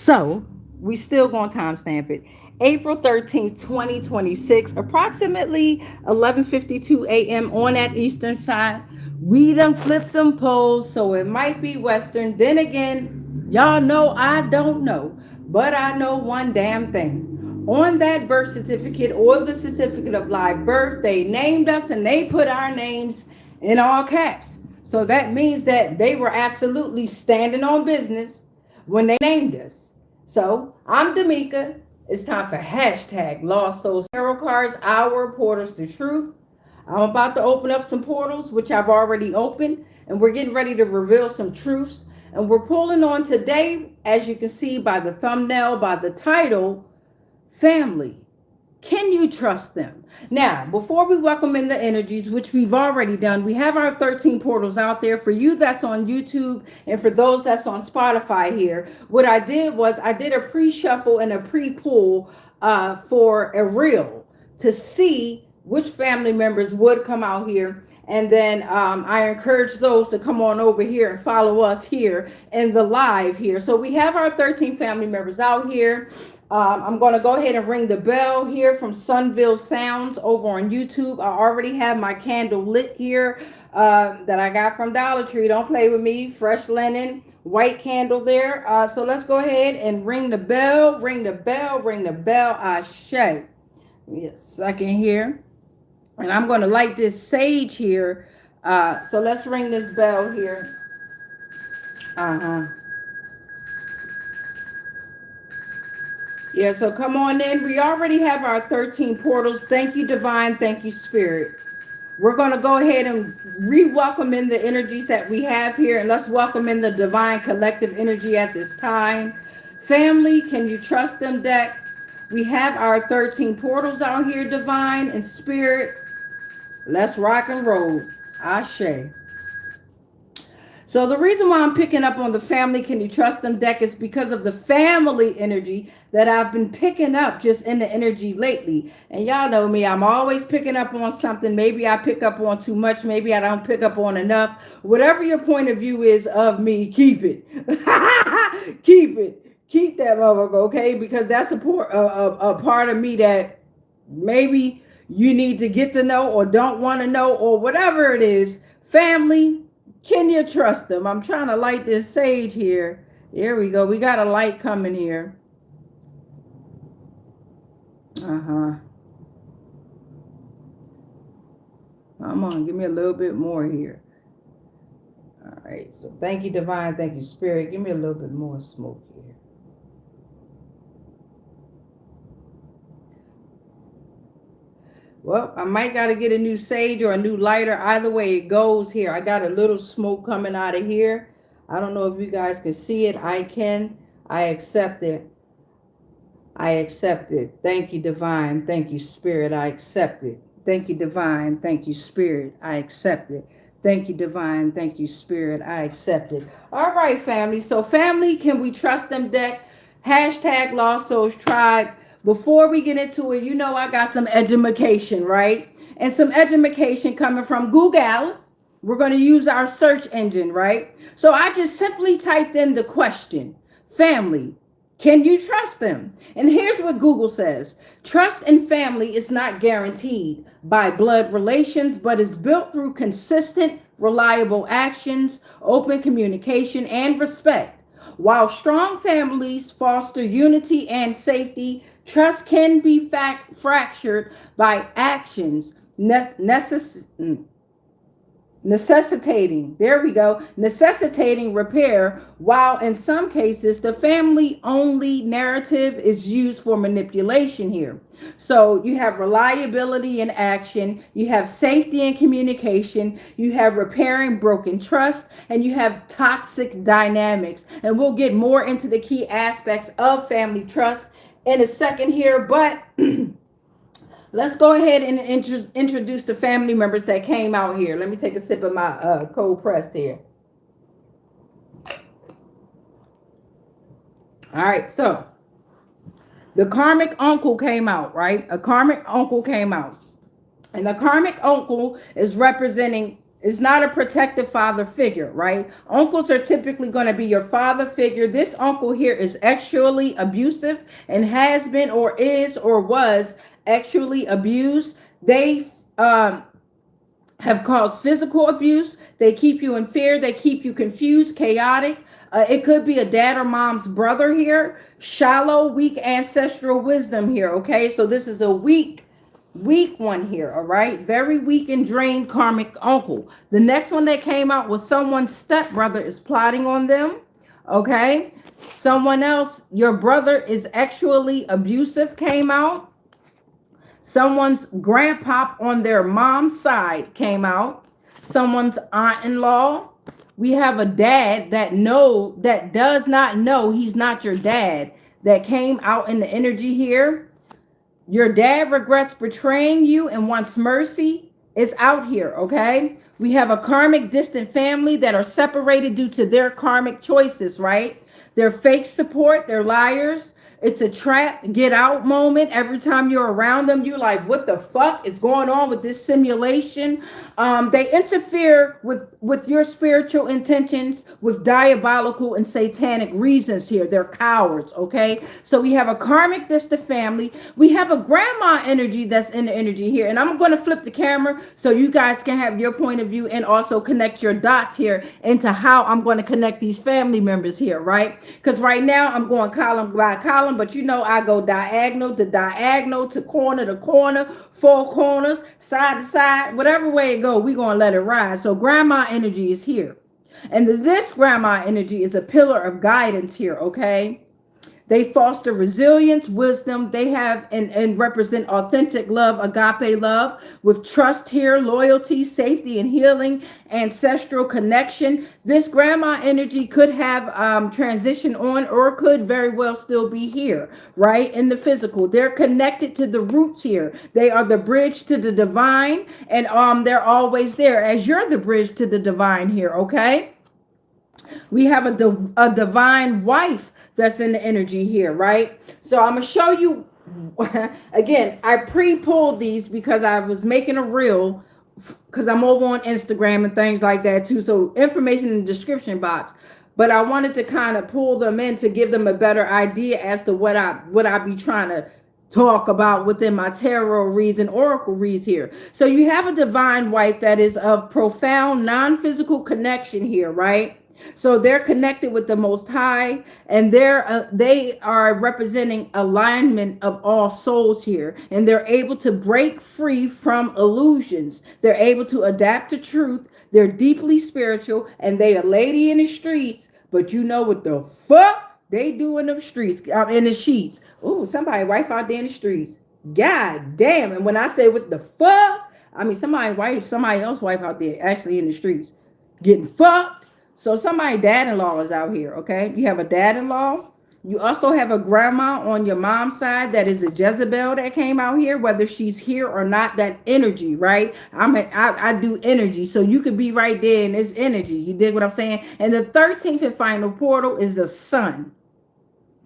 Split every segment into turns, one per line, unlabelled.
So we still gonna timestamp it. April 13th, 2026, approximately 11:52 a.m. on that eastern side. We done flipped them poles, so it might be western. Then again, y'all know I don't know, but I know one damn thing. On that birth certificate or the certificate of live birth, they named us and they put our names in all caps. So that means that they were absolutely standing on business when they named us. So I'm D'Amica. It's time for hashtag Lost Souls Tarot Cards, our portals to truth. I'm about to open up some portals, which I've already opened, and we're getting ready to reveal some truths. And we're pulling on today, as you can see by the thumbnail, by the title, family. Can you trust them? Now, before we welcome in the energies, which we've already done, we have our 13 portals out there for you that's on YouTube and for those that's on Spotify here. What I did was I did a pre-shuffle and a pre-pull for a reel to see which family members would come out here. And then I encourage those to come on over here and follow us here in the live here. So we have our 13 family members out here. I'm going to go ahead and ring the bell here from Sunville Sounds over on YouTube. I already have my candle lit here that I got from Dollar Tree. Don't play with me. Fresh linen, white candle there. So let's go ahead and ring the bell, ring the bell, ring the bell. Ashe. Give me a second here. And I'm going to light this sage here. So let's ring this bell here. Yeah, so come on in. We already have our 13 portals. Thank you, Divine. Thank you, Spirit. We're going to go ahead and re-welcome in the energies that we have here. And let's welcome in the Divine Collective energy at this time. Family, can you trust them, deck? We have our 13 portals out here, Divine and Spirit. Let's rock and roll. Ashe. So the reason why I'm picking up on the family, can you trust them deck is because of the family energy that I've been picking up just in the energy lately. And y'all know me, I'm always picking up on something. Maybe I pick up on too much. Maybe I don't pick up on enough. Whatever your point of view is of me, keep it. Keep it. Keep that motherfucker, okay? Because that's a part of me that maybe you need to get to know or don't want to know or whatever it is. Family, can you trust them? I'm trying to light this sage here. Here we go. We got a light coming here. Come on, give me a little bit more here. All right. So thank you, Divine. Thank you, Spirit. Give me a little bit more smoke here. Well, I might got to get a new sage or a new lighter. Either way it goes here. I got a little smoke coming out of here. I don't know if you guys can see it. I can. I accept it. I accept it. Thank you, Divine. Thank you, Spirit. I accept it. Thank you, Divine. Thank you, Spirit. I accept it. Thank you, Divine. Thank you, Spirit. I accept it. All right, family. So, family, can we trust them deck? Hashtag Lost Souls Tribe. Before we get into it, you know I got some edumacation, right? And some edumacation coming from Google. We're going to use our search engine, right? So I just simply typed in the question, family, can you trust them? And here's what Google says. Trust in family is not guaranteed by blood relations, but is built through consistent, reliable actions, open communication, and respect. While strong families foster unity and safety, trust can be fractured by actions necessitating repair, while in some cases the family only narrative is used for manipulation here. So you have reliability in action, you have safety in communication, you have repairing broken trust, and you have toxic dynamics. And we'll get more into the key aspects of family trust in a second here, but let's go ahead and introduce the family members that came out here. Let me take a sip of my cold pressed here. All right, so the karmic uncle came out, right? A karmic uncle came out. And the karmic uncle is representing It's not a protective father figure, right? Uncles are typically going to be your father figure. This uncle here is actually abusive and has been or is or was actually abused. They have caused physical abuse. They keep you in fear. They keep you confused, chaotic. It could be a dad or mom's brother here. Shallow, weak ancestral wisdom here, okay? So this is a weak one here, all right? Very weak and drained karmic uncle. The next one that came out was someone's stepbrother is plotting on them, okay? Someone else, your brother is actually abusive, came out. Someone's grandpop on their mom's side came out. Someone's aunt-in-law. We have a dad that does not know he's not your dad that came out in the energy here. Your dad regrets betraying you and wants mercy. It's out here, okay? We have a karmic distant family that are separated due to their karmic choices, right? They're fake support. They're liars. It's a trap, get out moment. Every time you're around them, you're like, what the fuck is going on with this simulation? They interfere with your spiritual intentions with diabolical and satanic reasons here. They're cowards, okay? So we have a karmic distant family. We have a grandma energy that's in the energy here. And I'm going to flip the camera so you guys can have your point of view and also connect your dots here into how I'm going to connect these family members here, right? Because right now I'm going column by column. But you know, I go diagonal to corner, four corners, side to side, whatever way it go, we're going to let it ride. So grandma energy is here. And this grandma energy is a pillar of guidance here, okay? They foster resilience, wisdom. They have and represent authentic love, agape love, with trust here, loyalty, safety, and healing, ancestral connection. This grandma energy could have transition on or could very well still be here, right? In the physical. They're connected to the roots here. They are the bridge to the divine, and they're always there as you're the bridge to the divine here, okay? We have a divine wife that's in the energy here, right? So I'm going to show you, again, I pre-pulled these because I was making a reel because I'm over on Instagram and things like that too. So information in the description box. But I wanted to kind of pull them in to give them a better idea as to what I be trying to talk about within my tarot reads and oracle reads here. So you have a divine wife that is of profound non-physical connection here, right? So they're connected with the Most High, and they are representing alignment of all souls here, and they're able to break free from illusions. They're able to adapt to truth. They're deeply spiritual, and they a lady in the streets, but you know what the fuck they do in the streets, in the sheets. Ooh, somebody wife out there in the streets. God damn. And when I say what the fuck, I mean somebody else wife out there actually in the streets getting fucked. So somebody dad-in-law is out here, okay? You have a dad-in-law. You also have a grandma on your mom's side that is a Jezebel that came out here, whether she's here or not, that energy, right? I do energy, so you could be right there in this energy. You dig what I'm saying? And the 13th and final portal is the sun,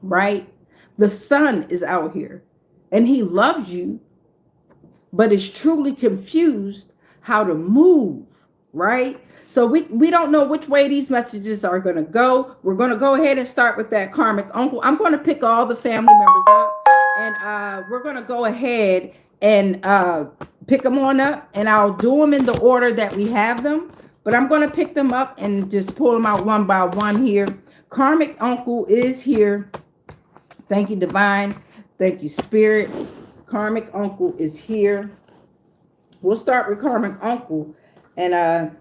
right? The sun is out here, and he loves you, but is truly confused how to move, right? So we don't know which way these messages are going to go. We're going to go ahead and start with that karmic uncle. I'm going to pick all the family members up, and we're going to go ahead and pick them on up, and I'll do them in the order that we have them. But I'm going to pick them up and just pull them out one by one here. Karmic uncle is here. Thank you, divine. Thank you, spirit. Karmic uncle is here. We'll start with karmic uncle, and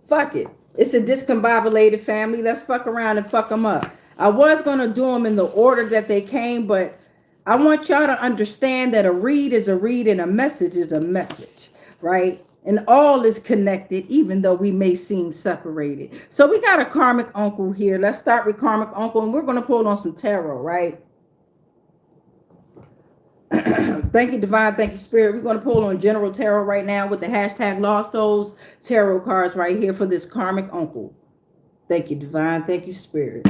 fuck it. It's a discombobulated family. Let's fuck around and fuck them up. I was going to do them in the order that they came, but I want y'all to understand that a read is a read and a message is a message, right? And all is connected, even though we may seem separated. So we got a karmic uncle here. Let's start with karmic uncle, and we're going to pull on some tarot, right? Thank you, divine. Thank you, spirit. We're going to pull on general tarot right now with the hashtag Lost Souls tarot cards right here for this karmic uncle. Thank you, divine. Thank you, spirit.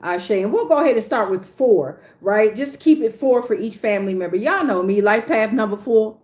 Ashe. And we'll go ahead and start with 4, right? Just keep it 4 for each family member. Y'all know me, life path number 4.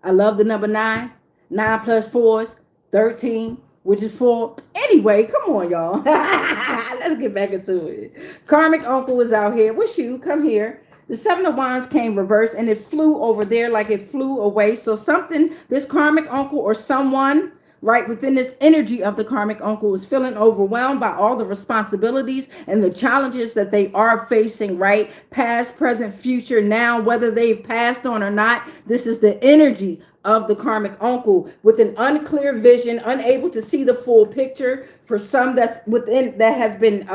I love the number 9. 9 plus 4 is 13, which is 4. Anyway, come on, y'all. Let's get back into it. Karmic uncle is out here. What's you? Come here. The Seven of Wands came reversed and it flew over there like it flew away. So something, this karmic uncle or someone right within this energy of the karmic uncle is feeling overwhelmed by all the responsibilities and the challenges that they are facing, right? Past, present, future, now, whether they've passed on or not. This is the energy of the karmic uncle with an unclear vision, unable to see the full picture. For some that's within, that has been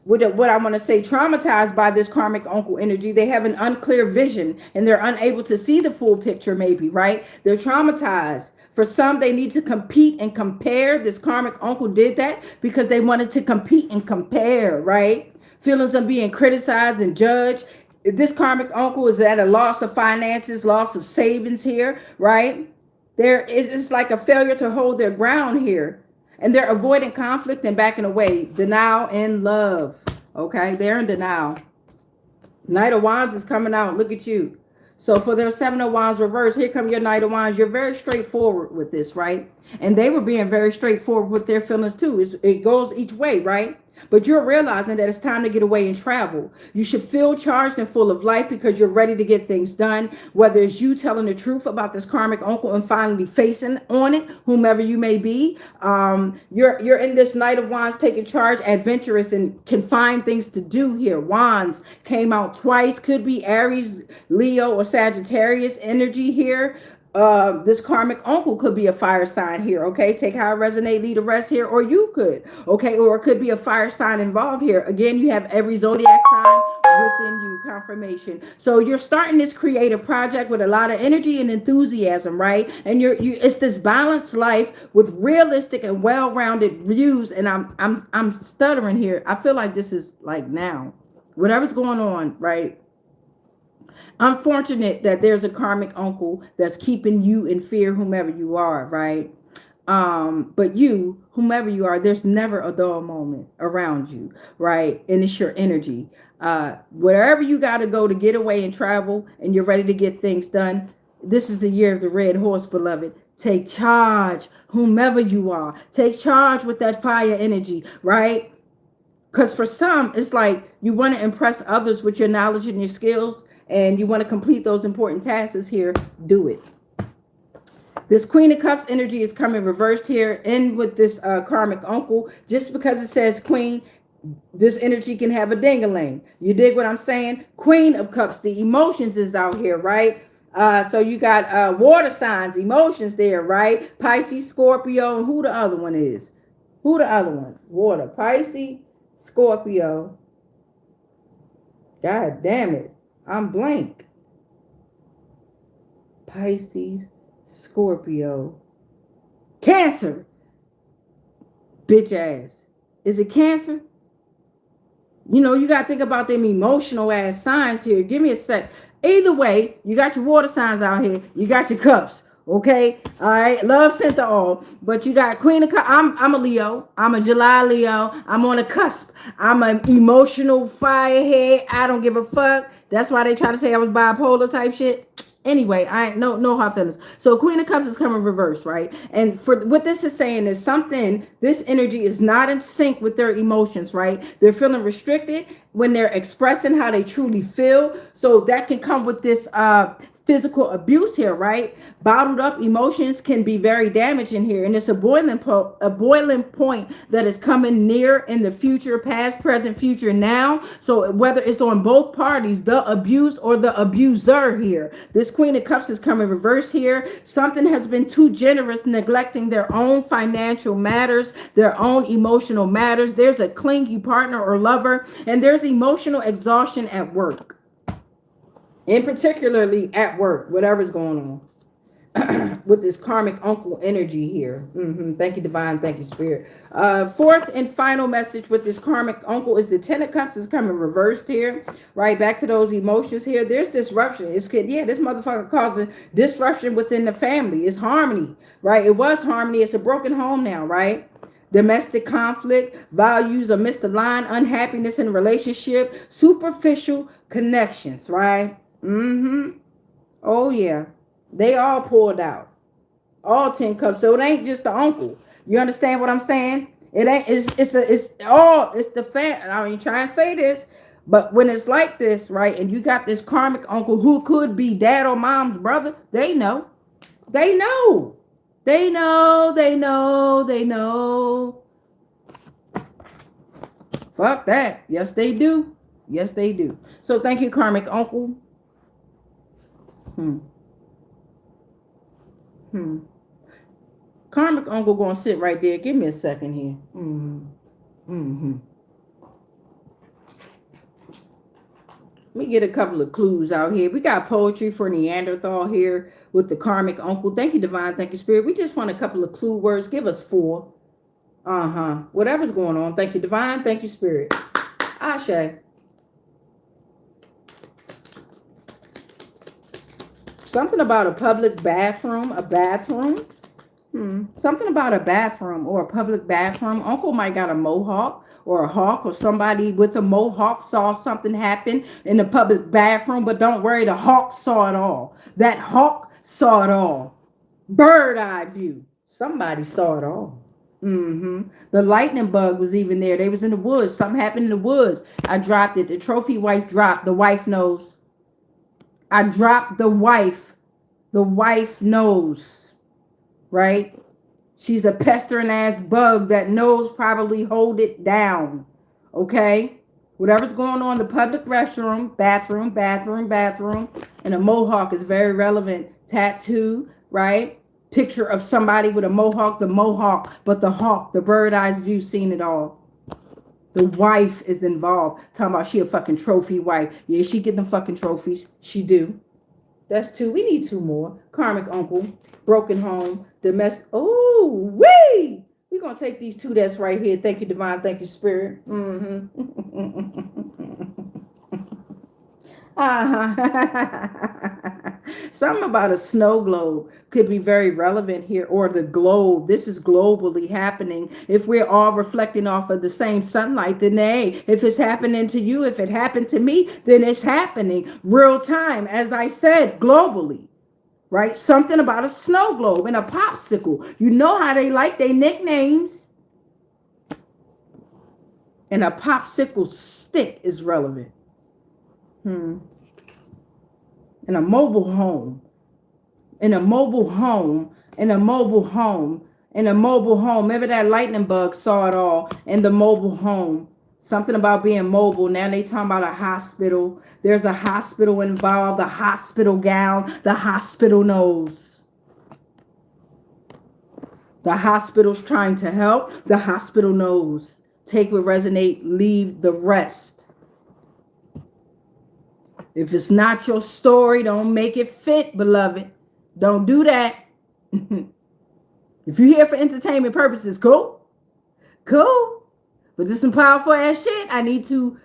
what I want to say, traumatized by this karmic uncle energy. They have an unclear vision and they're unable to see the full picture, maybe, right? They're traumatized. For some, they need to compete and compare. This karmic uncle did that because they wanted to compete and compare, right? Feelings of being criticized and judged. This karmic uncle is at a loss of finances, loss of savings here, right? It's like a failure to hold their ground here. And they're avoiding conflict and backing away. Denial and love. Okay, they're in denial. Knight of Wands is coming out. Look at you. So for their Seven of Wands reverse, here come your Knight of Wands. You're very straightforward with this, right? And they were being very straightforward with their feelings too. It goes each way, right? But you're realizing that it's time to get away and travel. You should feel charged and full of life because you're ready to get things done. Whether it's you telling the truth about this karmic uncle and finally facing on it, whomever you may be. You're in this Knight of Wands taking charge, adventurous, and can find things to do here. Wands came out twice. Could be Aries, Leo, or Sagittarius energy here. This karmic uncle could be a fire sign here, okay? Take how it resonate, leave the rest here, or you could, okay? Or it could be a fire sign involved here. Again, you have every zodiac sign within you, confirmation. So you're starting this creative project with a lot of energy and enthusiasm, right? And it's this balanced life with realistic and well-rounded views. And I'm stuttering here. I feel like this is like now, whatever's going on, right? Unfortunate that there's a karmic uncle that's keeping you in fear, whomever you are, right? But you, whomever you are, there's never a dull moment around you, right? And it's your energy. Wherever you got to go to get away and travel and you're ready to get things done, this is the year of the red horse, beloved. Take charge, whomever you are. Take charge with that fire energy, right? Because for some, it's like you want to impress others with your knowledge and your skills, and you want to complete those important tasks here. Do it. This Queen of Cups energy is coming reversed here in with this karmic uncle. Just because it says Queen, this energy can have a ding-a-ling. You dig what I'm saying? Queen of Cups, the emotions is out here, right? So you got water signs, emotions there, right? Pisces, Scorpio, and who the other one is? Who the other one? Water, Pisces, Scorpio. God damn it. I'm blank. Pisces, Scorpio, Cancer. Bitch ass. Is it Cancer? You know, you got to think about them emotional ass signs here. Give me a sec. Either way, you got your water signs out here. You got your cups. Okay, all right, love sent to all, but you got Queen of Cups. I'm a Leo. I'm a July Leo. I'm on a cusp. I'm an emotional firehead. I don't give a fuck. That's why they try to say I was bipolar type shit. Anyway, I ain't no hard feelings. So Queen of Cups is coming reverse, right? And for what this is saying is something, this energy is not in sync with their emotions, right? They're feeling restricted when they're expressing how they truly feel. So that can come with this physical abuse here, right? Bottled up emotions can be very damaging here, and it's a boiling point that is coming near in the future, past, present, future, now. So whether it's on both parties, the abused or the abuser here, this Queen of Cups is coming reverse here. Something has been too generous, neglecting their own financial matters, their own emotional matters. There's a clingy partner or lover, and there's emotional exhaustion at work. And particularly at work, whatever's going on with this karmic uncle energy here. Thank you, divine. Thank you, spirit. Fourth and final message with this karmic uncle is the Ten of Cups is coming reversed here. Right back to those emotions here. There's disruption. This motherfucker causing disruption within the family. It's harmony, right? It was harmony. It's a broken home now, right? Domestic conflict, values are misaligned, unhappiness in a relationship, superficial connections, right? Oh yeah, they all pulled out. All 10 cups. So it ain't just the uncle. You understand what I'm saying? It ain't, it's the fan. I mean, try and say this, but when it's like this, right, and you got this karmic uncle who could be dad or mom's brother, they know. They know. They know. They know. They know. Fuck that. Yes, they do. Yes, they do. So thank you, karmic uncle. Karmic uncle gonna sit right there. Give me a second here. Let me get a couple of clues out here. We got poetry for Neanderthal here with the karmic uncle. Thank you, divine. Thank you, spirit. We just want a couple of clue words. Give us 4. Whatever's going on. Thank you, divine. Thank you, spirit. Ashe. Something about a public bathroom. A bathroom. Something about a bathroom or a public bathroom. Uncle might got a mohawk or a hawk, or somebody with a mohawk saw something happen in the public bathroom, but don't worry, the hawk saw it all. That hawk saw it all. Bird eye view. Somebody saw it all. The lightning bug was even there. They was in the woods. Something happened in the woods. I dropped it. The trophy wife dropped. The wife knows. I dropped the wife. The wife knows. Right? She's a pestering ass bug that knows probably hold it down. Okay? Whatever's going on in the public restroom, bathroom, and a mohawk is very relevant. Tattoo, right? Picture of somebody with a mohawk, the mohawk, but the hawk, the bird eyes view, seen it all. The wife is involved. Talking about she a fucking trophy wife. Yeah, she get them fucking trophies. She do. That's 2. We need 2 more. Karmic uncle, broken home, domestic. Oh, wee! We're going to take these 2 that's right here. Thank you, divine. Thank you, spirit. Something about a snow globe could be very relevant here, or the globe. This is globally happening. If we're all reflecting off of the same sunlight, then hey, if it's happening to you, if it happened to me, then it's happening real time, as I said, globally. Right? Something about a snow globe and a popsicle. You know how they like their nicknames. And a popsicle stick is relevant. In a mobile home. In a mobile home. In a mobile home. In a mobile home. Maybe that lightning bug saw it all in the mobile home. Something about being mobile. Now they talking about a hospital. There's a hospital involved. The hospital gown. The hospital knows. The hospital's trying to help. The hospital knows. Take what resonate. Leave the rest. If it's not your story, don't make it fit, beloved. Don't do that. If you're here for entertainment purposes, cool. Cool. But this is some powerful ass shit. I need to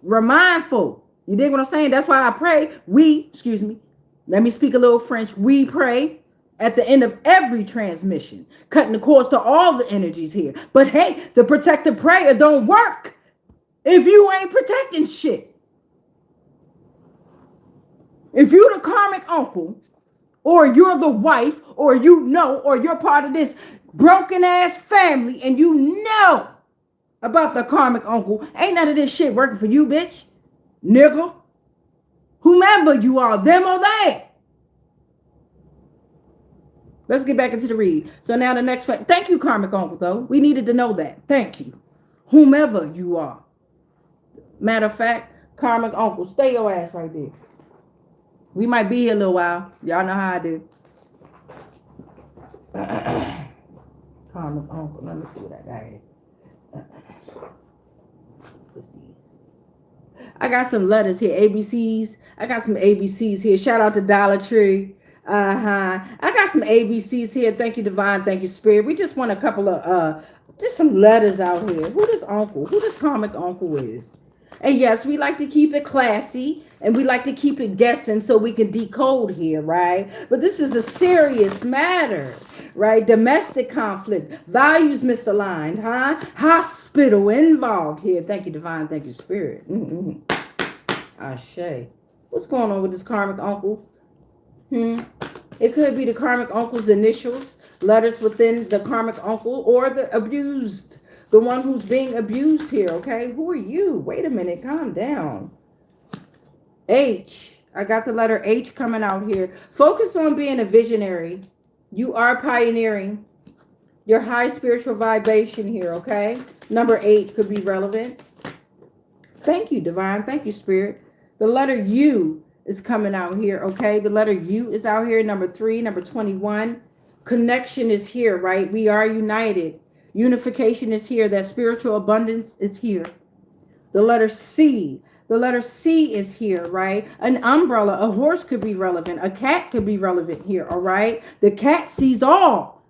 remind folk. You dig what I'm saying? That's why I pray. Let me speak a little French. We pray at the end of every transmission, cutting the course to all the energies here. But hey, the protective prayer don't work if you ain't protecting shit. If you're the karmic uncle, or you're the wife, or you know, or you're part of this broken ass family, and you know about the karmic uncle, ain't none of this shit working for you, bitch. Nigga. Whomever you are, them or they. Let's get back into the read. So now the next, thank you, karmic uncle, though. We needed to know that. Thank you. Whomever you are. Matter of fact, karmic uncle, stay your ass right there. We might be here a little while. Y'all know how I do. Karmic uncle. Let me see what I got here. What's these? I got some letters here. ABCs. I got some ABCs here. Shout out to Dollar Tree. I got some ABCs here. Thank you, divine. Thank you, spirit. We just want a couple of just some letters out here. Who this karmic uncle is? And yes, we like to keep it classy, and we like to keep it guessing so we can decode here, right? But this is a serious matter, right? Domestic conflict, values misaligned, huh? Hospital involved here. Thank you, divine. Thank you, spirit. Ashe. What's going on with this karmic uncle? It could be the karmic uncle's initials, letters within the karmic uncle, or the abused, the one who's being abused here, okay? Who are you? Wait a minute, calm down. H. I got the letter H coming out here. Focus on being a visionary. You are pioneering your high spiritual vibration here, okay? Number 8 could be relevant. Thank you, Divine. Thank you, Spirit. The letter U is coming out here, okay? The letter U is out here. Number 3, number 21. Connection is here, right? We are united. Unification is here. That spiritual abundance is here. The letter C. The letter C is here, right? An umbrella, a horse could be relevant. A cat could be relevant here, all right? The cat sees all.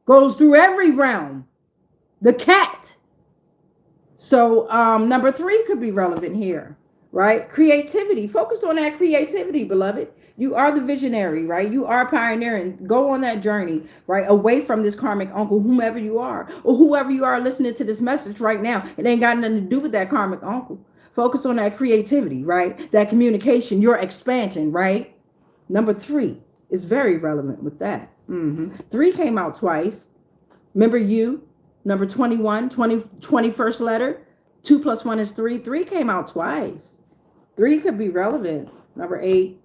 Goes through every realm. The cat. So number 3 could be relevant here, right? Creativity. Focus on that creativity, beloved. You are the visionary, right? You are pioneering. Go on that journey, right? Away from this karmic uncle, whomever you are, or whoever you are listening to this message right now. It ain't got nothing to do with that karmic uncle. Focus on that creativity, right? That communication, your expansion, right? Number 3 is very relevant with that. 3 came out twice. Remember you, number 21, 21st letter. 2 plus 1 is 3. 3 came out twice. 3 could be relevant. Number 8.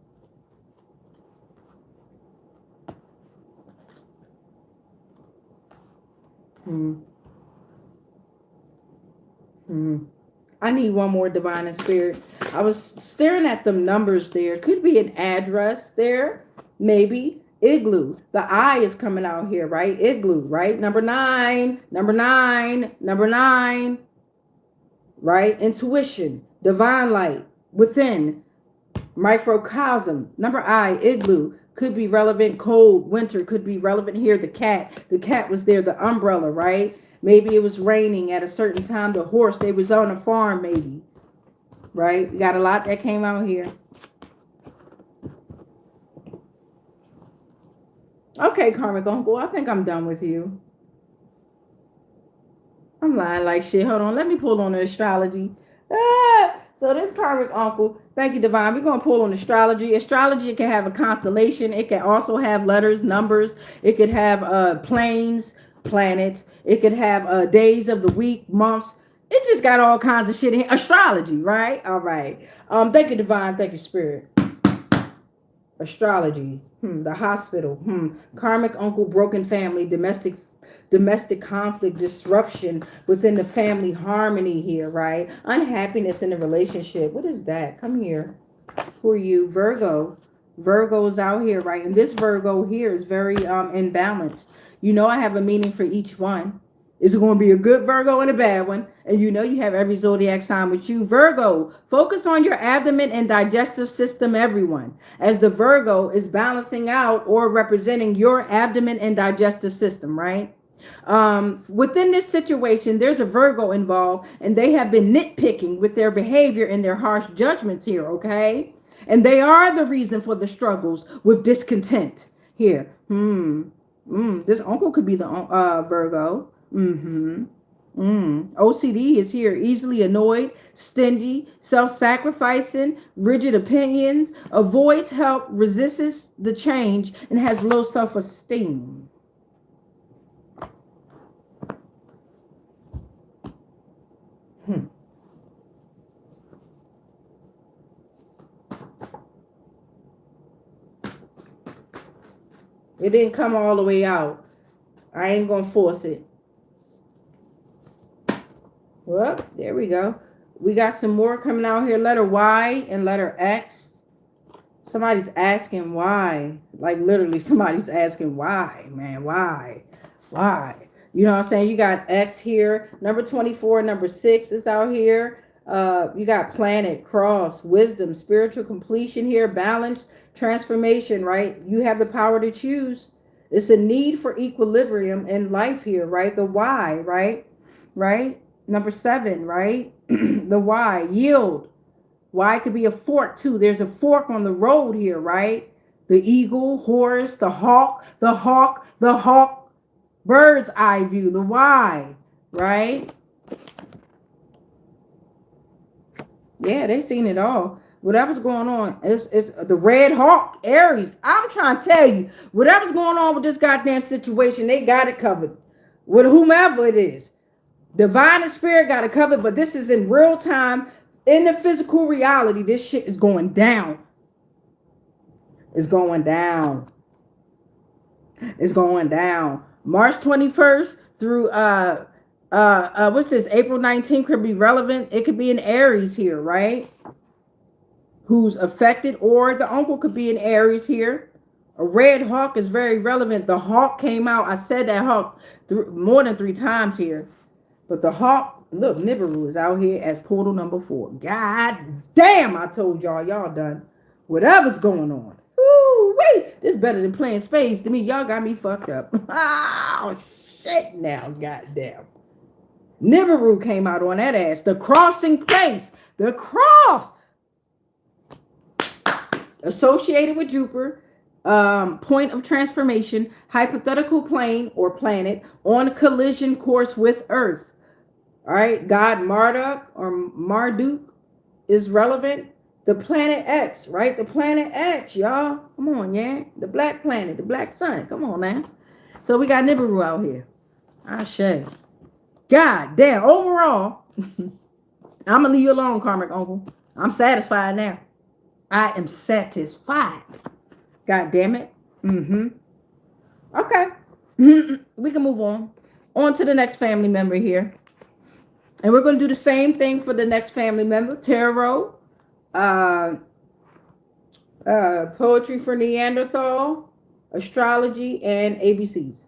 I need one more, Divine and Spirit. I was staring at them numbers there. Could be an address there. Maybe. Igloo. The I is coming out here, right? Igloo, right? Number 9. Number 9. Number 9. Right? Intuition. Divine light. Within. Microcosm. Number I. Igloo. Could be relevant. Cold. Winter. Could be relevant here. The cat. The cat was there. The umbrella, right? Maybe it was raining at a certain time. The horse, they was on a farm maybe. Right? We got a lot that came out here. Okay, karmic uncle, I think I'm done with you. I'm lying like shit. Hold on. Let me pull on the astrology. So this karmic uncle, thank you, Divine. We're going to pull on astrology. Astrology, it can have a constellation. It can also have letters, numbers. It could have planes, planets. It could have days of the week, months. It just got all kinds of shit in here. Astrology, right? All right. Thank you, Divine. Thank you, Spirit. Astrology. The hospital. Karmic uncle, broken family, domestic conflict, disruption within the family harmony here, right? Unhappiness in the relationship. What is that? Come here. Who are you? Virgo. Virgo's out here, right? And this Virgo here is very imbalanced. You know I have a meaning for each one. It's going to be a good Virgo and a bad one. And you know you have every zodiac sign with you. Virgo, focus on your abdomen and digestive system, everyone. As the Virgo is balancing out or representing your abdomen and digestive system, right? Within this situation, there's a Virgo involved, and they have been nitpicking with their behavior and their harsh judgments here, okay? And they are the reason for the struggles with discontent here. This uncle could be the Virgo. OCD is here. Easily annoyed, stingy, self-sacrificing, rigid opinions, avoids help, resists the change, and has low self-esteem. It didn't come all the way out. I ain't gonna force it. Well, there we go. We got some more coming out here. Letter Y and letter X. Somebody's asking why. Like literally somebody's asking why, man. Why? You know what I'm saying? You got X here. Number 24, number 6 is out here. You got planet, cross, wisdom, spiritual completion here, balance, transformation, right? You have the power to choose. It's a need for equilibrium in life here, right? The Y, right? Number 7, right? The Y, yield. Y could be a fork too. There's a fork on the road here, right? The eagle, horse, the hawk, bird's eye view, the Y, right? Yeah, they've seen it all. Whatever's going on, it's the Red Hawk, Aries. I'm trying to tell you, whatever's going on with this goddamn situation, they got it covered. With whomever it is. Divine and spirit got it covered, but this is in real time, in the physical reality. This shit is going down. It's going down. It's going down. March 21st through what's this? April 19th could be relevant. It could be an Aries here, right? Who's affected, or the uncle could be an Aries here. A red hawk is very relevant. The hawk came out. I said that hawk more than 3 times here. But the hawk, look, Nibiru is out here as portal number 4. God damn, I told y'all done. Whatever's going on. Ooh, wait, this better than playing spades to me. Y'all got me fucked up. Oh, shit now, goddamn. Nibiru came out on that ass. The crossing place. The cross. Associated with Jupiter. Point of transformation, hypothetical plane or planet on collision course with Earth. All right, God Marduk or Marduk is relevant. The planet X, right? The planet X, y'all. Come on, yeah. The black planet, the black sun. Come on now. So we got Nibiru out here. I say. God damn. Overall, I'm gonna leave you alone, Karmic Uncle. I'm satisfied now. I am satisfied. God damn it. Okay. We can move on. On to the next family member here. And we're going to do the same thing for the next family member. Tarot. Poetry for Neanderthal. Astrology and ABCs.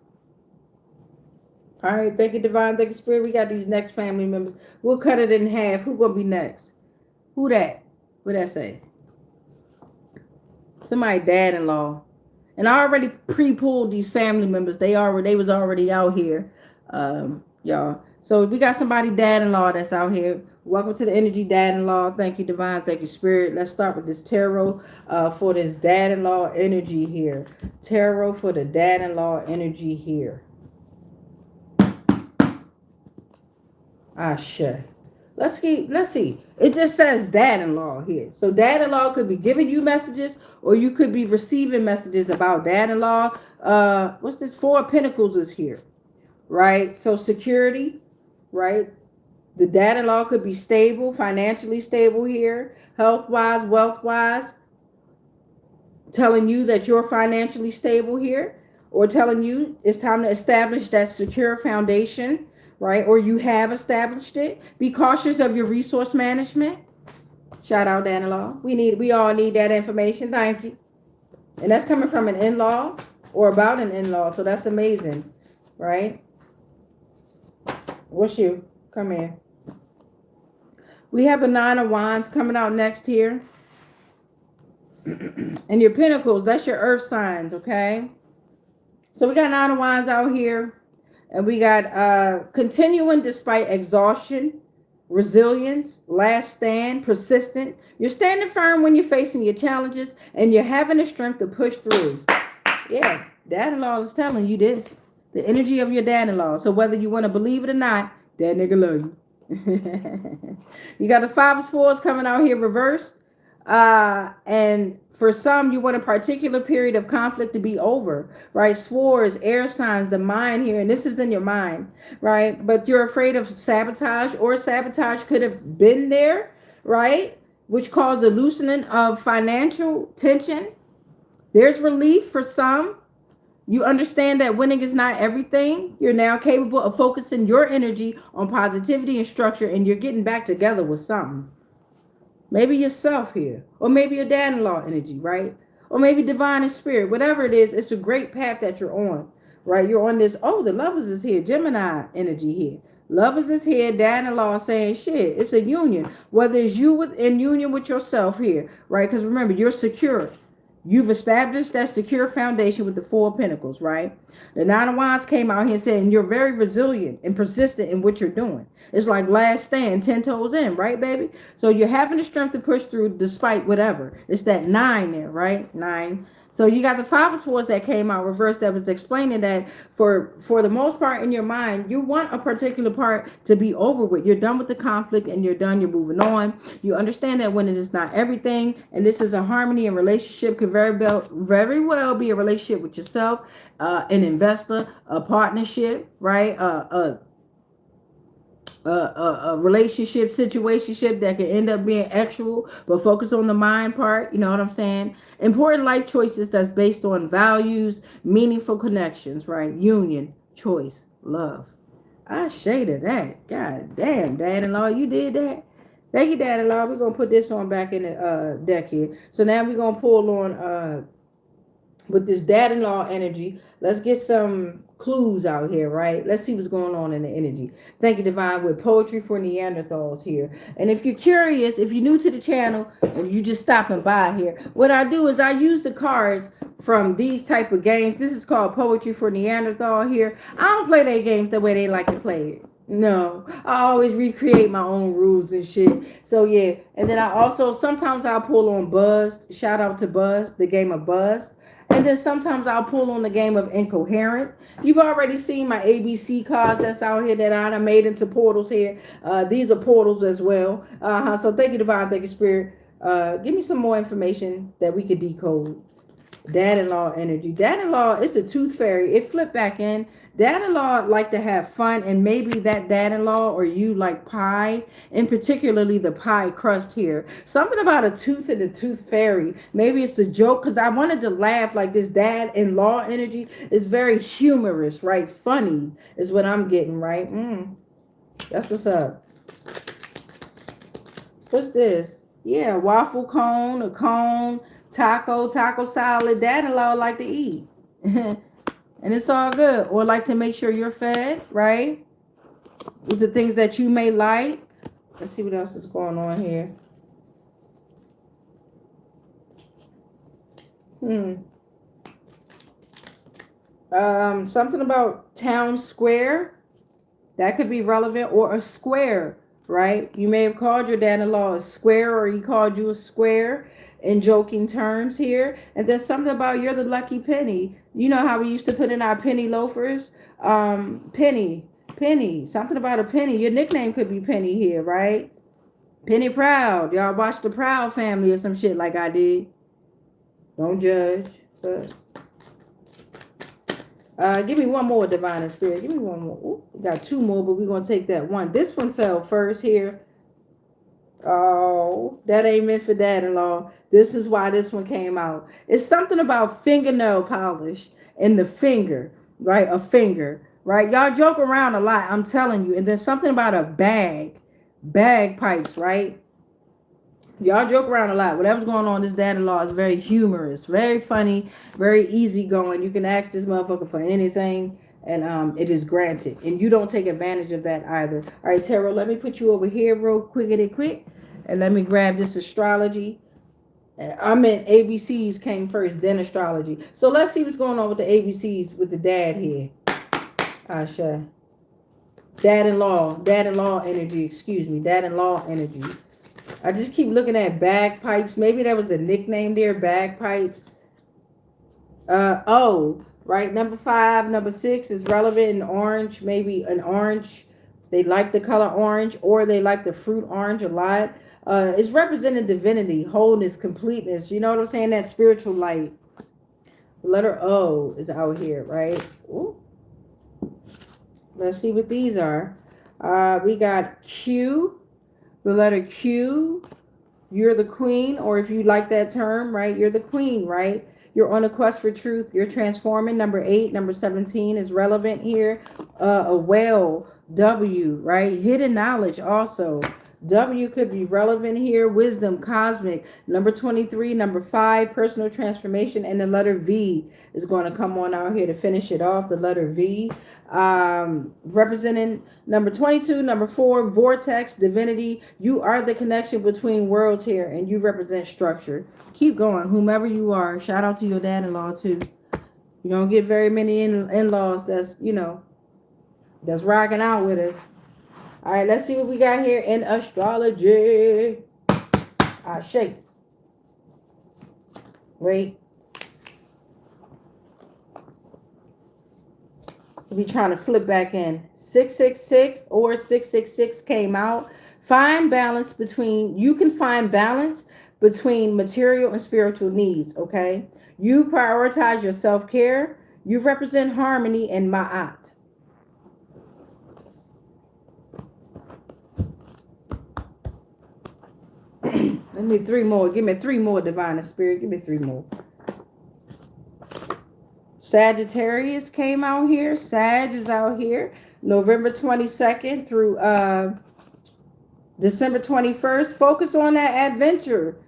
All right. Thank you, Divine. Thank you, Spirit. We got these next family members. We'll cut it in half. Who's going to be next? Who that? What that say? Somebody dad-in-law. And I already pre-pulled these family members. They was already out here. Y'all. So we got somebody dad-in-law that's out here. Welcome to the energy dad-in-law. Thank you, Divine. Thank you, Spirit. Let's start with this tarot for this dad-in-law energy here. Tarot for the dad-in-law energy here. Ah, shit. Let's see. It just says dad-in-law here. So dad-in-law could be giving you messages, or you could be receiving messages about dad-in-law. What's this? 4 of Pentacles is here, right? So security, right? The dad-in-law could be stable, financially stable here, health-wise, wealth-wise, telling you that you're financially stable here, or telling you it's time to establish that secure foundation, right? Or you have established it. Be cautious of your resource management. Shout out dad-in-law. We all need that information. Thank you. And that's coming from an in-law or about an in-law. So that's amazing, right? What's you? Come here. We have the 9 of Wands coming out next here. And your Pentacles, that's your earth signs, okay? So we got 9 of Wands out here. And we got continuing despite exhaustion, resilience, last stand, persistent. You're standing firm when you're facing your challenges, and you're having the strength to push through. Yeah, dad-in-law is telling you this. The energy of your dad-in-law. So whether you want to believe it or not, that nigga love you. You got the 5 of Swords coming out here reversed. And for some, you want a particular period of conflict to be over, right? Swords, air signs, the mind here, and this is in your mind, right? But you're afraid of sabotage, or sabotage could have been there, right? Which caused a loosening of financial tension. There's relief for some. You understand that winning is not everything. You're now capable of focusing your energy on positivity and structure, and you're getting back together with something. Maybe yourself here, or maybe your dad-in-law energy, right? Or maybe divine and spirit, whatever it is, it's a great path that you're on, right? You're on this, the lovers is here, Gemini energy here. Lovers is here, dad-in-law saying shit. It's a union, whether it's you in union with yourself here, right? Because remember, you're secure. You've established that secure foundation with the 4 of Pentacles, right? The 9 of Wands came out here saying you're very resilient and persistent in what you're doing. It's like last stand, 10 toes in, right, baby? So you're having the strength to push through despite whatever. It's that 9 there, right? 9. So you got the Five of Swords that came out reversed that was explaining that for the most part in your mind, you want a particular part to be over with. You're done with the conflict and you're done. You're moving on. You understand that when it is not everything, and this is a harmony and relationship, could very well be a relationship with yourself, an investor, a partnership, right? A relationship situationship that can end up being actual, but focus on the mind part. You know what I'm saying? Important life choices that's based on values, meaningful connections, right? Union, choice, love. I shaded that. God damn, dad-in-law, you did that. Thank you, dad-in-law. We're gonna put this on back in the deck here. So now we're gonna pull on with this dad-in-law energy. Let's get some clues out here, right? Let's see what's going on in the energy. Thank you, Divine, with Poetry for Neanderthals here. And if you're curious, if you're new to the channel and you just stopping by here, what I do is I use the cards from these type of games. This is called Poetry for Neanderthal here. I don't play their games the way they like to play it. No, I always recreate my own rules and shit. So yeah, and then I also sometimes I'll pull on Buzzed. Shout out to Buzz, the game of Buzzed. And then sometimes I'll pull on the game of Incoherent. You've already seen my ABC cards that's out here that I made into portals here. These are portals as well. So thank you, Divine. Thank you, Spirit. Give me some more information that we could decode. Dad-in-law energy. Dad-in-law, it's a tooth fairy. It flipped back in. Dad-in-law like to have fun, and maybe that dad-in-law or you like pie, and particularly the pie crust here. Something about a tooth and a tooth fairy. Maybe it's a joke, because I wanted to laugh. Like this dad-in-law energy is very humorous, right? Funny is what I'm getting, right? That's what's up. What's this? Yeah, waffle cone, a cone, taco salad. Dad-in-law like to eat. And it's all good. Or like to make sure you're fed, right? With the things that you may like. Let's see what else is going on here. Something about town square. That could be relevant. Or a square, right? You may have called your dad-in-law a square, or he called you a square in joking terms here. And then something about you're the lucky penny. You know how we used to put in our penny loafers? Penny. Something about a penny. Your nickname could be Penny here, right? Penny Proud. Y'all watch the Proud Family or some shit like I did. Don't judge. But give me one more, Divine and Spirit. Give me one more. Ooh, we got two more, but we're going to take that one. This one fell first here. Oh, that ain't meant for dad-in-law. This is why this one came out. It's something about fingernail polish and the finger, right? A finger, right? Y'all joke around a lot, I'm telling you. And then something about a bagpipes, right? Y'all joke around a lot. Whatever's going on, this dad-in-law is very humorous, very funny, very easygoing. You can ask this motherfucker for anything, and it is granted. And you don't take advantage of that either. All right, Tarot, let me put you over here real quick. And let me grab this astrology. I meant ABCs came first, then astrology. So let's see what's going on with the ABCs with the dad here. Asha. Dad-in-law energy, excuse me. Dad-in-law energy. I just keep looking at bagpipes. Maybe that was a nickname there, bagpipes. Right, number 5, number 6 is relevant in orange. Maybe an orange. They like the color orange, or they like the fruit orange a lot. It's representing divinity, wholeness, completeness. You know what I'm saying? That spiritual light. Letter O is out here, right? Ooh. Let's see what these are. We got Q. The letter Q. You're the queen, or if you like that term, right? You're the queen, right? You're on a quest for truth. You're transforming. Number 8, number 17 is relevant here. A whale, W, right? Hidden knowledge also. W could be relevant here. Wisdom, cosmic. Number 23, number 5, personal transformation. And the letter V is going to come on out here to finish it off. The letter V. Representing number 22, number 4, vortex, divinity. You are the connection between worlds here, and you represent structure. Keep going, whomever you are. Shout out to your dad-in-law too. You don't get very many in-laws that's, you know, that's rocking out with us. All right, let's see what we got here in astrology. Shake. Wait. We'll be trying to flip back in. 666 or 666 came out. Find balance between, you can find balance between material and spiritual needs, okay? You prioritize your self-care. You represent harmony and ma'at. Let me 3 more. Give me 3 more, Divine Spirit. Give me 3 more. Sagittarius came out here. Sag is out here. November 22nd through December 21st. Focus on that adventure,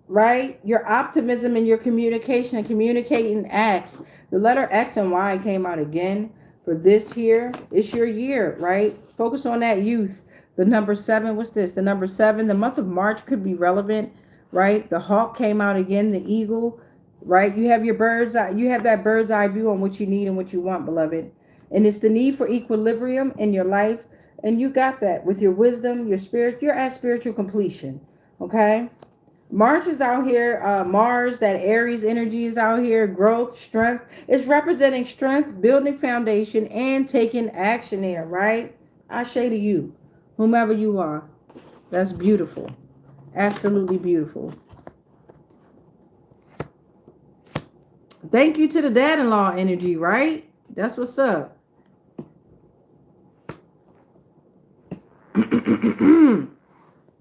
right? Your optimism and your communication and communicating acts. The letter X and Y came out again for this here. It's your year, right? Focus on that youth. The number 7, what's this? The number 7, the month of March could be relevant, right? The hawk came out again, the eagle, right? You have your bird's eye, you have that bird's eye view on what you need and what you want, beloved. And it's the need for equilibrium in your life. And you got that with your wisdom, your spirit. You're at spiritual completion, okay? March is out here. Mars, that Aries energy is out here. Growth, strength. It's representing strength, building foundation, and taking action there, right? I say to you, whomever you are, that's beautiful. Absolutely beautiful. Thank you to the dad-in-law energy, right? That's what's up.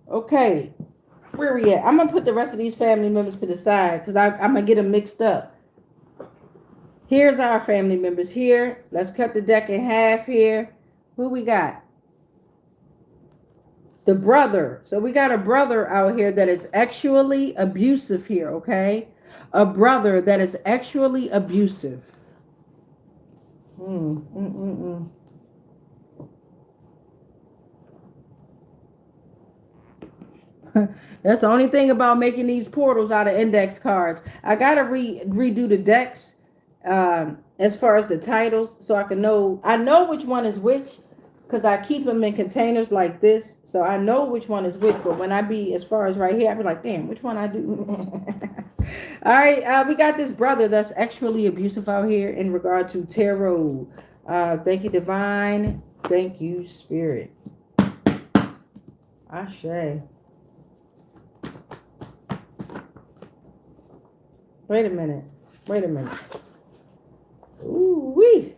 Okay. Where we at? I'm going to put the rest of these family members to the side because I'm going to get them mixed up. Here's our family members here. Let's cut the deck in half here. Who we got? The brother. So we got a brother out here that is actually abusive here, okay? A brother that is actually abusive. That's the only thing about making these portals out of index cards. I gotta redo the decks as far as the titles, so I can know. I know which one is which because I keep them in containers like this, so I know which one is which. But when I be as far as right here, I be like, damn, which one I do? All right, we got this brother that's actually abusive out here in regard to tarot. Thank you, Divine. Thank you, Spirit. Ashe. Wait a minute. Ooh wee.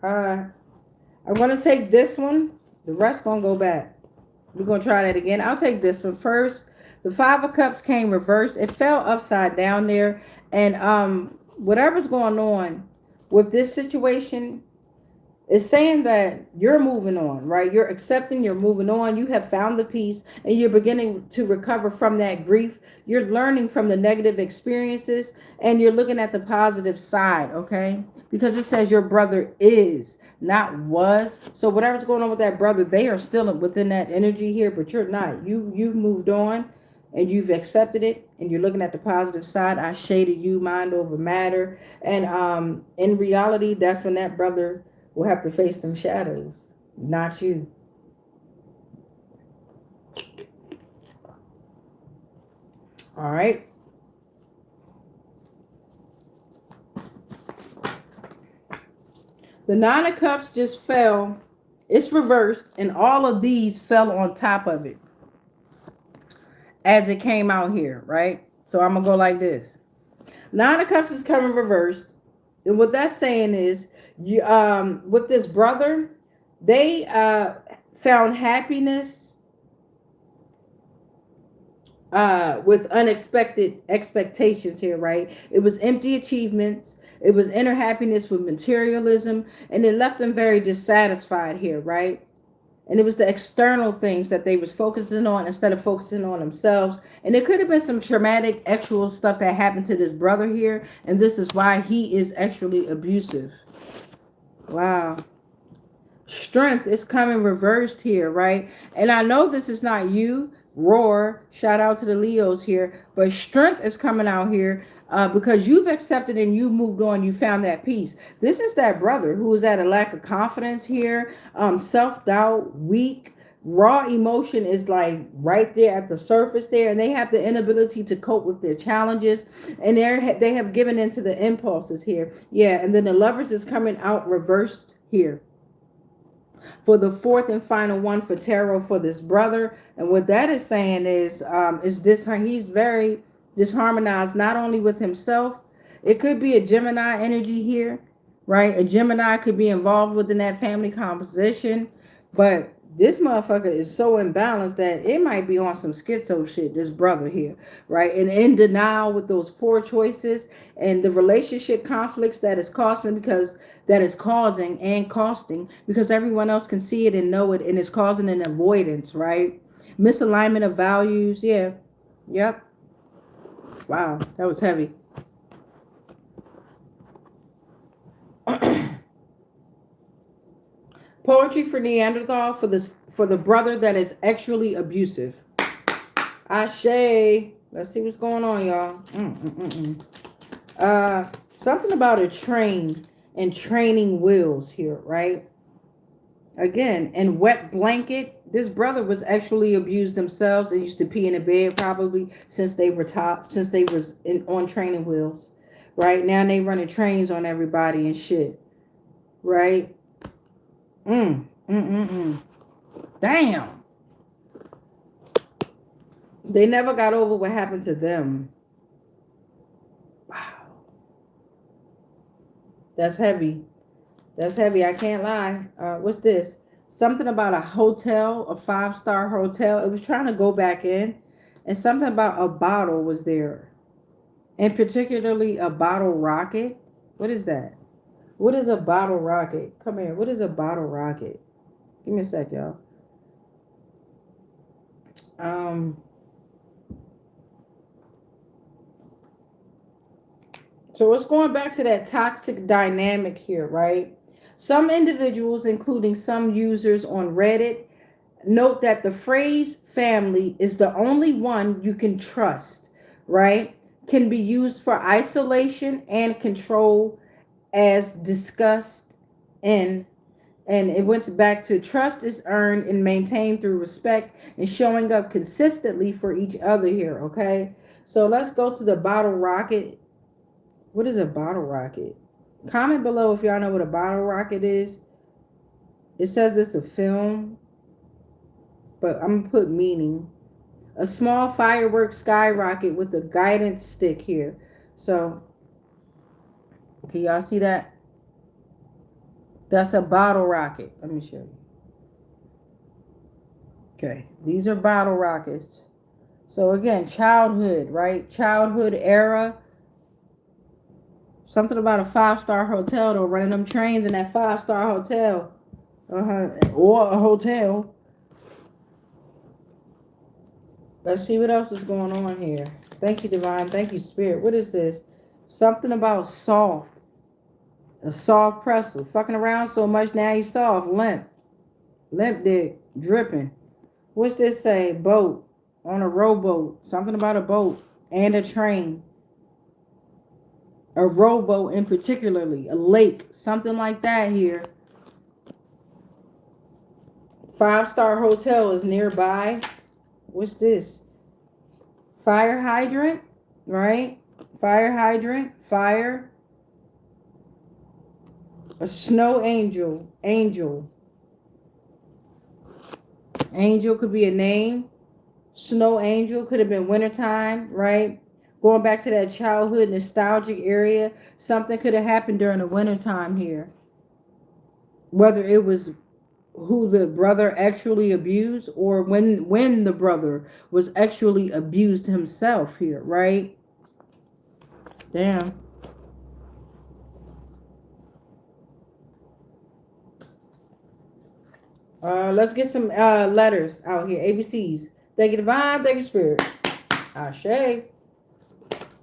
I'm gonna take this one. The rest gonna go back. We're gonna try that again. I'll take this one first. The 5 of Cups came reversed. It fell upside down there. And whatever's going on with this situation is saying that you're moving on, right? You're accepting, you're moving on. You have found the peace and you're beginning to recover from that grief. You're learning from the negative experiences and you're looking at the positive side, okay? Because it says your brother is, not was. So whatever's going on with that brother, they are still within that energy here, but you're not. You've moved on and you've accepted it and you're looking at the positive side. I shaded you, mind over matter. And in reality, that's when that brother will have to face them shadows, not you. All right. The 9 of Cups just fell. It's reversed, and all of these fell on top of it as it came out here, right? So I'm going to go like this. 9 of Cups is coming reversed. And what that's saying is, you, with this brother, they found happiness with unexpected expectations here, right? It was empty achievements. It was inner happiness with materialism, and it left them very dissatisfied here, right? And it was the external things that they was focusing on instead of focusing on themselves. And it could have been some traumatic actual stuff that happened to this brother here, and this is why he is actually abusive. Wow. Strength is coming reversed here, right? And I know this is not you, Roar. Shout out to the Leos here. But strength is coming out here because you've accepted and you moved on. You found that peace. This is that brother who is at a lack of confidence here, self-doubt, weak. Raw emotion is like right there at the surface there, and they have the inability to cope with their challenges, and they have given into the impulses here. Yeah, and then the Lovers is coming out reversed here. For the fourth and final one for tarot for this brother, and what that is saying is this: he's very disharmonized, not only with himself. It could be a Gemini energy here, right? A Gemini could be involved within that family composition, but this motherfucker is so imbalanced that it might be on some schizo shit, this brother here, right? And in denial with those poor choices and the relationship conflicts that is causing, because that is causing and costing, because everyone else can see it and know it, and it's causing an avoidance, right? Misalignment of values. Yeah. Yep. Wow, that was heavy. Poetry for Neanderthal for the brother that is actually abusive. Ashe. Let's see what's going on, y'all. Something about a train and training wheels here, right? Again, and wet blanket. This brother was actually abused themselves and used to pee in the bed probably since they were on training wheels, right? Now they running trains on everybody and shit, right? Damn. They never got over what happened to them. Wow. That's heavy. That's heavy. I can't lie. What's this? Something about a hotel, a 5-star hotel. It was trying to go back in, and something about a bottle was there, and particularly a bottle rocket. What is that? What is a bottle rocket? Come here. What is a bottle rocket? Give me a sec, y'all. So it's going back to that toxic dynamic here, right? Some individuals, including some users on Reddit, note that the phrase family is the only one you can trust, right? Can be used for isolation and control, as discussed in, and it went back to trust is earned and maintained through respect and showing up consistently for each other here, okay? So let's go to the bottle rocket. What is a bottle rocket? Comment below if y'all know what a bottle rocket is. It says it's a film, but I'm going to put meaning. A small firework skyrocket with a guidance stick here. So, can y'all see that? That's a bottle rocket. Let me show you. Okay, these are bottle rockets. So again, childhood, right? Childhood era. Something about a 5-star hotel, though, running them trains in that 5-star hotel. Or a hotel. Let's see what else is going on here. Thank you, Divine. Thank you, Spirit. What is this? Something about soft. A soft pretzel. Fucking around so much, now he's soft. Limp. Limp dick. Dripping. What's this say? Boat. On a rowboat. Something about a boat. And a train. A rowboat in particularly. A lake. Something like that here. 5-star hotel is nearby. What's this? Fire hydrant. Right? Fire hydrant. Fire. A snow angel. Angel. Angel could be a name. Snow angel could have been wintertime, right? Going back to that childhood nostalgic area, something could have happened during the wintertime here. Whether it was who the brother actually abused or when the brother was actually abused himself here, right? Damn. Let's get some letters out here. ABCs. Thank you, Divine. Thank you, Spirit. Ashe.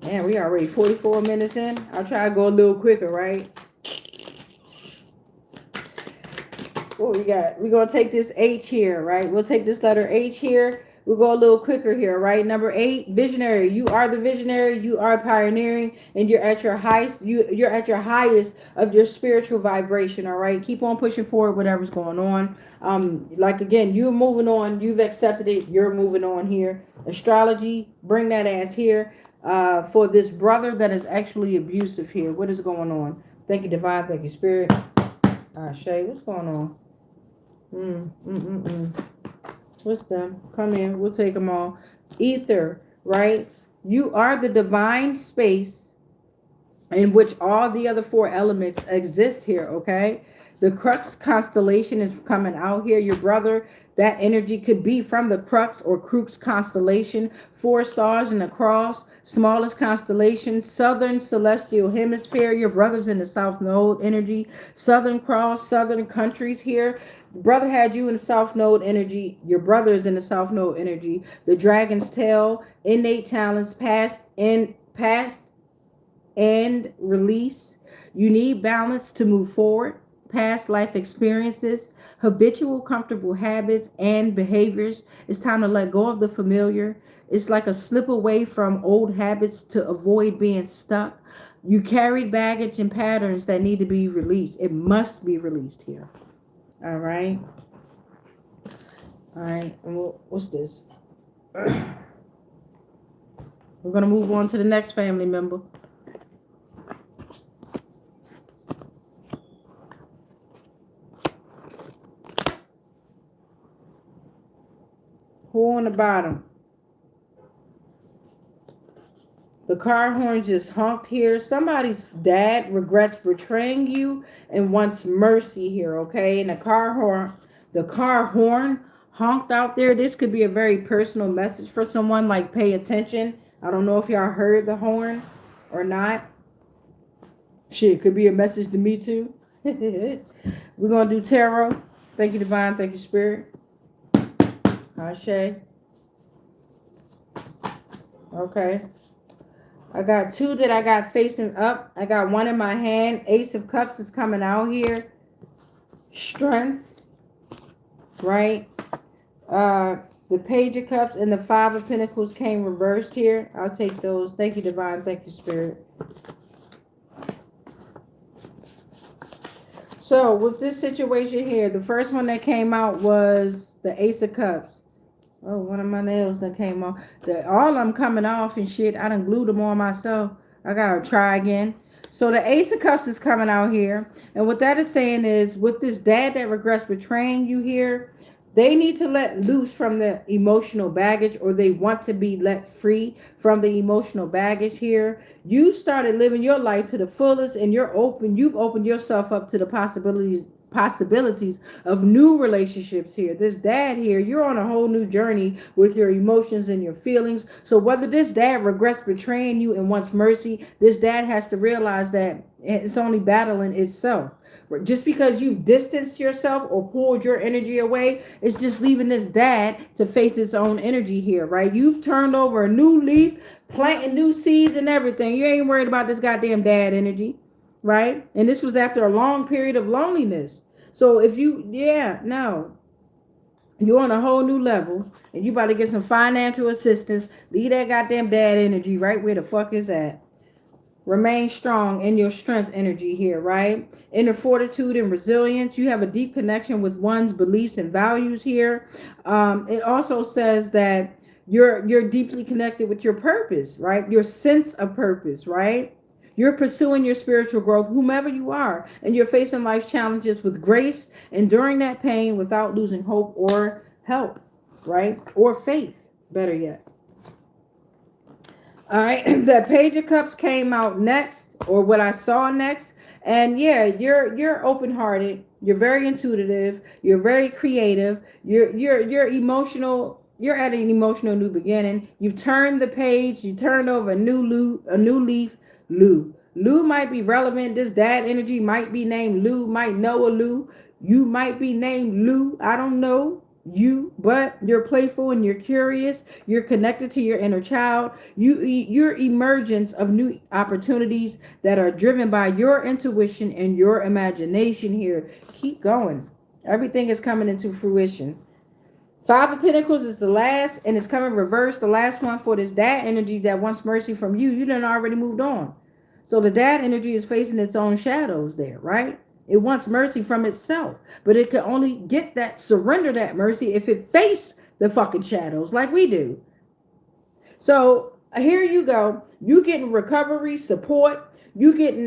Man, we already 44 minutes in. I'll try to go a little quicker, right? What we got? We're going to take this H here, right? We'll take this letter H here. We'll go a little quicker here, right? Number 8, visionary. You are the visionary. You are pioneering, and you're at your highest. You're at your highest of your spiritual vibration. All right. Keep on pushing forward. Whatever's going on. Like again, you're moving on. You've accepted it. You're moving on here. Astrology. Bring that ass here. For this brother that is actually abusive here. What is going on? Thank you, Divine. Thank you, Spirit. Shay, what's going on? What's them? Come in. We'll take them all. Ether, right? You are the divine space in which all the other four elements exist here, okay? The crux constellation is coming out here. Your brother, that energy could be from the crux or crux constellation. 4 stars in the cross, smallest constellation, southern celestial hemisphere. Your brother's in the south node energy, southern cross, southern countries here. Brother had you in the south node energy. Your brother is in the south node energy. The dragon's tail, innate talents, past and release. You need balance to move forward. Past life experiences, habitual comfortable habits and behaviors. It's time to let go of the familiar. It's like a slip away from old habits to avoid being stuck. You carried baggage and patterns that need to be released. It must be released here. All right. All right. What's this? We're going to move on to the next family member. Who on the bottom? The car horn just honked here. Somebody's dad regrets betraying you and wants mercy here, okay? And the car horn honked out there. This could be a very personal message for someone, like pay attention. I don't know if y'all heard the horn or not. Shit, it could be a message to me too. We're going to do tarot. Thank you, Divine. Thank you, Spirit. Ashe. Okay. I got 2 that I got facing up. I got 1 in my hand. Ace of Cups is coming out here. Strength. Right? The Page of Cups and the 5 of Pentacles came reversed here. I'll take those. Thank you, Divine. Thank you, Spirit. So, with this situation here, the first one that came out was the Ace of Cups. Oh, one of my nails that came off. All of them coming off and shit. I done glued them on myself. I gotta try again. So the Ace of Cups is coming out here. And what that is saying is, with this dad that regrets betraying you here, they need to let loose from the emotional baggage, or they want to be let free from the emotional baggage here. You started living your life to the fullest, and you've opened yourself up to the possibilities of new relationships here. This dad here, you're on a whole new journey with your emotions and your feelings. So whether this dad regrets betraying you and wants mercy, this dad has to realize that it's only battling itself. Just because you've distanced yourself or pulled your energy away, it's just leaving this dad to face its own energy here, right? You've turned over a new leaf, planting new seeds and everything. You ain't worried about this goddamn dad energy, right? And this was after a long period of loneliness. So if you're on a whole new level and you about to get some financial assistance, leave that goddamn dad energy right where the fuck is at. Remain strong in your strength energy here, right? Inner fortitude and resilience. You have a deep connection with one's beliefs and values here. It also says that you're deeply connected with your purpose, right? Your sense of purpose, right? You're pursuing your spiritual growth, whomever you are, and you're facing life's challenges with grace, enduring that pain without losing hope or help, right? Or faith, better yet. All right, the Page of Cups came out next, or what I saw next. And yeah, you're open-hearted, you're very intuitive, you're very creative, you're emotional, you're at an emotional new beginning. You've turned the page, you turned over a new leaf. Lou might be relevant. This dad energy might be named Lou, might know a Lou. You might be named Lou. I don't know you, but you're playful and you're curious. You're connected to your inner child. Your emergence of new opportunities that are driven by your intuition and your imagination here. Keep going. Everything is coming into fruition. 5 of Pentacles is the last, and it's coming reverse. The last one for this dad energy that wants mercy from you. You done already moved on. So the dad energy is facing its own shadows there, right? It wants mercy from itself, but it can only surrender that mercy if it face the fucking shadows like we do. So here you go. You getting recovery support. You getting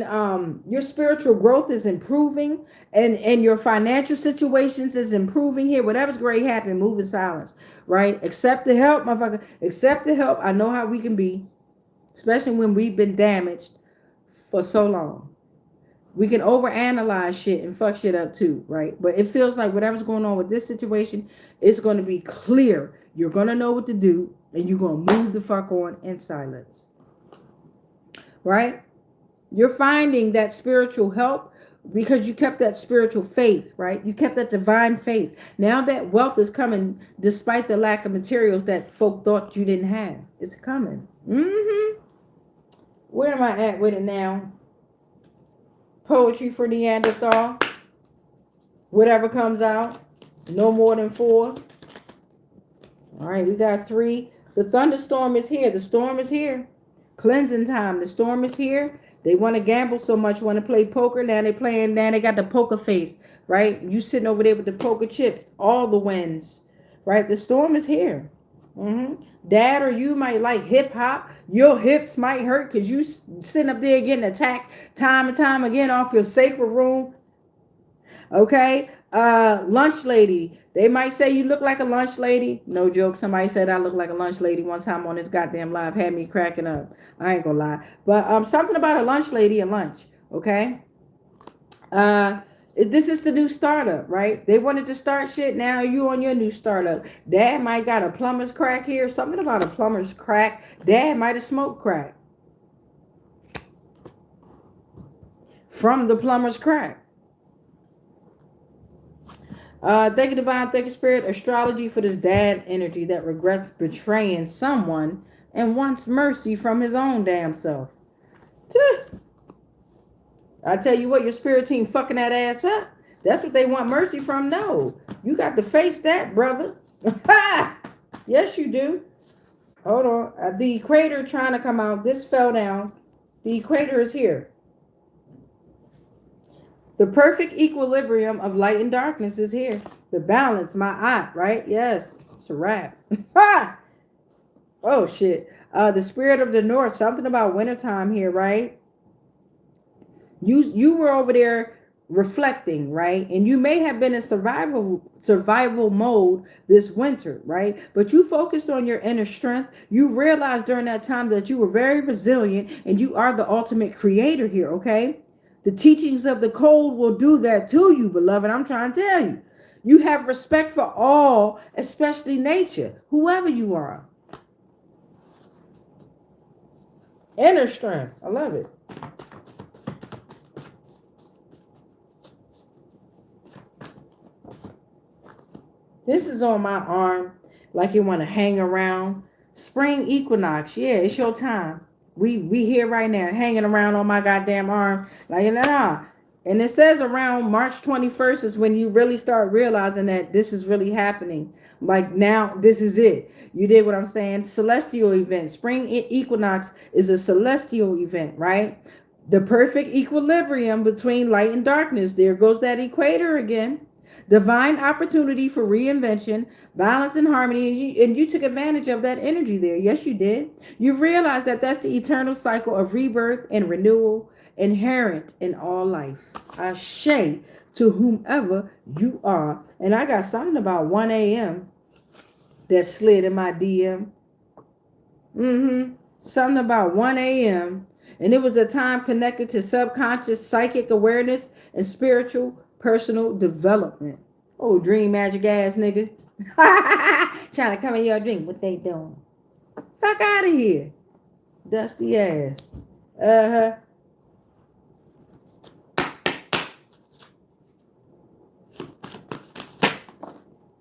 your spiritual growth is improving, and your financial situations is improving here. Whatever's great happen, move in silence, right? Accept the help, motherfucker. Accept the help. I know how we can be, especially when we've been damaged for so long. We can overanalyze shit and fuck shit up too, right? But it feels like whatever's going on with this situation, it's going to be clear. You're going to know what to do, and you're going to move the fuck on in silence, right? You're finding that spiritual help because you kept that spiritual faith, right? You kept that divine faith. Now that wealth is coming despite the lack of materials that folk thought you didn't have. It's coming. Where am I at with it now? Poetry for Neanderthal. Whatever comes out. No more than 4. All right, we got 3. The thunderstorm is here. The storm is here. Cleansing time. The storm is here. They want to gamble so much, want to play poker. Now they playing, now they got the poker face, right? You sitting over there with the poker chips, all the wins, right? The storm is here. Dad or you might like hip hop. Your hips might hurt because you sitting up there getting attacked time and time again off your sacred room. Okay. Lunch lady. They might say you look like a lunch lady. No joke. Somebody said I look like a lunch lady one time on this goddamn live. Had me cracking up. I ain't gonna lie. But something about a lunch lady and lunch. Okay. This is the new startup, right? They wanted to start shit. Now you on your new startup. Dad might got a plumber's crack here. Something about a plumber's crack. Dad might have smoked crack. From the plumber's crack. Thank you, divine, thank you, spirit. Astrology for this dad energy that regrets betraying someone and wants mercy from his own damn self. I tell you what, your spirit team fucking that ass up. That's what they want mercy from. No, you got to face that, brother. Yes, you do. Hold on. The equator trying to come out. This fell down. The equator is here. The perfect equilibrium of light and darkness is here. The balance, my aunt, right? Yes, it's a wrap. Oh, shit. The spirit of the north, something about wintertime here, right? You were over there reflecting, right? And you may have been in survival mode this winter, right? But you focused on your inner strength. You realized during that time that you were very resilient and you are the ultimate creator here, okay? The teachings of the code will do that to you, beloved. I'm trying to tell you. You have respect for all, especially nature, whoever you are. Inner strength. I love it. This is on my arm, like you want to hang around. Spring equinox. Yeah, it's your time. We here right now, hanging around on my goddamn arm. Like, nah. And it says around March 21st is when you really start realizing that this is really happening. Like now, this is it. You did what I'm saying? Celestial event. Spring equinox is a celestial event, right? The perfect equilibrium between light and darkness. There goes that equator again. Divine opportunity for reinvention, balance, and harmony, and you took advantage of that energy there. Yes, you did. You realized that that's the eternal cycle of rebirth and renewal inherent in all life. Ashe to whomever you are. And I got something about 1 a.m. that slid in my DM. Something about 1 a.m. And it was a time connected to subconscious psychic awareness and spiritual personal development. Oh, dream magic ass nigga. Trying to come in your dream. What they doing? Fuck out of here. Dusty ass. The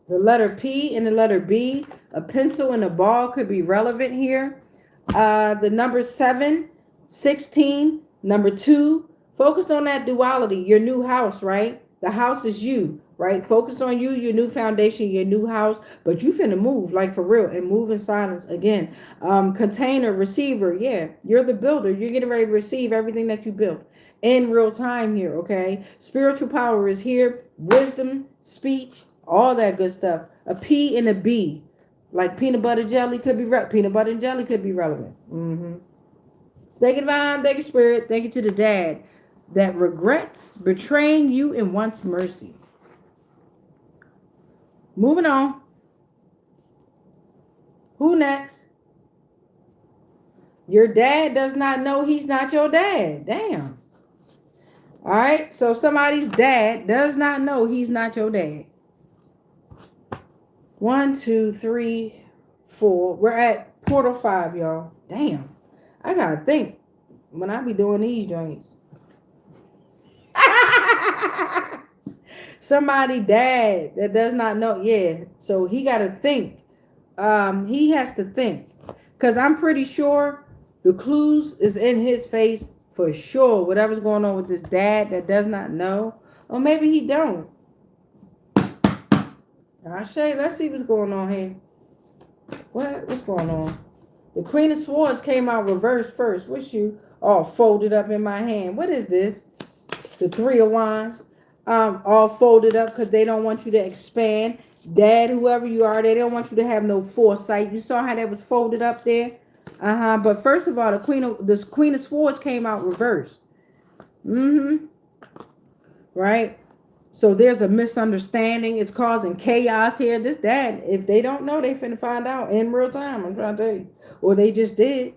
letter P and the letter B. A pencil and a ball could be relevant here. The number 7, 16, number 2. Focus on that duality, your new house, right? The house is you, right? Focus on you, your new foundation, your new house. But you finna move, like for real, and move in silence again. Container, receiver, yeah. You're the builder. You're getting ready to receive everything that you built in real time here, okay? Spiritual power is here. Wisdom, speech, all that good stuff. A P and a B. Like peanut butter jelly could be peanut butter and jelly could be relevant. Thank you, divine. Thank you, spirit. Thank you to the dad that regrets betraying you and wants mercy. Moving on. Who next? Your dad does not know he's not your dad. Damn. All right. So somebody's dad does not know he's not your dad. 1, 2, 3, 4. We're at portal 5, y'all. Damn. I gotta think when I be doing these joints. Somebody dad that does not know. Yeah. So he gotta think. He has to think. Because I'm pretty sure the clues is in his face for sure. Whatever's going on with this dad that does not know. Or maybe he don't. Let's see what's going on here. What's going on? The Queen of Swords came out reversed first. What's you all folded up in my hand? What is this? The Three of Wands. All folded up because they don't want you to expand. Dad, whoever you are, they don't want you to have no foresight. You saw how that was folded up there? But first of all, the Queen of Swords came out reversed. Right? So there's a misunderstanding. It's causing chaos here. This dad, if they don't know, they finna find out in real time. I'm trying to tell you. Or they just did.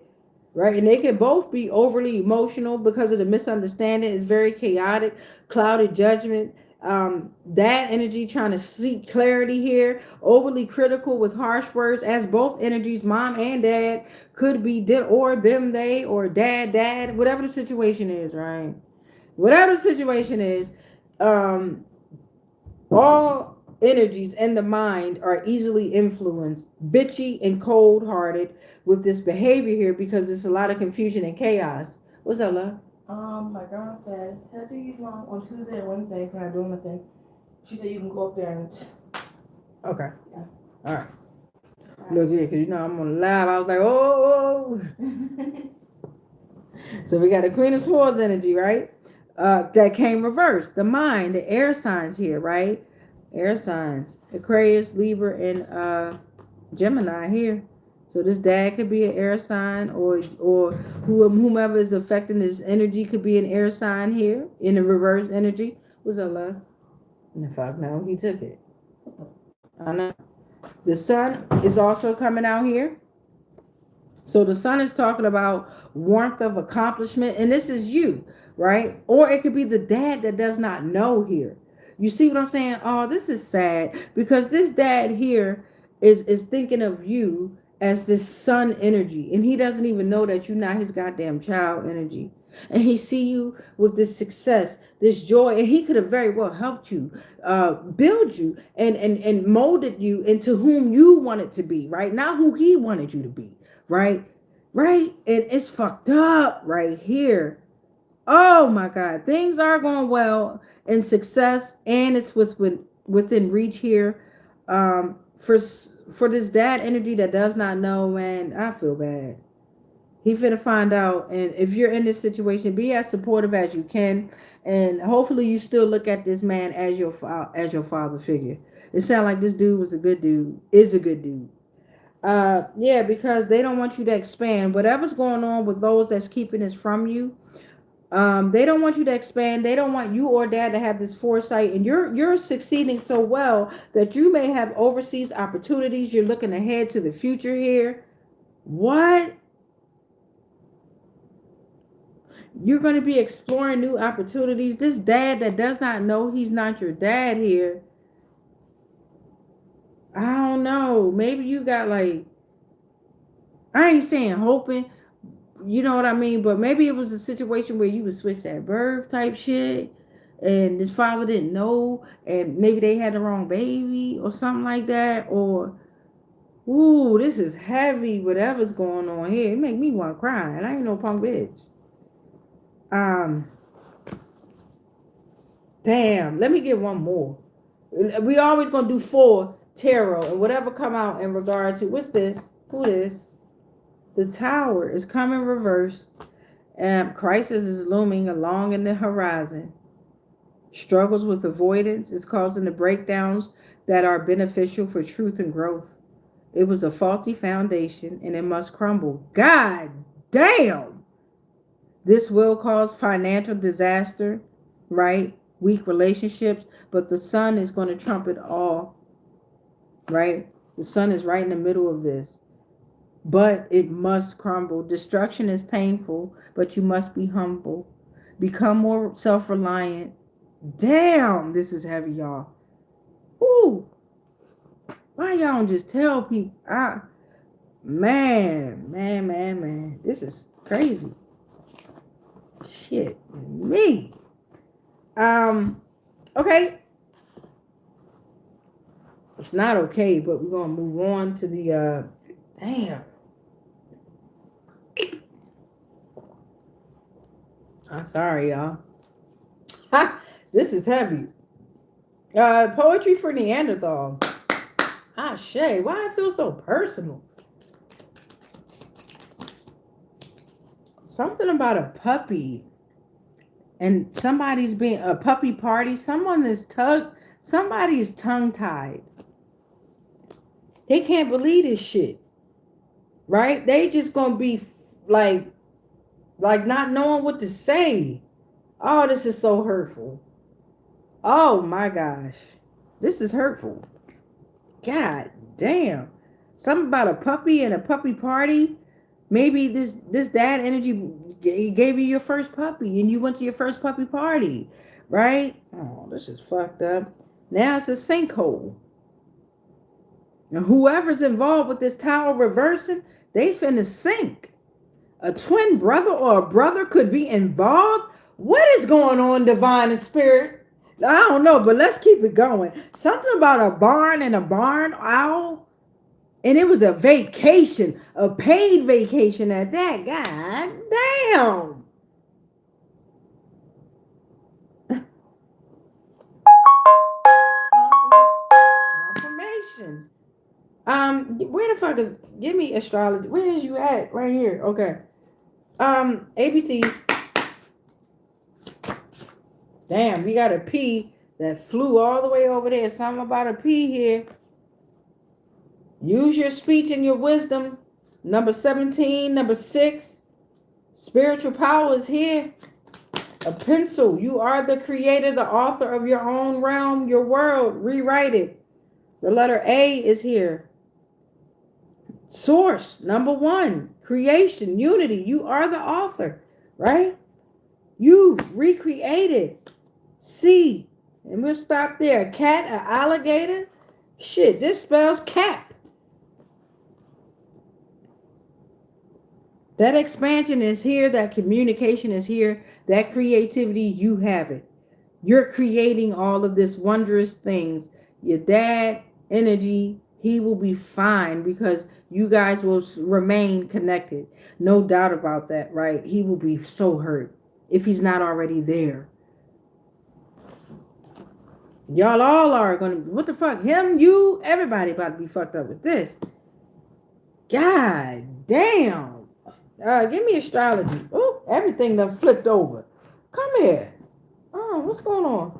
Right? And they could both be overly emotional because of the misunderstanding. It's very chaotic, clouded judgment. That energy trying to seek clarity here. Overly critical with harsh words, as both energies, mom and dad, could be or them, they, or dad, whatever the situation is, right? Whatever the situation is, all energies in the mind are easily influenced, bitchy and cold-hearted with this behavior here because there's a lot of confusion and chaos. What's up, love?
My girl said, tell Jiggy's mom on Tuesday and Wednesday for not doing nothing. She said you can go up there and...
Okay.
Yeah.
All right. Look here, because you know I'm on live. I was like, oh. So we got the Queen of Swords energy, right? That came reversed. The mind, the air signs here, right? Air signs. Aquarius, Libra, and Gemini here. So this dad could be an air sign, or whomever is affecting this energy could be an air sign here in the reverse energy. What's up, love? And the fuck no, he took it. I know. The sun is also coming out here. So the sun is talking about warmth of accomplishment, and this is you, right? Or it could be the dad that does not know here. You see what I'm saying? Oh, this is sad because this dad here is thinking of you as this sun energy, and he doesn't even know that you're not his goddamn child energy. And he see you with this success, this joy, and he could have very well helped you, build you, and molded you into whom you wanted to be, right? Not who he wanted you to be, right? Right? And it's fucked up right here. Oh my God, things are going well in success, and it's within reach here. For this dad energy that does not know, man, I feel bad. He finna find out, and if you're in this situation, be as supportive as you can, and hopefully you still look at this man as your father figure. It sounds like this dude was a good dude, is a good dude. Yeah, because they don't want you to expand. Whatever's going on with those that's keeping this from you, they don't want you to expand. They don't want you or dad to have this foresight, and you're succeeding so well that you may have overseas opportunities. You're looking ahead to the future here. What? You're going to be exploring new opportunities. This dad that does not know he's not your dad here, I don't know. Maybe you got like, I ain't saying hoping, you know what I mean? But maybe it was a situation where you would switch that birth type shit, and his father didn't know, and maybe they had the wrong baby or something like that. Or, ooh, this is heavy. Whatever's going on here, it make me want to cry, and I ain't no punk bitch. Damn. Let me get one more. We always gonna do 4 tarot, and whatever come out in regard to what's this? Who this? The Tower is coming reversed, and crisis is looming along in the horizon. Struggles with avoidance is causing the breakdowns that are beneficial for truth and growth. It was a faulty foundation, and it must crumble. God damn! This will cause financial disaster, right? Weak relationships, but the sun is going to trump it all, right? The sun is right in the middle of this. But it must crumble. Destruction is painful, but you must be humble. Become more self-reliant. Damn, this is heavy, y'all. Ooh, why y'all don't just tell people? Man. This is crazy. Shit, me. Okay. It's not okay, but we're gonna move on to the damn. I'm sorry, y'all. Ha! This is heavy. Poetry for Neanderthal. Shay, why I feel so personal? Something about a puppy. And somebody's being a puppy party. Somebody is tongue-tied. They can't believe this shit. Right? They just gonna be like not knowing what to say. Oh, this is so hurtful. Oh my gosh. This is hurtful. God damn. Something about a puppy and a puppy party. Maybe this dad energy gave you your first puppy and you went to your first puppy party, right? Oh, this is fucked up. Now it's a sinkhole. And whoever's involved with this tower reversing, they finna sink. A twin brother or a brother could be involved. What is going on, divine and spirit? I don't know, but let's keep it going. Something about a barn and a barn owl. And it was a vacation, a paid vacation at that. God damn. Confirmation. Where the fuck is, give me astrology. Where is you at? Right here. Okay. ABCs. Damn, we got a P that flew all the way over there. Something about a P here. Use your speech and your wisdom. Number 17, number 6. Spiritual power is here. A pencil. You are the creator, the author of your own realm, your world. Rewrite it. The letter A is here. Source. Number 1. Creation. Unity. You are the author. Right? You recreated. C. And we'll stop there. A cat, an alligator. Shit, this spells cat. That expansion is here. That communication is here. That creativity, you have it. You're creating all of this wondrous things. Your dad, energy, he will be fine because you guys will remain connected. No doubt about that, right? He will be so hurt if he's not already there. Y'all all are going to be, what the fuck? Him, you, everybody about to be fucked up with this. God damn. Give me astrology. Oh, everything done flipped over. Come here. Oh, what's going on?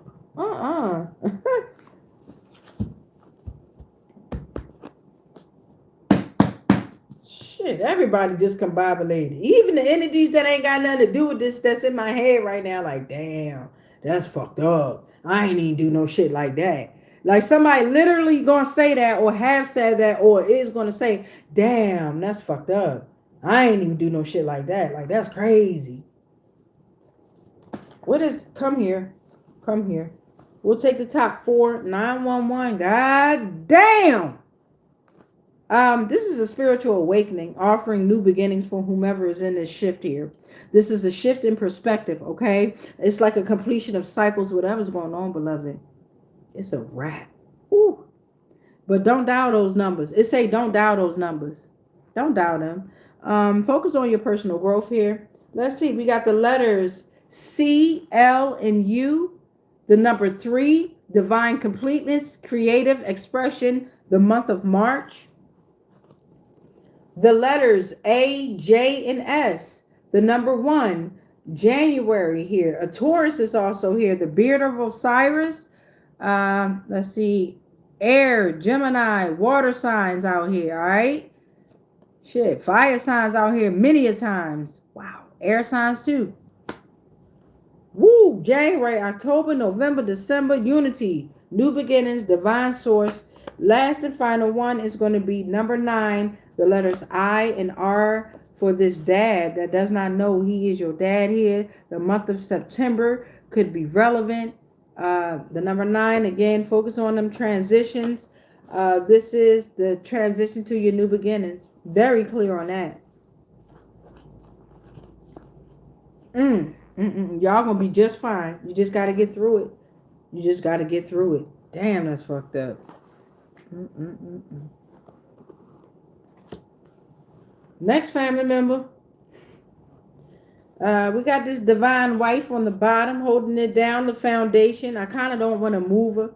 Shit, everybody discombobulated. Even the energies that ain't got nothing to do with this that's in my head right now, like, damn, that's fucked up. I ain't even do no shit like that. Like somebody literally gonna say that or have said that or is gonna say, damn, that's fucked up. I ain't even do no shit like that. Like, that's crazy. What is, come here. We'll take the top 4, 911. God damn. This is a spiritual awakening, offering new beginnings for whomever is in this shift here. This is a shift in perspective, okay? It's like a completion of cycles, whatever's going on, beloved. It's a wrap. Ooh. But don't doubt those numbers. It say don't doubt those numbers. Don't doubt them. Focus on your personal growth here. Let's see. We got the letters C, L, and U. The number 3, divine completeness, creative expression, the month of March. The letters A, J, and S. The number 1, January here. A Taurus is also here. The beard of Osiris. Let's see. Air, Gemini, water signs out here. All right. Shit, fire signs out here many a times. Wow. Air signs too. Woo! January, October, November, December, unity, new beginnings, divine source. Last and final one is going to be number 9, the letters I and R for this dad that does not know he is your dad here. The month of September could be relevant. The number 9, again, focus on them transitions. This is the transition to your new beginnings. Very clear on that. Y'all gonna be just fine. You just gotta get through it. You just gotta get through it. Damn, that's fucked up. Next family member. We got this divine wife on the bottom holding it down, the foundation. I kind of don't want to move her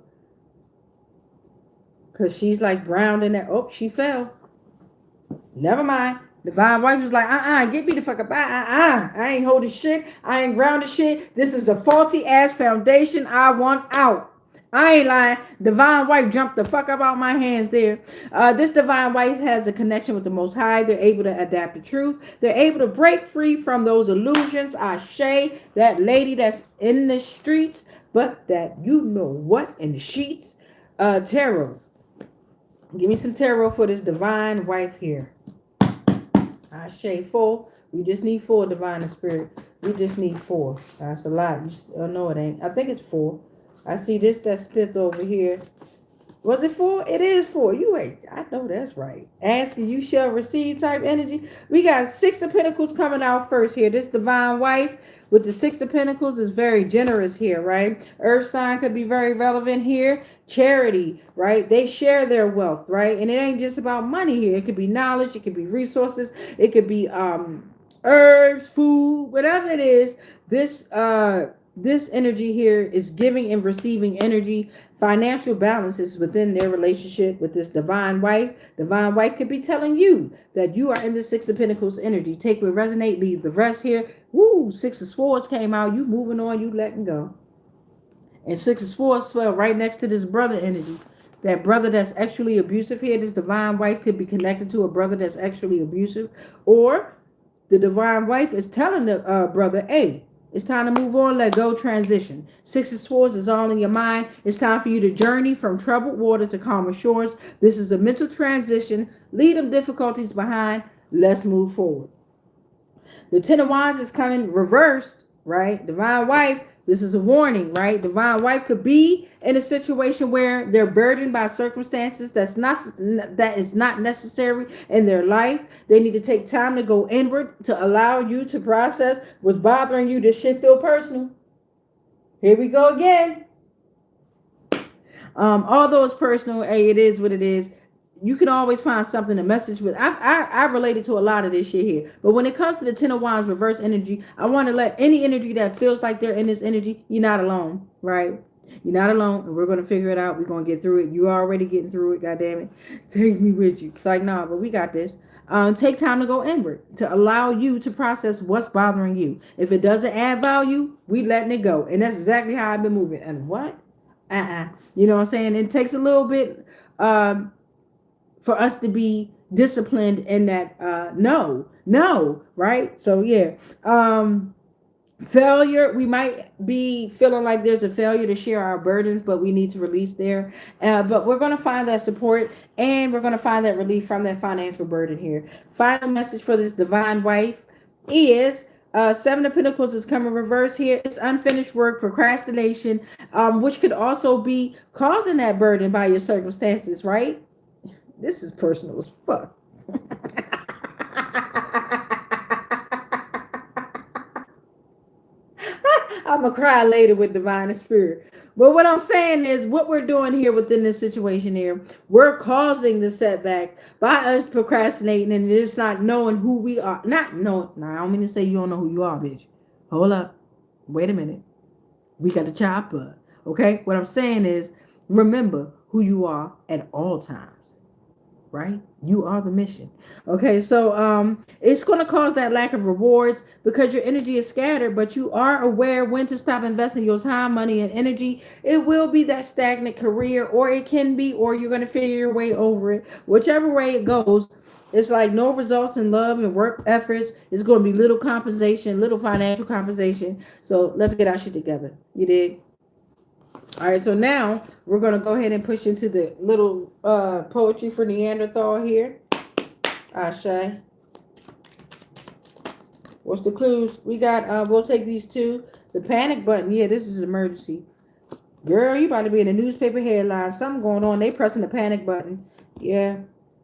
because she's like ground in there. Oh, she fell. Never mind. Divine wife was like, get me the fuck up. I ain't holding shit. I ain't grounded shit. This is a faulty ass foundation. I want out. I ain't lying. Divine wife jumped the fuck up out my hands there. This divine wife has a connection with the Most High. They're able to adapt the truth. They're able to break free from those illusions. Ashe, that lady that's in the streets, but that you know what in the sheets. Tarot. Give me some tarot for this divine wife here. Ashe, 4. We just need 4, divine and spirit. We just need 4. That's a lot. No, it ain't. I think it's 4. I see this that's split over here. Was it 4? It is 4. You ain't. I know that's right. Asking you shall receive type energy. We got 6 of Pentacles coming out first here. This divine wife with the 6 of Pentacles is very generous here, right? Earth sign could be very relevant here. Charity, right? They share their wealth, right? And it ain't just about money here. It could be knowledge. It could be resources. It could be herbs, food, whatever it is. This energy here is giving and receiving energy. Financial balance is within their relationship with this divine wife. Divine wife could be telling you that you are in the 6 of Pentacles energy. Take what resonate, leave the rest here. Woo, 6 of Swords came out. You moving on, you letting go. And 6 of Swords fell right next to this brother energy. That brother that's actually abusive here, this divine wife could be connected to a brother that's actually abusive. Or the divine wife is telling the brother, hey, it's time to move on, let go, transition. 6 of Swords is all in your mind. It's time for you to journey from troubled water to calmer shores. This is a mental transition. Leave them difficulties behind. Let's move forward. The 10 of Wands is coming reversed, right? Divine wife, this is a warning, right? Divine wife could be in a situation where they're burdened by circumstances that is not necessary in their life. They need to take time to go inward to allow you to process what's bothering you. This shit feel personal. Here we go again. Although it's personal, hey, it is what it is. You can always find something to message with. I related to a lot of this shit here. But when it comes to the 10 of Wands reverse energy, I want to let any energy that feels like they're in this energy, you're not alone, right? You're not alone, and we're going to figure it out. We're going to get through it. You're already getting through it, goddammit. Take me with you. It's like, nah, but we got this. Take time to go inward to allow you to process what's bothering you. If it doesn't add value, we letting it go. And that's exactly how I've been moving. And what? You know what I'm saying? It takes a little bit... for us to be disciplined in that no, right? So yeah. Failure, we might be feeling like there's a failure to share our burdens, but we need to release there. But we're going to find that support, and we're going to find that relief from that financial burden here. Final message for this divine wife is 7 of Pentacles is coming reverse here. It's unfinished work, procrastination, which could also be causing that burden by your circumstances, right? This is personal as fuck. I'm going to cry later with divine and spirit. But what I'm saying is what we're doing here within this situation here, we're causing the setbacks by us procrastinating and just not knowing who we are. Not knowing. Now, I don't mean to say you don't know who you are, bitch. Hold up. Wait a minute. We got the chopper. Okay? What I'm saying is remember who you are at all times. Right? You are the mission. Okay, so it's going to cause that lack of rewards because your energy is scattered, but you are aware when to stop investing your time, money, and energy. It will be that stagnant career, or it can be, or you're going to figure your way over it. Whichever way it goes, It's like no results in love and work efforts. It's going to be little compensation, little financial compensation. So let's get our shit together. You dig? All right. So now we're going to go ahead and push into the little poetry for Neanderthal here. Ashe. What's the clues? We got, we'll take these two. The panic button. Yeah, this is emergency. Girl, you about to be in a newspaper headline. Something going on. They pressing the panic button. Yeah.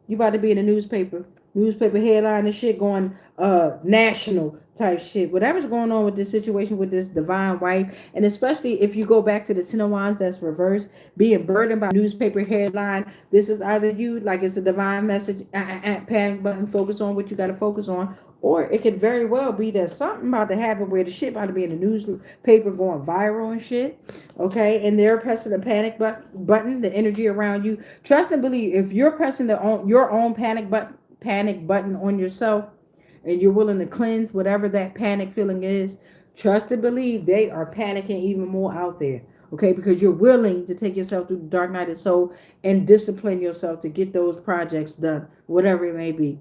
You about to be in a newspaper headline and shit going national type shit. Whatever's going on with this situation with this divine wife, and especially if you go back to the Ten of Wands that's reversed, being burdened by newspaper headline. This is either you, like it's a divine message, panic button, focus on what you got to focus on, or it could very well be that something about to happen where the shit about to be in the newspaper going viral and shit. Okay, and they're pressing the panic button, the energy around you. Trust and believe. If you're pressing your own panic button on yourself, and you're willing to cleanse whatever that panic feeling is, trust and believe they are panicking even more out there. Okay, because you're willing to take yourself through the dark night of soul and discipline yourself to get those projects done, whatever it may be.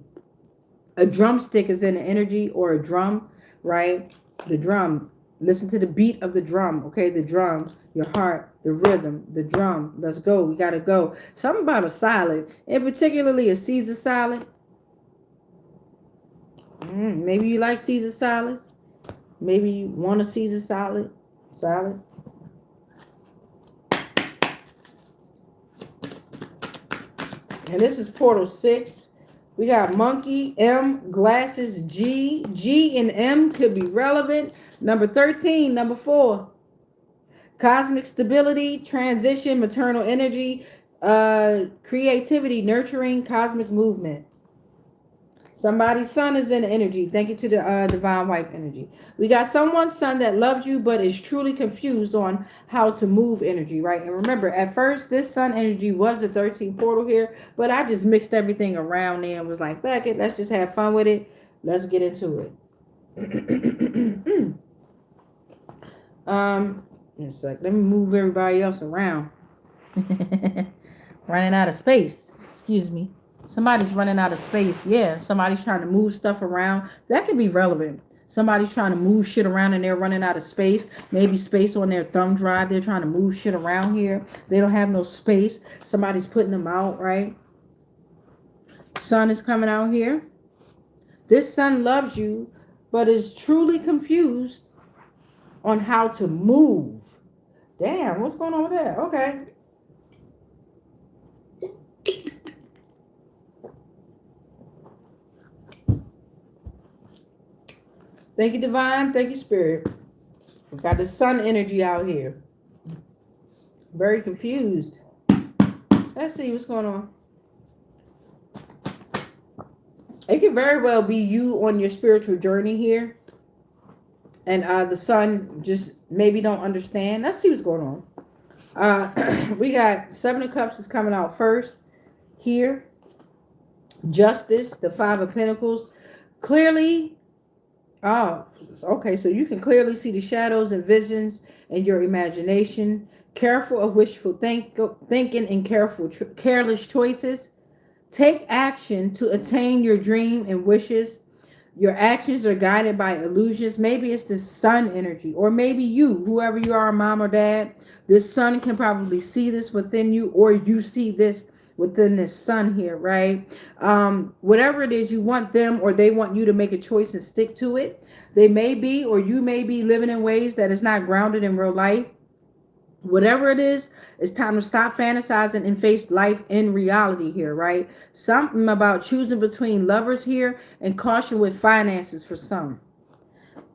A drumstick is in the energy, or a drum, right? The drum. Listen to the beat of the drum, okay? The drum, your heart, the rhythm, the drum. Let's go. We got to go. Something about a salad, and particularly a Caesar salad. Maybe you like Caesar salads. Maybe you want a Caesar salad. And this is Portal 6. We got monkey, M, glasses, G. G and M could be relevant. Number 13, number 4. Cosmic stability, transition, maternal energy, creativity, nurturing, cosmic movement. Somebody's son is in the energy. Thank you to the divine wife energy. We got someone's son that loves you but is truly confused on how to move energy, right? And remember, at first, this sun energy was the 13th portal here, but I just mixed everything around there and was like, fuck it, let's just have fun with it. Let's get into it. It's like, let me move everybody else around. Running out of space. Excuse me. Somebody's running out of space. Yeah, somebody's trying to move stuff around. That could be relevant. Somebody's trying to move shit around and they're running out of space. Maybe space on their thumb drive. They're trying to move shit around here. They don't have no space. Somebody's putting them out, right? Sun is coming out here. This son loves you, but is truly confused on how to move. Damn, what's going on with that? Okay. Thank you, divine. Thank you, spirit. We've got the sun energy out here. Very confused. Let's see what's going on. It could very well be you on your spiritual journey here. And the sun just maybe don't understand. Let's see what's going on. We got 7 of Cups is coming out first here. Justice, the 5 of Pentacles. Clearly, okay, so you can clearly see the shadows and visions in your imagination. Careful of wishful thinking and careless choices. Take action to attain your dream and wishes. Your actions are guided by illusions. Maybe it's the sun energy, or maybe you, whoever you are, mom or dad. This sun can probably see this within you, or you see this within this sun here, right? Whatever it is, you want them or they want you to make a choice and stick to it. They may be, or you may be living in ways that is not grounded in real life. Whatever it is, it's time to stop fantasizing and face life in reality here, right? Something about choosing between lovers here and caution with finances for some.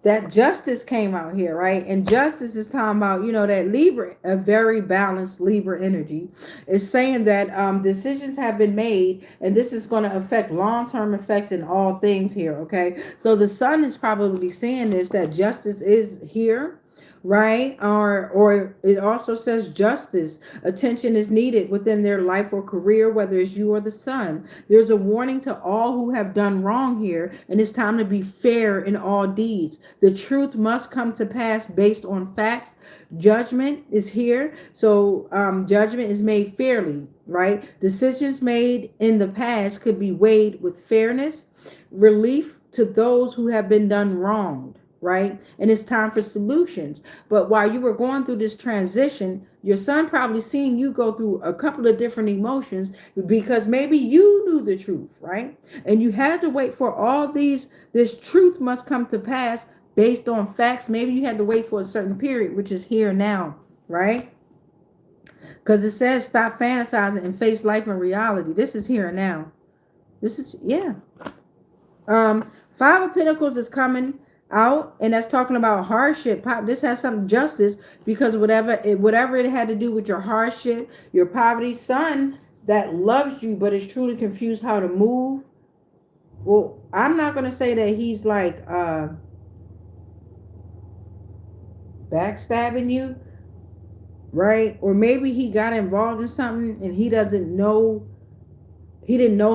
That justice came out here, right? And justice is talking about, that Libra, a very balanced Libra energy, is saying that decisions have been made, and this is going to affect long-term effects in all things here, okay? So the sun is probably saying this, that justice is here, right? Or it also says justice. Attention is needed within their life or career, whether it's you or the sun. There's a warning to all who have done wrong here, and it's time to be fair in all deeds. The truth must come to pass based on facts. Judgment is here. So judgment is made fairly. right? Decisions made in the past could be weighed with fairness, relief to those who have been done wronged, right? And it's time for solutions. But while you were going through this transition, your son probably seen you go through a couple of different emotions because maybe you knew the truth, right? And you had to wait for all these, this truth must come to pass based on facts. Maybe you had to wait for a certain period, which is here now, right? Because it says stop fantasizing and face life in reality. This is here and now. This is, yeah. Five of Pentacles is coming out, and that's talking about hardship. This has some justice because whatever it had to do with your hardship, your poverty, son that loves you but is truly confused how to move. Well, I'm not gonna say that he's like backstabbing you, right? Or maybe he got involved in something and he didn't know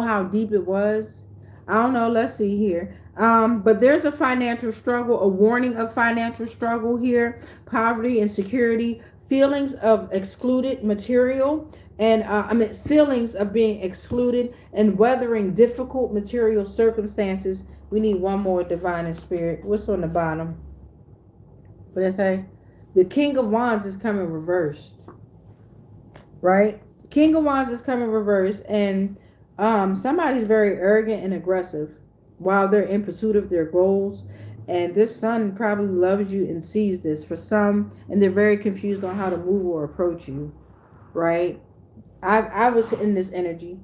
how deep it was. I don't know. Let's see here. But there's a financial struggle, a warning of financial struggle here, poverty, insecurity, feelings of excluded material, and feelings of being excluded and weathering difficult material circumstances. We need one more, divine and spirit. What's on the bottom? What did I say? The King of Wands is coming reversed, right? King of Wands is coming reversed, and somebody's very arrogant and aggressive while they're in pursuit of their goals. And this son probably loves you and sees this for some, and they're very confused on how to move or approach you, right? I was in this energy.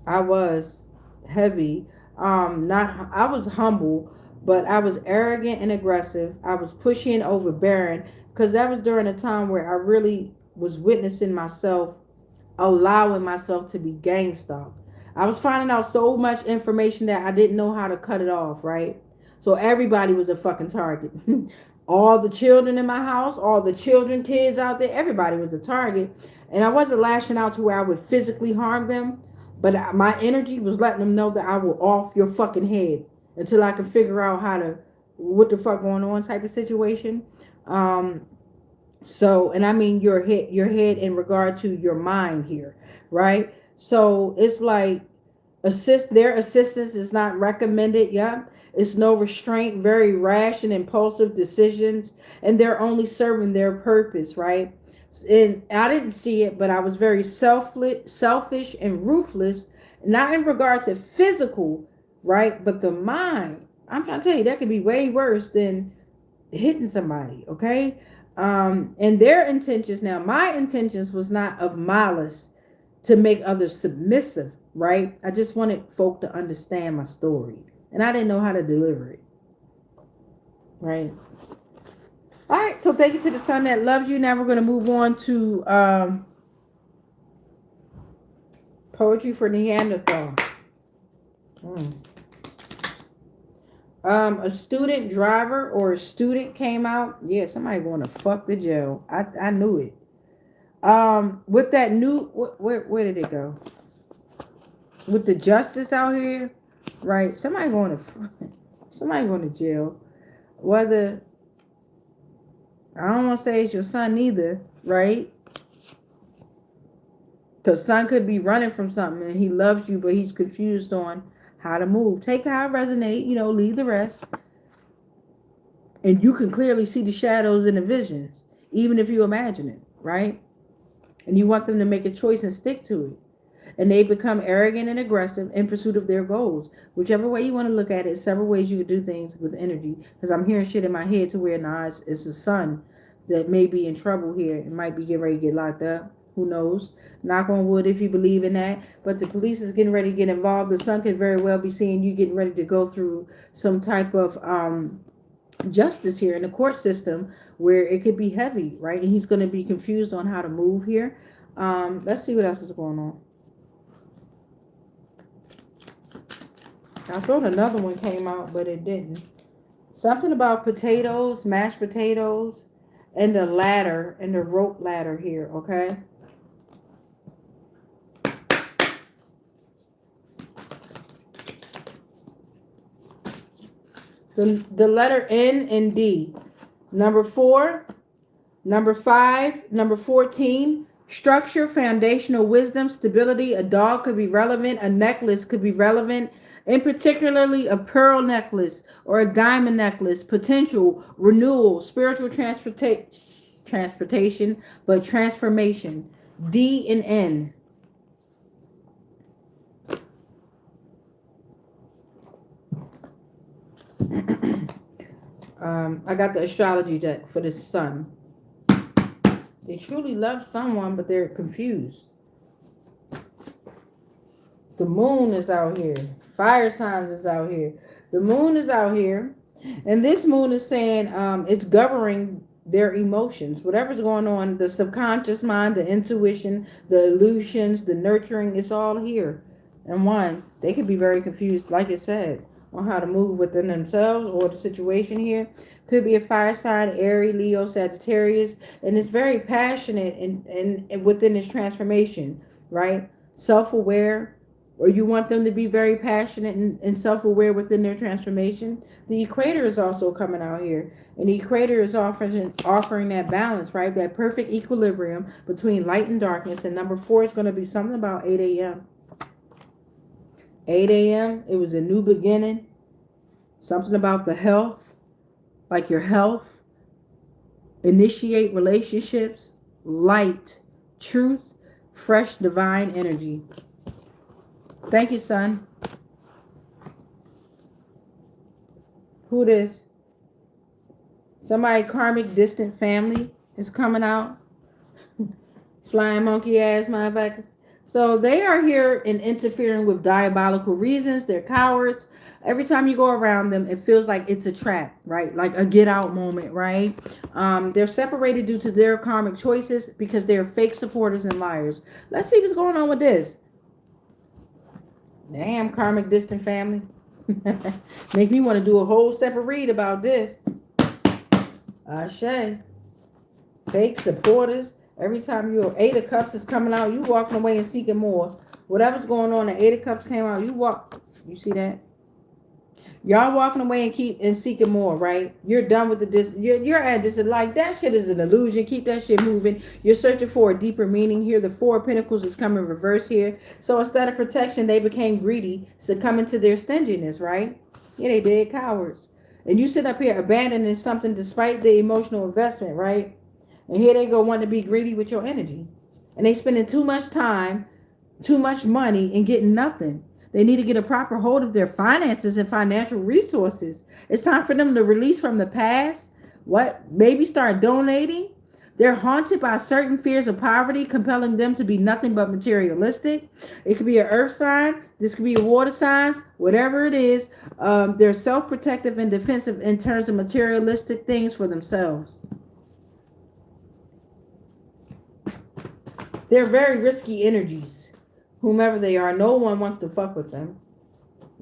I was heavy. I was humble, but I was arrogant and aggressive. I was pushy and overbearing because that was during a time where I really was witnessing myself, allowing myself to be gang stalked. I was finding out so much information that I didn't know how to cut it off, right? So everybody was a fucking target. All the children in my house, all the children, kids out there, everybody was a target. And I wasn't lashing out to where I would physically harm them, but my energy was letting them know that I will off your fucking head until I can figure out how to, what the fuck going on type of situation. So, and I mean your head in regard to your mind here, right? So it's like their assistance is not recommended. Yeah, it's no restraint, very rash and impulsive decisions, and they're only serving their purpose, right? And I didn't see it, but I was very selfish and ruthless, not in regard to physical, right? But the mind. I'm trying to tell you that could be way worse than hitting somebody, okay? And their intentions, now my intentions was not of malice to make others submissive, right? I just wanted folk to understand my story, and I didn't know how to deliver it, right? All right, so thank you to the son that loves you. Now we're going to move on to poetry for Neanderthal. A student driver or a student came out. Yeah, somebody going to fuck the jail. I knew it. With that new, where did it go? With the justice out here, right? Somebody going to jail. Whether, I don't want to say it's your son either, right? Because son could be running from something and he loves you, but he's confused on how to move. Take how it resonate, leave the rest. And you can clearly see the shadows and the visions, even if you imagine it, right? And you want them to make a choice and stick to it. And they become arrogant and aggressive in pursuit of their goals. Whichever way you want to look at it, several ways you could do things with energy. Because I'm hearing shit in my head to where now it's a son that may be in trouble here. It might be getting ready to get locked up. Who knows? Knock on wood if you believe in that. But the police is getting ready to get involved. The son could very well be seeing you getting ready to go through some type of justice here in the court system where it could be heavy, right? And he's going to be confused on how to move here. Let's see what else is going on. I thought another one came out, but it didn't. Something about potatoes, mashed potatoes, and the ladder, and the rope ladder here, okay? The letter N and D. Number 4, number 5, number 14, Structure, foundational wisdom, stability. A dog could be relevant. A necklace could be relevant. And particularly a pearl necklace or a diamond necklace. Potential, renewal, spiritual transportation, but transformation. D and N. I got the astrology deck for the sun. They truly love someone, but they're confused. The moon is out here. Fire signs is out here. The moon is out here. And this moon is saying it's governing their emotions. Whatever's going on, the subconscious mind, the intuition, the illusions, the nurturing, it's all here. And one, they could be very confused, like it said, on how to move within themselves or the situation here. Could be a fire sign, Aries, Leo, Sagittarius, and it's very passionate and within this transformation, right? Self-aware, or you want them to be very passionate and self-aware within their transformation. The equator is also coming out here, and the equator is offering that balance, right? That perfect equilibrium between light and darkness. And number 4 is going to be something about 8 a.m. 8 a.m. It was a new beginning. Something about the health. Like your health, initiate relationships, light, truth, fresh divine energy. Thank you, son. Who this? Somebody karmic distant family is coming out. Flying monkey ass motherfuckers. So they are here and interfering with diabolical reasons. They're cowards. Every time you go around them, it feels like it's a trap, right? Like a get out moment, right? They're separated due to their karmic choices because they're fake supporters and liars. Let's see what's going on with this. Damn, karmic distant family. Make me want to do a whole separate read about this. Ashe. Fake supporters. Every time your 8 of Cups is coming out, you walking away and seeking more. Whatever's going on, the 8 of Cups came out, you see that? Y'all walking away and seeking more, right? You're done with you're at this, like, that shit is an illusion. Keep that shit moving. You're searching for a deeper meaning here. The 4 of Pentacles is coming reverse here. So instead of protection, they became greedy, succumbing to their stinginess, right? Yeah, they did, cowards. And you sit up here abandoning something despite the emotional investment, right? And here they go wanting to be greedy with your energy. And they spending too much time, too much money, and getting nothing. They need to get a proper hold of their finances and financial resources. It's time for them to release from the past. Maybe start donating. They're haunted by certain fears of poverty, compelling them to be nothing but materialistic. It could be an earth sign. This could be a water sign. Whatever it is, they're self-protective and defensive in terms of materialistic things for themselves. They're very risky energies. Whomever they are, no one wants to fuck with them.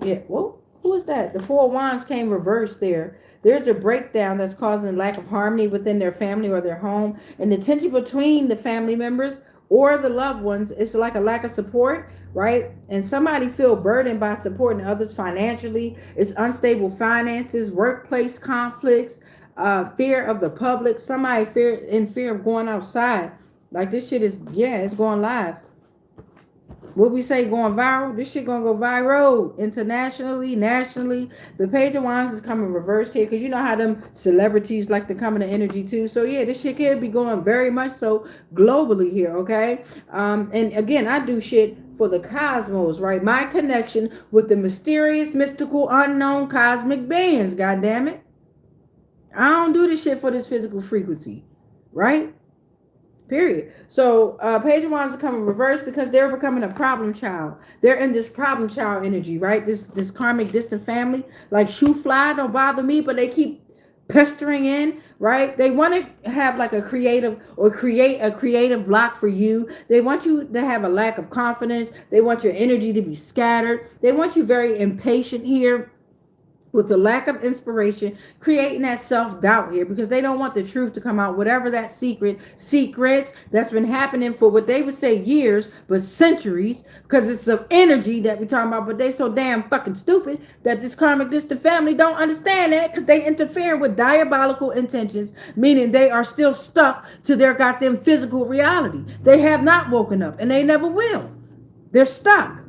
Yeah, well, who is that? The 4 of Wands came reversed there. There's a breakdown that's causing lack of harmony within their family or their home. And the tension between the family members or the loved ones, it's like a lack of support, right? And somebody feel burdened by supporting others financially. It's unstable finances, workplace conflicts, fear of the public. Somebody in fear of going outside. Like this shit is, it's going live. What we say going viral, this shit gonna go viral internationally, nationally. The Page of Wands is coming reversed here because you know how them celebrities like to come into energy too. So yeah, this shit could be going very much so globally here, okay? And again, I do shit for the cosmos, right? My connection with the mysterious, mystical, unknown cosmic beings, goddamn it. I don't do this shit for this physical frequency, right? Period. So Page of Wands are coming reverse because they're becoming a problem child. They're in this problem child energy, right? This karmic distant family, like shoe fly, don't bother me, but they keep pestering in, right? They want to have like a creative or create a creative block for you. They want you to have a lack of confidence. They want your energy to be scattered. They want you very impatient here. with the lack of inspiration, creating that self-doubt here because they don't want the truth to come out, whatever that secrets that's been happening for what they would say years, but centuries, because it's some energy that we're talking about, but they so damn fucking stupid that this karmic distant family don't understand that because they interfere with diabolical intentions, meaning they are still stuck to their goddamn physical reality. They have not woken up and they never will. They're stuck.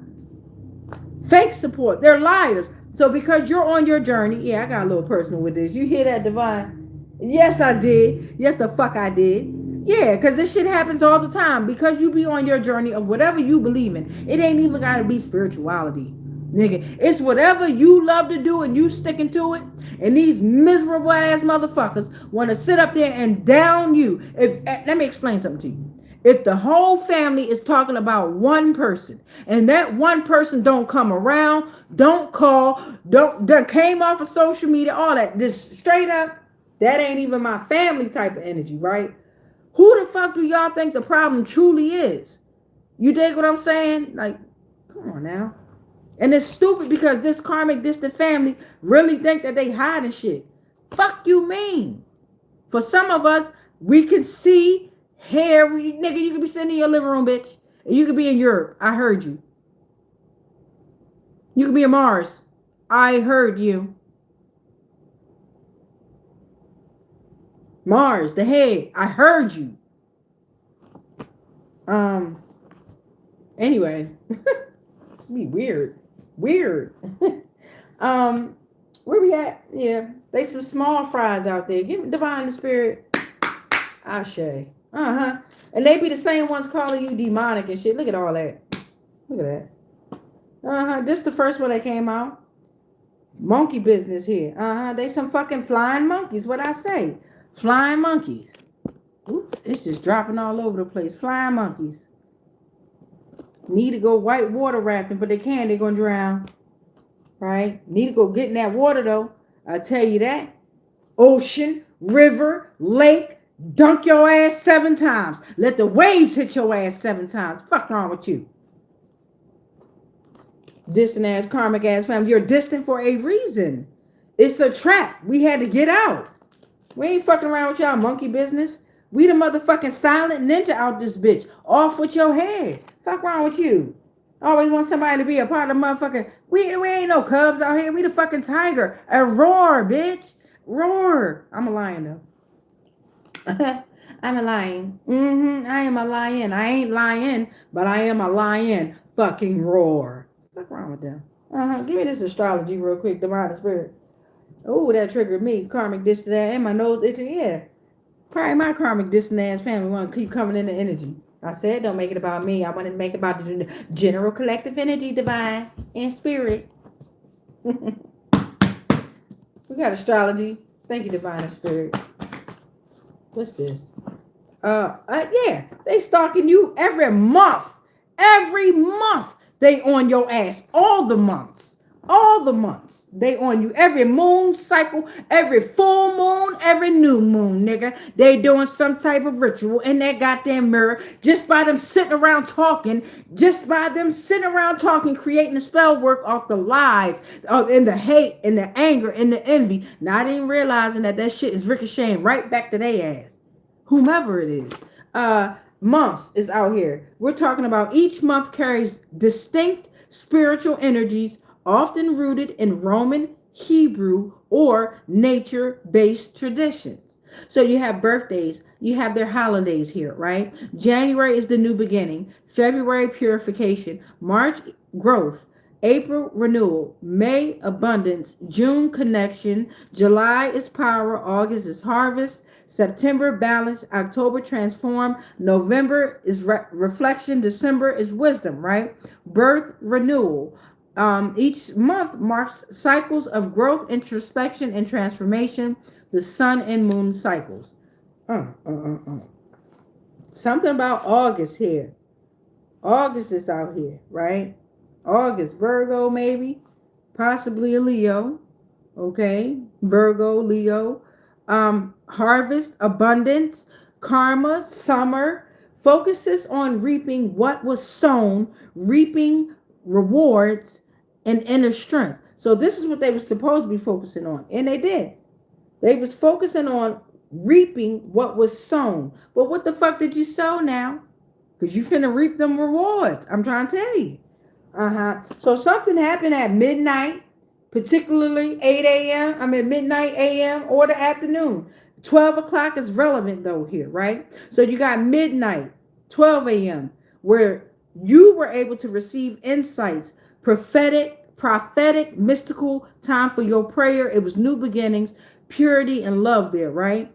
Fake support. They're liars. So because you're on your journey, yeah, I got a little personal with this. You hear that, Divine? Yes, I did. Yes, the fuck I did. Yeah, because this shit happens all the time. Because you be on your journey of whatever you believe in. It ain't even got to be spirituality. Nigga, it's whatever you love to do and you sticking to it. And these miserable ass motherfuckers want to sit up there and down you. Let me explain something to you. If the whole family is talking about one person and that one person don't come around, don't call, that came off of social media, all that, just straight up, that ain't even my family type of energy, right? Who the fuck do y'all think the problem truly is? You dig what I'm saying? Like, come on now. And it's stupid because this karmic distant family really think that they hiding shit. Fuck you mean? For some of us, we can see hair, nigga, you could be sitting in your living room, bitch. And you could be in Europe. I heard you. You could be in Mars. I heard you. Mars, the head. I heard you. Anyway. Be weird. Weird. Where we at? Yeah. They some small fries out there. Give me divine spirit. Ashe. Uh-huh. And they be the same ones calling you demonic and shit. Look at all that. Look at that. Uh-huh. This is the first one that came out. Monkey business here. Uh-huh. They some fucking flying monkeys. What I say? Flying monkeys. Oops. It's just dropping all over the place. Flying monkeys. Need to go white water rafting, but they can't. They're going to drown. Right? Need to go get in that water, though. I'll tell you that. Ocean, river, lake. Dunk your ass 7 times. Let the waves hit your ass 7 times. Fuck wrong with you? Distant ass, karmic ass family. You're distant for a reason. It's a trap. We had to get out. We ain't fucking around with y'all monkey business. We the motherfucking silent ninja out this bitch. Off with your head. Fuck wrong with you? Always want somebody to be a part of motherfucking. We ain't no cubs out here. We the fucking tiger. A roar, bitch. Roar. I'm a lion though. I'm a lion. I am a lion. I ain't lying, but I am a lion. Fucking roar. What's wrong with them? Give me this astrology real quick, divine spirit. Oh, that triggered me. Karmic this to that, and my nose itching. Yeah, probably my karmic distant ass family want to keep coming in the energy. I said, don't make it about me. I want to make it about the general collective energy, divine and spirit. We got astrology. Thank you, divine and spirit. What's this? Yeah, they stalking you every month. Every month they on your ass. All the months. They on you. Every moon cycle, every full moon, every new moon, nigga. They doing some type of ritual in that goddamn mirror just by them sitting around talking, creating the spell work off the lies, and the hate, and the anger, and the envy. Not even realizing that shit is ricocheting right back to their ass. Whomever it is. Months is out here. We're talking about each month carries distinct spiritual energies, often rooted in Roman, Hebrew, or nature-based traditions. So you have birthdays, you have their holidays here, right? January is the new beginning, February purification, March growth, April renewal, May abundance, June connection, July is power, August is harvest, September balance, October transform, November is reflection, December is wisdom, right? Birth renewal. Each month marks cycles of growth, introspection, and transformation. The sun and moon cycles. Something about August here. August is out here, right? August, Virgo maybe, possibly a Leo. Okay, Virgo, Leo. Harvest, abundance, karma, summer. Focuses on reaping what was sown, reaping rewards, and inner strength. So this is what they were supposed to be focusing on. And they did. They was focusing on reaping what was sown. But what the fuck did you sow now? Because you finna reap them rewards. I'm trying to tell you. So something happened at midnight, particularly 8 a.m. I mean midnight a.m. or the afternoon. 12 o'clock is relevant though here, right? So you got midnight, 12 a.m., where you were able to receive insights, prophetic, mystical time for your prayer. It was new beginnings, purity, and love there, right?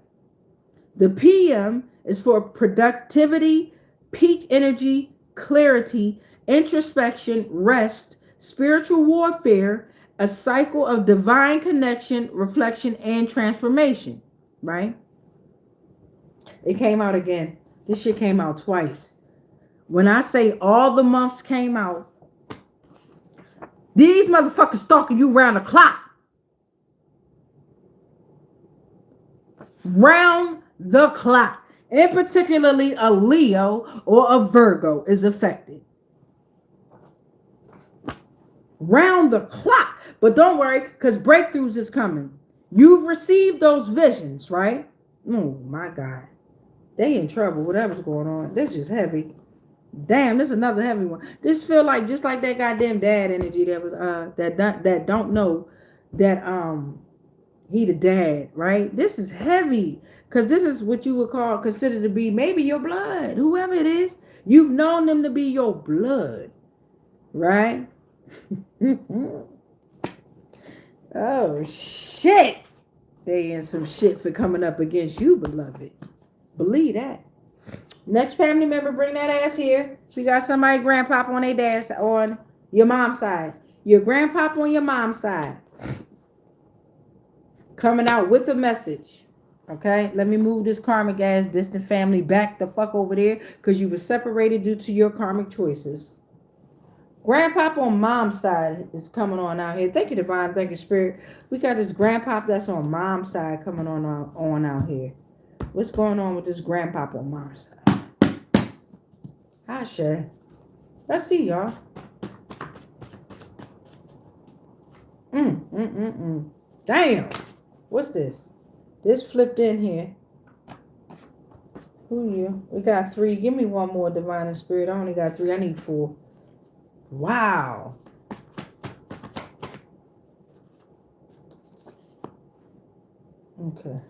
The PM is for productivity, peak energy, clarity, introspection, rest, spiritual warfare, a cycle of divine connection, reflection, and transformation, right? It came out again. This shit came out twice. When I say all the months came out, these motherfuckers stalking you round the clock. Round the clock. And particularly a Leo or a Virgo is affected. Round the clock. But don't worry, because breakthroughs is coming. You've received those visions, right? Oh my God. They in trouble, whatever's going on. This is heavy. Damn, this is another heavy one. This feel like just like that goddamn dad energy that was that don't know that he the dad, right? This is heavy because this is what you would consider to be maybe your blood, whoever it is. You've known them to be your blood, right? Oh shit! They in some shit for coming up against you, beloved. Believe that. Next family member, bring that ass here. We got somebody grandpop on their dad's on your mom's side. Your grandpop on your mom's side. Coming out with a message. Okay? Let me move this karmic ass distant family back the fuck over there because you were separated due to your karmic choices. Grandpop on mom's side is coming on out here. Thank you, Divine. Thank you, Spirit. We got this grandpop that's on mom's side coming on out here. What's going on with this grandpop on mom's side? Hi, Shay. Let's see, y'all. Damn. What's this? This flipped in here. Who are you? We got 3. Give me one more, Divine and Spirit. I only got 3. I need 4. Wow. Okay.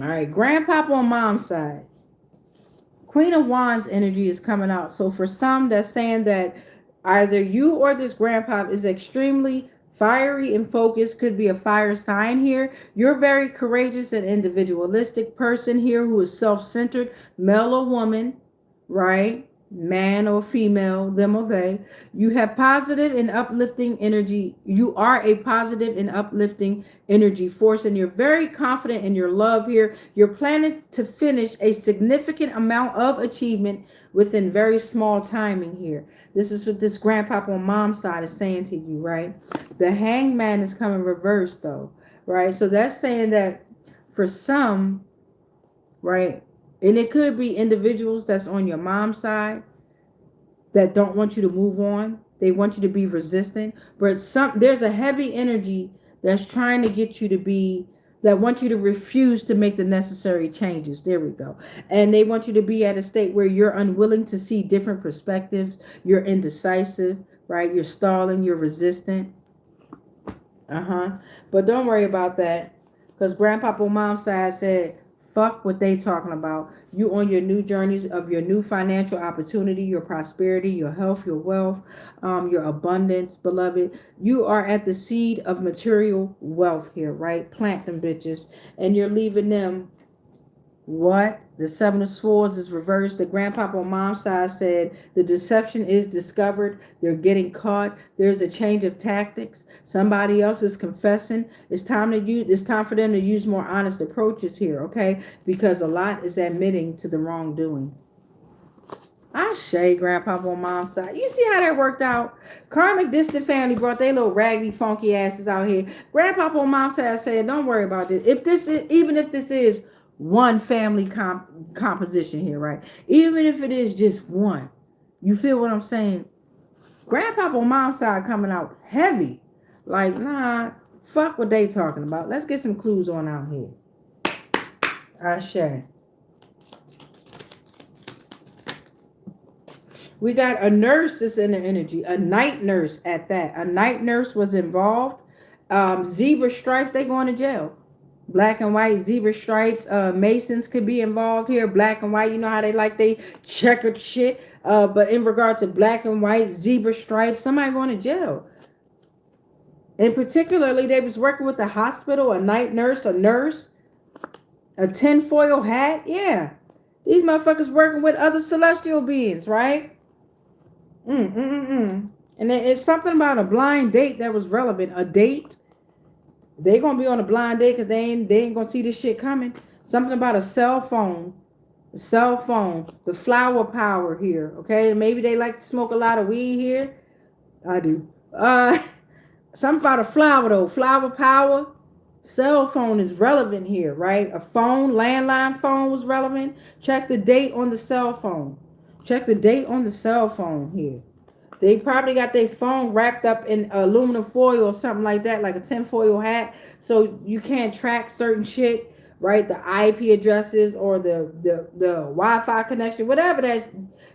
All right, grandpop on mom's side. Queen of Wands energy is coming out. So for some, that's saying that either you or this grandpop is extremely fiery and focused. Could be a fire sign here. You're a very courageous and individualistic person here who is self-centered, male or woman, right? Man or female, them or they. You have positive and uplifting energy. You are a positive and uplifting energy force, and you're very confident in your love here. You're planning to finish a significant amount of achievement within very small timing here. This is what this grandpop on mom's side is saying to you, right? The hangman is coming reversed though, right? So that's saying that for some, right? And it could be individuals that's on your mom's side that don't want you to move on. They want you to be resistant. But there's a heavy energy that's trying to get you to be, that want you to refuse to make the necessary changes. There we go. And they want you to be at a state where you're unwilling to see different perspectives. You're indecisive, right? You're stalling. You're resistant. But don't worry about that. Because Grandpapa on mom's side said, fuck what they talking about. You on your new journeys of your new financial opportunity, your prosperity, your health, your wealth, your abundance, beloved. You are at the seed of material wealth here, right? Plant them bitches. And you're leaving them what? The 7 of Swords is reversed. The grandpapa on mom's side said the deception is discovered. They're getting caught. There's a change of tactics. Somebody else is confessing. It's time for them to use more honest approaches here, okay? Because a lot is admitting to the wrongdoing. I shade grandpapa on mom's side. You see how that worked out? Karmic distant family brought their little raggedy, funky asses out here. Grandpapa on mom's side said, don't worry about this. Even if this is one family composition here, right? Even if it is just one. You feel what I'm saying? Grandpapa on mom's side coming out heavy. Like, nah, fuck what they talking about. Let's get some clues on out here. Ashe. We got a nurse that's in the energy, a night nurse at that. A night nurse was involved. Zebra stripes, they going to jail. Black and white zebra stripes. Masons could be involved here. Black and white, you know how they checkered shit. But in regard to black and white zebra stripes, somebody going to jail. And particularly, they was working with the hospital, a night nurse, a nurse, a tinfoil hat. Yeah, these motherfuckers working with other celestial beings, right? And then it's something about a blind date that was relevant. A date. They gonna be on a blind date because they ain't gonna see this shit coming. Something about a cell phone. The flower power here. Okay, maybe they like to smoke a lot of weed here. I do. Something about a flower though. Flower power. Cell phone is relevant here, right? A phone, landline phone was relevant. Check the date on the cell phone. Check the date on the cell phone here. They probably got their phone wrapped up in aluminum foil or something like that, like a tinfoil hat, so you can't track certain shit, right? The IP addresses or the Wi-Fi connection, whatever that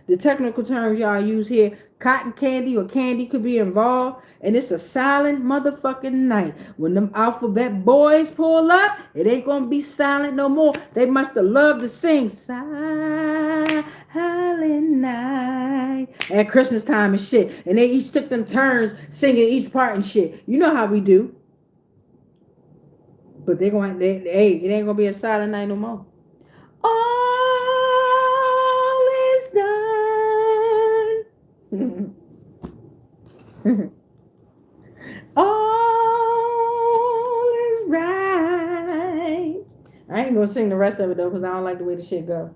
the technical terms y'all use here. Cotton candy or candy could be involved, and it's a silent motherfucking night. When them alphabet boys pull up, it ain't gonna be silent no more. They must have loved to sing Silent Night at Christmas time and shit, and they each took them turns singing each part and shit. You know how we do. But it ain't gonna be a silent night no more. All is done. All is right. I ain't gonna sing the rest of it though, because I don't like the way the shit go.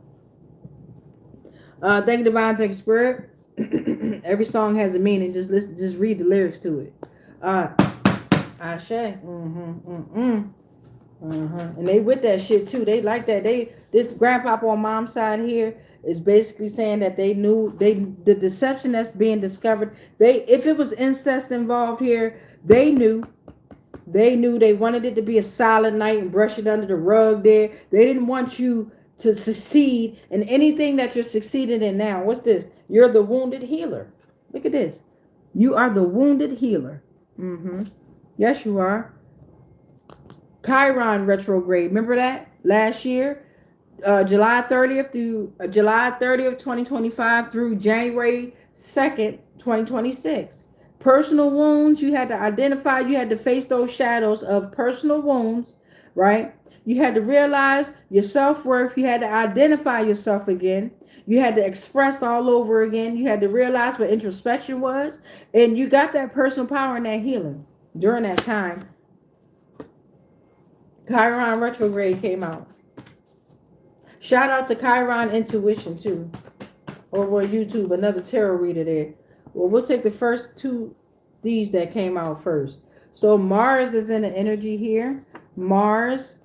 Thank you, Divine, thank you, Spirit. Every song has a meaning. Just read the lyrics to it. Ashe. And they with that shit too. They like that. This grandpapa on mom's side here is basically saying that they knew the deception that's being discovered. If it was incest involved here, they knew they wanted it to be a silent night and brush it under the rug there. They didn't want you to succeed in anything that you're succeeding in now. What's this? You're the wounded healer. Look at this. You are the wounded healer. Yes, you are. Chiron retrograde. Remember that last year, July 30th through July 30th, 2025 through January 2nd, 2026. Personal wounds. You had to identify. You had to face those shadows of personal wounds, right? You had to realize your self-worth. You had to identify yourself again. You had to express all over again. You had to realize what introspection was, and you got that personal power and that healing during that time. Chiron retrograde came out. Shout out to Chiron Intuition too. Over on YouTube, another tarot reader there. Well, we'll take the first two, these that came out first. So Mars is in the energy here. Mars,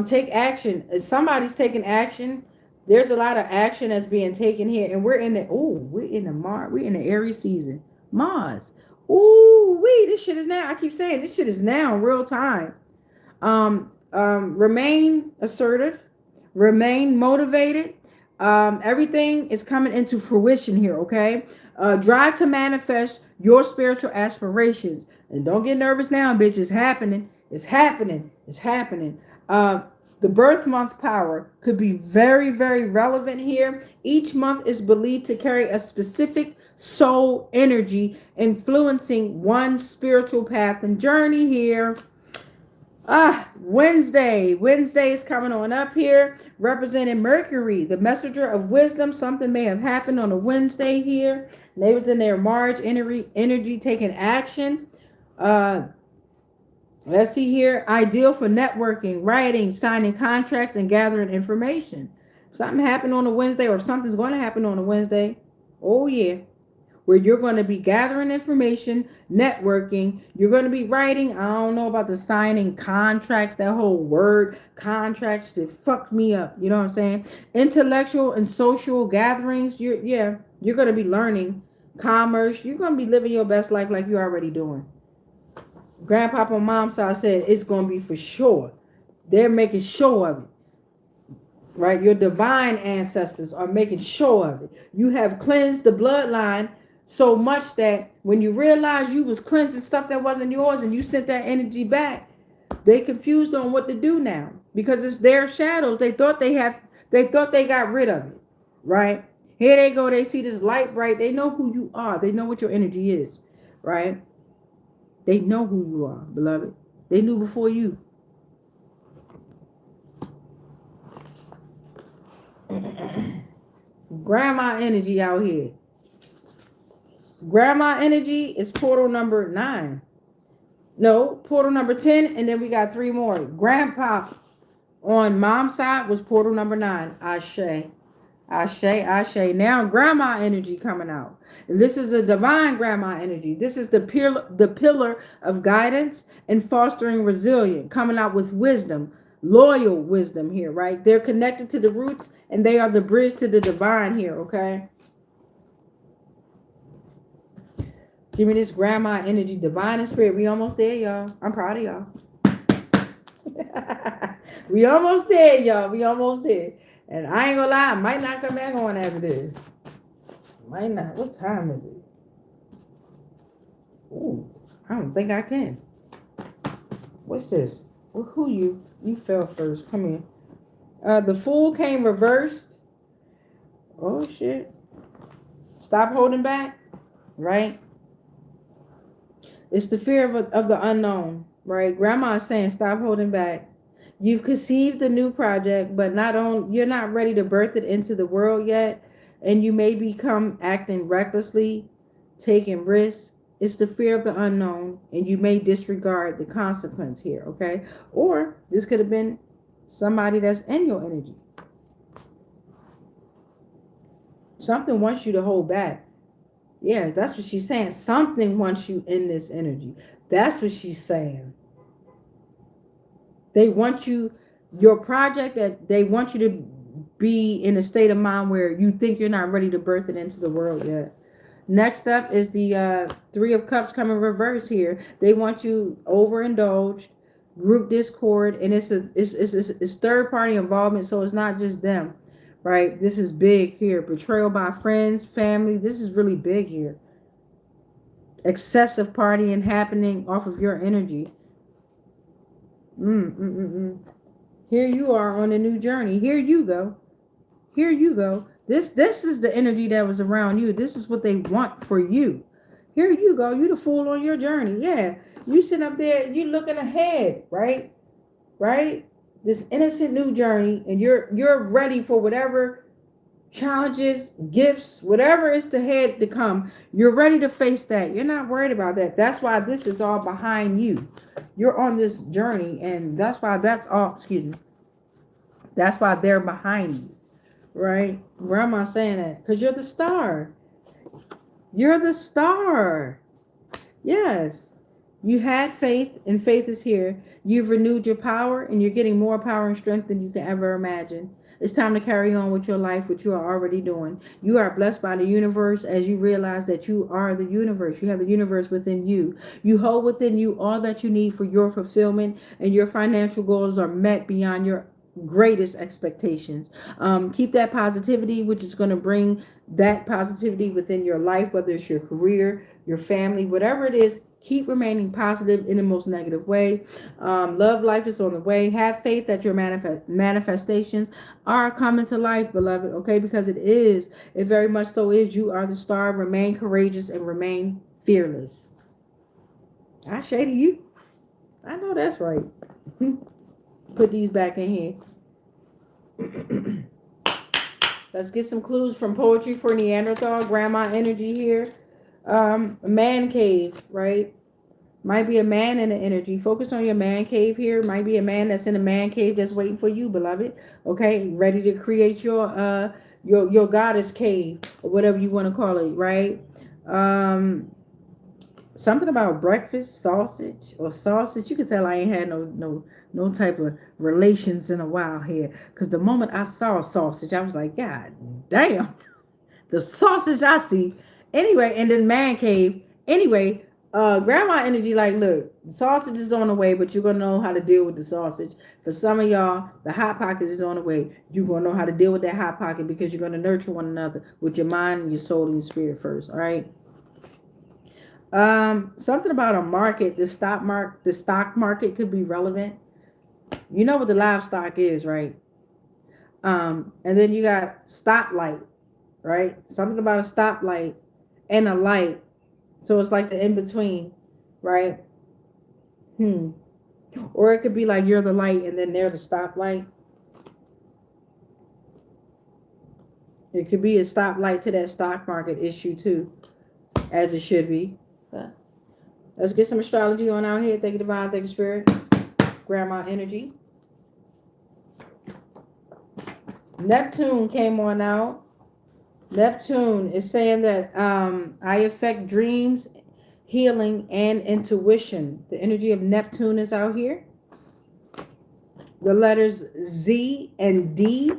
take action. If somebody's taking action, there's a lot of action that's being taken here. And we're in the Aries season. Mars. This shit is now. I keep saying this shit is now in real time. Remain assertive, remain motivated. Everything is coming into fruition here, okay? Drive to manifest your spiritual aspirations. And don't get nervous now, bitch. It's happening. It's happening. It's happening. The birth month power could be very, very relevant here. Each month is believed to carry a specific soul energy, influencing one spiritual path and journey here. Wednesday is coming on up here, representing Mercury, the messenger of wisdom. Something may have happened on a Wednesday here. They was in their March energy taking action. Let's see here. Ideal for networking, writing, signing contracts, and gathering information. Something happened on a Wednesday, or something's going to happen on a Wednesday. Oh yeah. where you're going to be gathering information, networking. You're going to be writing. I don't know about the signing contracts, that whole word contracts that fucked me up. You know what I'm saying? Intellectual and social gatherings. You're going to be learning commerce. You're going to be living your best life like you're already doing. Grandpapa and mom's side said it's going to be for sure. They're making sure of it. Right? Your divine ancestors are making sure of it. You have cleansed the bloodline so much that when you realize you was cleansing stuff that wasn't yours and you sent that energy back, they confused on what to do now because it's their shadows. They thought they got rid of it. Right? Here they go. They see this light bright. They know who you are. They know what your energy is. Right? They know who you are, beloved. They knew before you. Grandma energy out here. Grandma energy is portal number 9. No, portal number 10, and then we got 3 more. Grandpa on mom's side was portal number 9. Ashe. Ashe, Ashe. Now grandma energy coming out. And this is a divine grandma energy. This is the pillar of guidance and fostering resilience, coming out with wisdom, loyal wisdom here, right? They're connected to the roots and they are the bridge to the divine here, okay? Give me this grandma energy, divine and spirit. We almost there, y'all. I'm proud of y'all. We almost there, y'all. We almost there. And I ain't gonna lie, I might not come back on after this. Might not. What time is it? Ooh, I don't think I can. What's this? Well, who you? You fell first. Come here. The Fool came reversed. Oh, shit. Stop holding back. Right? It's the fear of the unknown. Right? Grandma is saying stop holding back. You've conceived a new project, but you're not ready to birth it into the world yet. And you may become acting recklessly, taking risks. It's the fear of the unknown, and you may disregard the consequence here, okay? Or this could have been somebody that's in your energy. Something wants you to hold back. Yeah, that's what she's saying. Something wants you in this energy. That's what she's saying. They want you, your project, that they want you to be in a state of mind where you think you're not ready to birth it into the world yet. Next up is the 3 of Cups coming reverse here. They want you overindulged, group discord, and it's third party involvement, so it's not just them, right? This is big here. Betrayal by friends, family. This is really big here. Excessive partying happening off of your energy. Here you are on a new journey. Here you go. Here you go. This is the energy that was around you. This is what they want for you. Here you go. You the fool on your journey. Yeah. You sit up there, you looking ahead, right? Right? This innocent new journey, and you're ready for whatever challenges, gifts, whatever is to come. You're ready to face that. You're not worried about that. That's why this is all behind you. You're on this journey, and that's why that's why they're behind you. Right? Grandma saying that because you're the star. You're the star. Yes. You had faith, and faith is here. You've renewed your power, and you're getting more power and strength than you can ever imagine. It's time to carry on with your life, which you are already doing. You are blessed by the universe as you realize that you are the universe. You have the universe within you. You hold within you all that you need for your fulfillment, and your financial goals are met beyond your greatest expectations. Keep that positivity, which is going to bring that positivity within your life, whether it's your career, your family, whatever it is. Keep remaining positive in the most negative way. Love life is on the way. Have faith that your manifestations are coming to life, beloved. Okay, because it is. It very much so is. You are the star. Remain courageous and remain fearless. I say to you. I know that's right. Put these back in here. Let's get some clues from Poetry for Neanderthal. Grandma energy here. Man cave, right? Might be a man in the energy. Focus on your man cave here. Might be a man that's in a man cave that's waiting for you, beloved. Okay, ready to create your goddess cave or whatever you want to call it, right? Um, Something about breakfast, sausage or sausage. You can tell I ain't had no type of relations in a while here. Cause the moment I saw sausage, I was like, God damn, the sausage I see. Anyway, and then man cave. Anyway, grandma energy, like, look, the sausage is on the way, but you're gonna know how to deal with the sausage. For some of y'all, the hot pocket is on the way. You're gonna know how to deal with that hot pocket because you're gonna nurture one another with your mind and your soul and your spirit first. All right. Something about a market, the stock market could be relevant. You know what the livestock is, right? And then you got stoplight, right? Something about a stoplight and a light. So it's like the in between, right? Or it could be like you're the light and then they're the stoplight. It could be a stoplight to that stock market issue too, as it should be. But let's get some astrology on out here. Thank you, divine. Thank you, spirit. Grandma energy. Neptune came on out. Neptune is saying that I affect dreams, healing, and intuition. The energy of Neptune is out here. The letters Z and D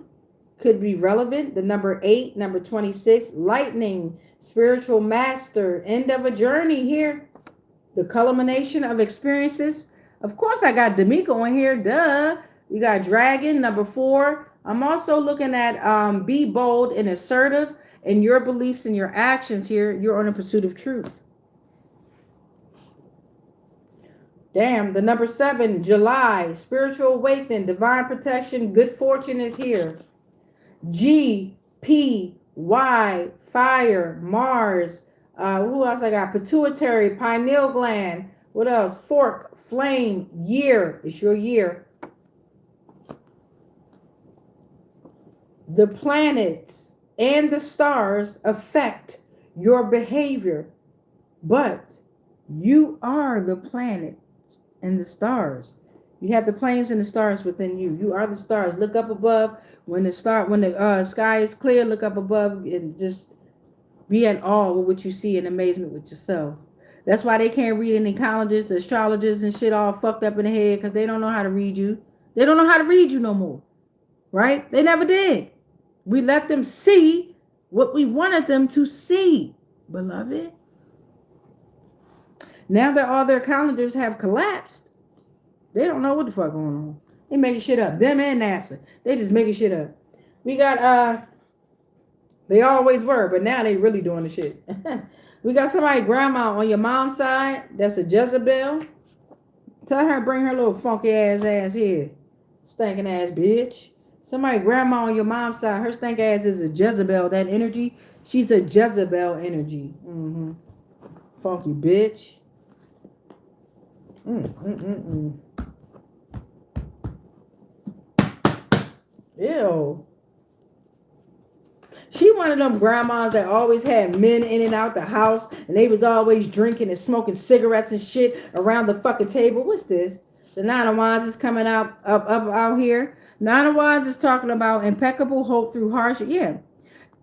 could be relevant. The number 8, number 26, lightning, spiritual master, end of a journey here. The culmination of experiences. Of course, I got D'Amico on here. Duh. You got dragon, number 4. I'm also looking at be bold and assertive in your beliefs and your actions here. You're on a pursuit of truth. Damn, the number 7, July, spiritual awakening, divine protection, good fortune is here. G, P, Y, fire, Mars. Who else I got? Pituitary, pineal gland. What else? Fork, flame, year. It's your year. The planets and the stars affect your behavior, but you are the planet and the stars. You have the planes and the stars within you. You are the stars. Look up above when the sky is clear. Look up above and just be at awe with what you see and amazement with yourself. That's why they can't read any colleges, the astrologers and shit all fucked up in the head because they don't know how to read you. They don't know how to read you no more. Right? They never did. We let them see what we wanted them to see, beloved. Now that all their calendars have collapsed, they don't know what the fuck going on. They making shit up. Them and NASA. They just making shit up. We got they always were, but now they really doing the shit. We got somebody grandma on your mom's side. That's a Jezebel. Tell her bring her little funky ass here. Stinking ass bitch. Somebody grandma on your mom's side. Her stank ass is a Jezebel. That energy. She's a Jezebel energy. Funky bitch. Ew. She one of them grandmas that always had men in and out the house, and they was always drinking and smoking cigarettes and shit around the fucking table. What's this? The Nine of Wands is coming up out here. Nine of Wands is talking about impeccable hope through hardship. Yeah.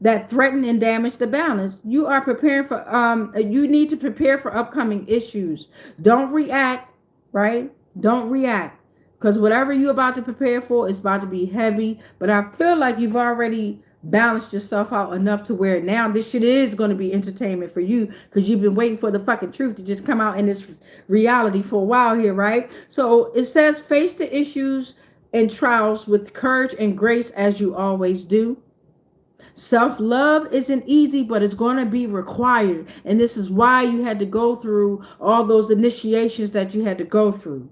That threaten and damage the balance. You are preparing for you need to prepare for upcoming issues. Don't react, right? Don't react. Because whatever you're about to prepare for is about to be heavy. But I feel like you've already balanced yourself out enough to where now this shit is going to be entertainment for you, because you've been waiting for the fucking truth to just come out in this reality for a while here, right? So it says face the issues and trials with courage and grace as you always do. Self-love isn't easy, but it's going to be required. And this is why you had to go through all those initiations that you had to go through,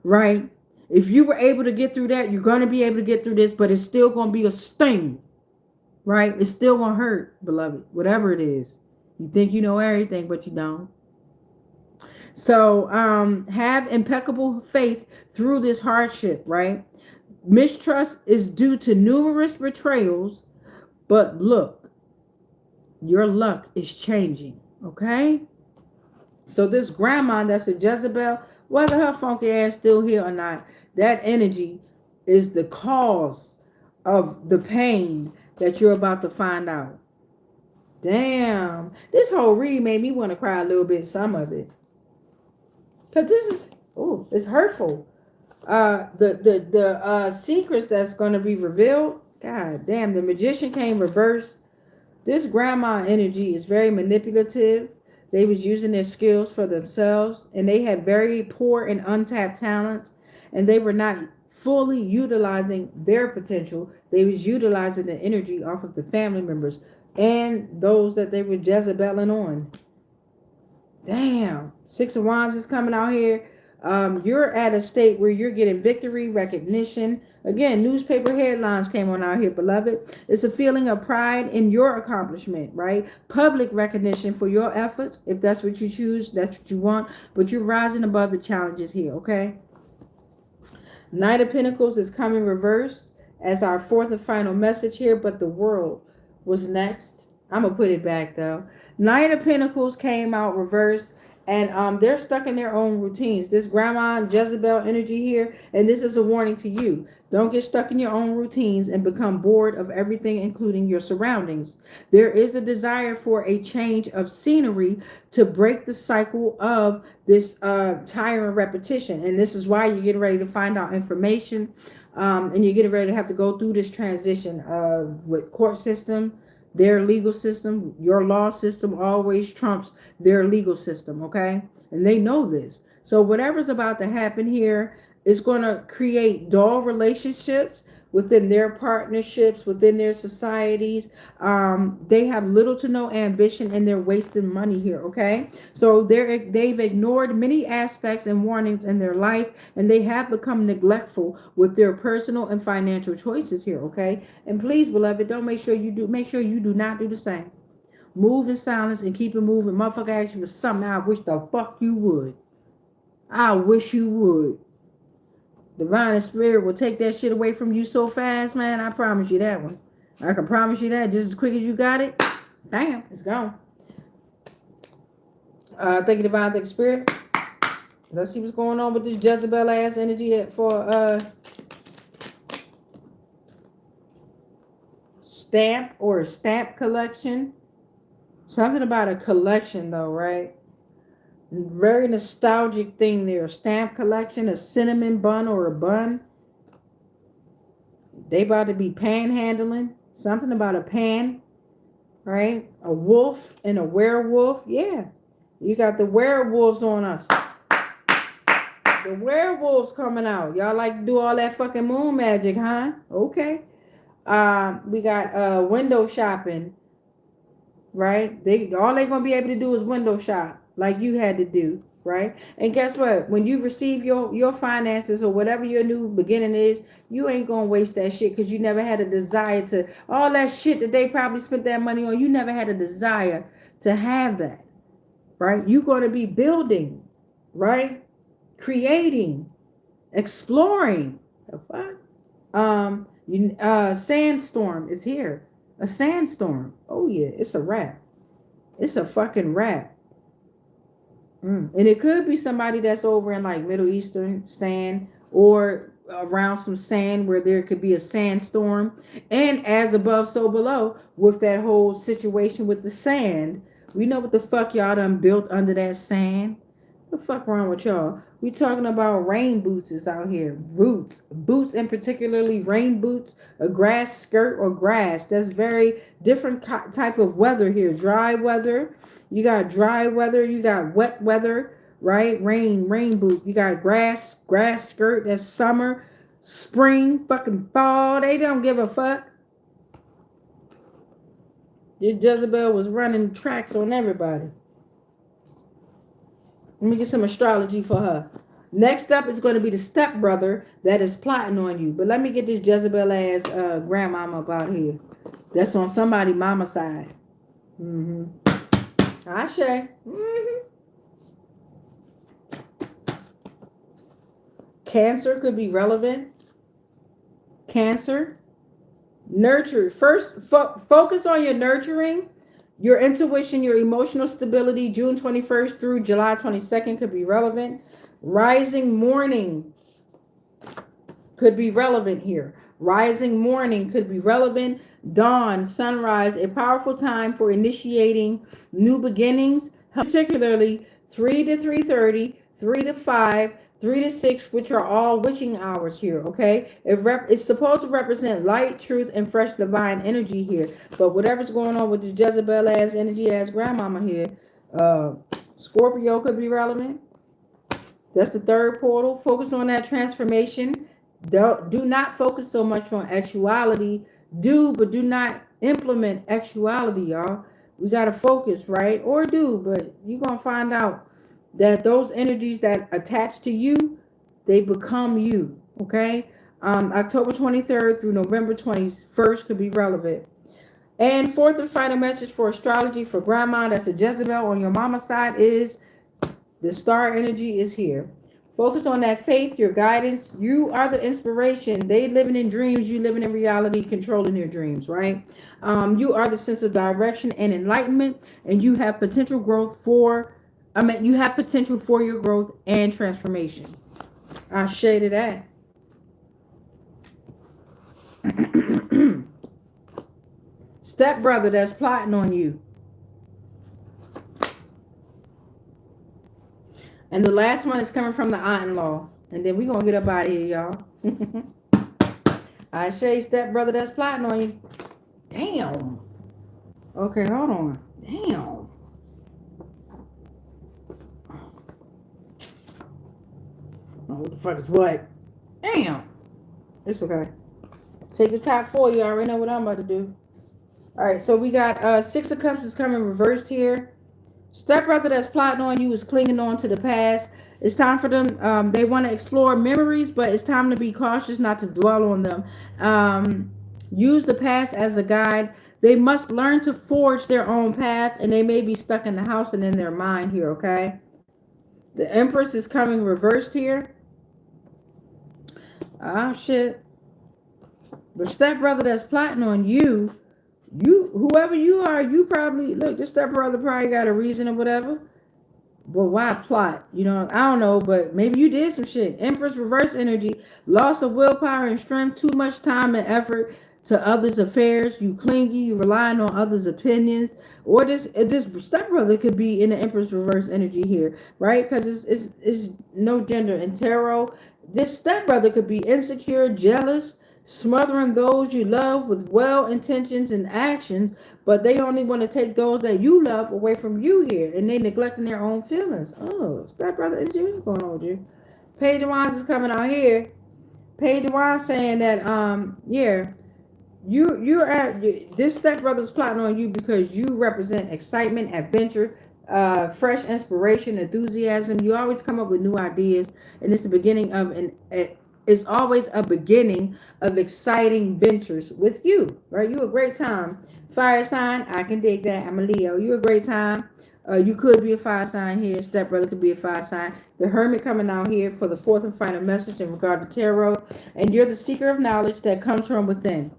right? If you were able to get through that, you're going to be able to get through this, but it's still going to be a sting, right? It's still going to hurt, beloved, whatever it is. You think you know everything, but you don't. So have impeccable faith through this hardship, right? Mistrust is due to numerous betrayals, but look, your luck is changing, okay? So this grandma that's a Jezebel, whether her funky ass still here or not, that energy is the cause of the pain that you're about to find out. Damn. This whole read made me want to cry a little bit, some of it. Because this is, oh, it's hurtful. The secrets that's going to be revealed, god damn, the magician came reversed. This grandma energy is very manipulative. They was using their skills for themselves, and they had very poor and untapped talents, and they were not fully utilizing their potential. They was utilizing the energy off of the family members and those that they were Jezebeling on. Damn. Six of Wands is coming out here. You're at a state where you're getting victory, recognition. Again, newspaper headlines came on out here, beloved. It's a feeling of pride in your accomplishment, right? Public recognition for your efforts. If that's what you choose, that's what you want. But you're rising above the challenges here, okay? Knight of Pentacles is coming reversed as our fourth and final message here, but the World was next. I'm going to put it back, though. Knight of Pentacles came out reversed, and they're stuck in their own routines. This grandma and Jezebel energy here, and this is a warning to you. Don't get stuck in your own routines and become bored of everything, including your surroundings. There is a desire for a change of scenery to break the cycle of this tiring repetition. And this is why you're getting ready to find out information, and you're getting ready to have to go through this transition with court system. Their legal system, your law system always trumps their legal system, okay? And they know this. So whatever's about to happen here is going to create dull relationships within their partnerships, within their societies. They have little to no ambition and they're wasting money here, okay? So they've ignored many aspects and warnings in their life, and they have become neglectful with their personal and financial choices here, okay? And please, beloved, make sure you do not do the same. Move in silence and keep it moving. Motherfucker ask you for something, I wish the fuck you would. I wish you would. Divine and Spirit will take that shit away from you so fast, man. I promise you that one. I can promise you that. Just as quick as you got it, damn, it's gone. Thank you, Divine. Thank you, Spirit. Let's see what's going on with this Jezebel ass energy for stamp or a stamp collection. Something about a collection, though, right? Very nostalgic thing there. A stamp collection, a cinnamon bun or a bun. They about to be panhandling. Something about a pan, right? A wolf and a werewolf. Yeah. You got the werewolves on us. The werewolves coming out. Y'all like to do all that fucking moon magic, huh? Okay. We got window shopping, right? All they're gonna be able to do is window shop. Like you had to do, right? And guess what? When you receive your finances or whatever your new beginning is, you ain't gonna waste that shit because you never had a desire to, all that shit that they probably spent that money on, you never had a desire to have that, right? You're gonna be building, right? Creating, exploring. The fuck? Sandstorm is here. A sandstorm. Oh yeah, it's a wrap. It's a fucking wrap. And it could be somebody that's over in like Middle Eastern sand or around some sand where there could be a sandstorm. And as above, so below, with that whole situation with the sand, we know what the fuck y'all done built under that sand. What the fuck wrong with y'all? We talking about rain boots is out here. Boots and particularly rain boots, a grass skirt or grass. That's very different type of weather here. Dry weather. You got dry weather, you got wet weather, right? Rain boot. You got grass skirt. That's summer, spring, fucking fall. They don't give a fuck. Your Jezebel was running tracks on everybody. Let me get some astrology for her. Next up is going to be the stepbrother that is plotting on you. But let me get this Jezebel ass grandmama up out here. That's on somebody's mama side. Ashe. Cancer could be relevant. Cancer. Nurture. First, focus on your nurturing. Your intuition, your emotional stability, June 21st through July 22nd could be relevant. Rising morning could be relevant here. Rising morning could be relevant. Dawn, sunrise, a powerful time for initiating new beginnings, particularly 3 to 3:30, 3 to 5, 3 to 6, which are all witching hours here, okay? It's supposed to represent light, truth, and fresh divine energy here. But whatever's going on with the Jezebel ass energy ass grandmama here, Scorpio could be relevant. That's the third portal. Focus on that transformation. Do not focus so much on actuality. But do not implement actuality, y'all. We got to focus, right? Or but you're going to find out that those energies that attach to you, they become you, okay? October 23rd through November 21st could be relevant. And fourth and final message for astrology for grandma, that's a Jezebel on your mama's side, is the star energy is here. Focus on that faith, your guidance. You are the inspiration. They living in dreams, you living in reality, controlling your dreams, right? You are the sense of direction and enlightenment, and you have potential growth you have potential for your growth and transformation. I shaded that. Stepbrother that's plotting on you. And the last one is coming from the aunt-in-law. And then we're going to get up out of here, y'all. I shade stepbrother that's plotting on you. Damn. Okay, hold on. Damn. Oh, what the fuck is what? Damn. It's okay. Take the top four. You already know what I'm about to do. All right, so we got Six of Cups is coming reversed here. Stepbrother that's plotting on you is clinging on to the past. It's time for them. They want to explore memories, but it's time to be cautious not to dwell on them. Use the past as a guide. They must learn to forge their own path, and they may be stuck in the house and in their mind here, okay? The Empress is coming reversed here. Oh, shit. The stepbrother that's plotting on you, whoever you are, you probably, look, this stepbrother probably got a reason or whatever. But why plot? You know, I don't know, but maybe you did some shit. Empress reverse energy, loss of willpower and strength, too much time and effort to others' affairs. You clingy, you relying on others' opinions. Or this stepbrother could be in the Empress reverse energy here, right? Because it's no gender in tarot. This stepbrother could be insecure, jealous, smothering those you love with well intentions and actions, but they only want to take those that you love away from you here, and they neglecting their own feelings. Oh, stepbrother energy, what's going on with you? Page of Wands is coming out here. Page of Wands saying that yeah, you're at this stepbrother's plotting on you because you represent excitement, adventure, fresh inspiration, enthusiasm. You always come up with new ideas, and it's the beginning of it's always a beginning of exciting ventures with you, right? You a great time. Fire sign, I can dig that. I'm a Leo. You a great time. You could be a fire sign here. Stepbrother could be a fire sign. The Hermit coming out here for the fourth and final message in regard to tarot. And you're the seeker of knowledge that comes from within,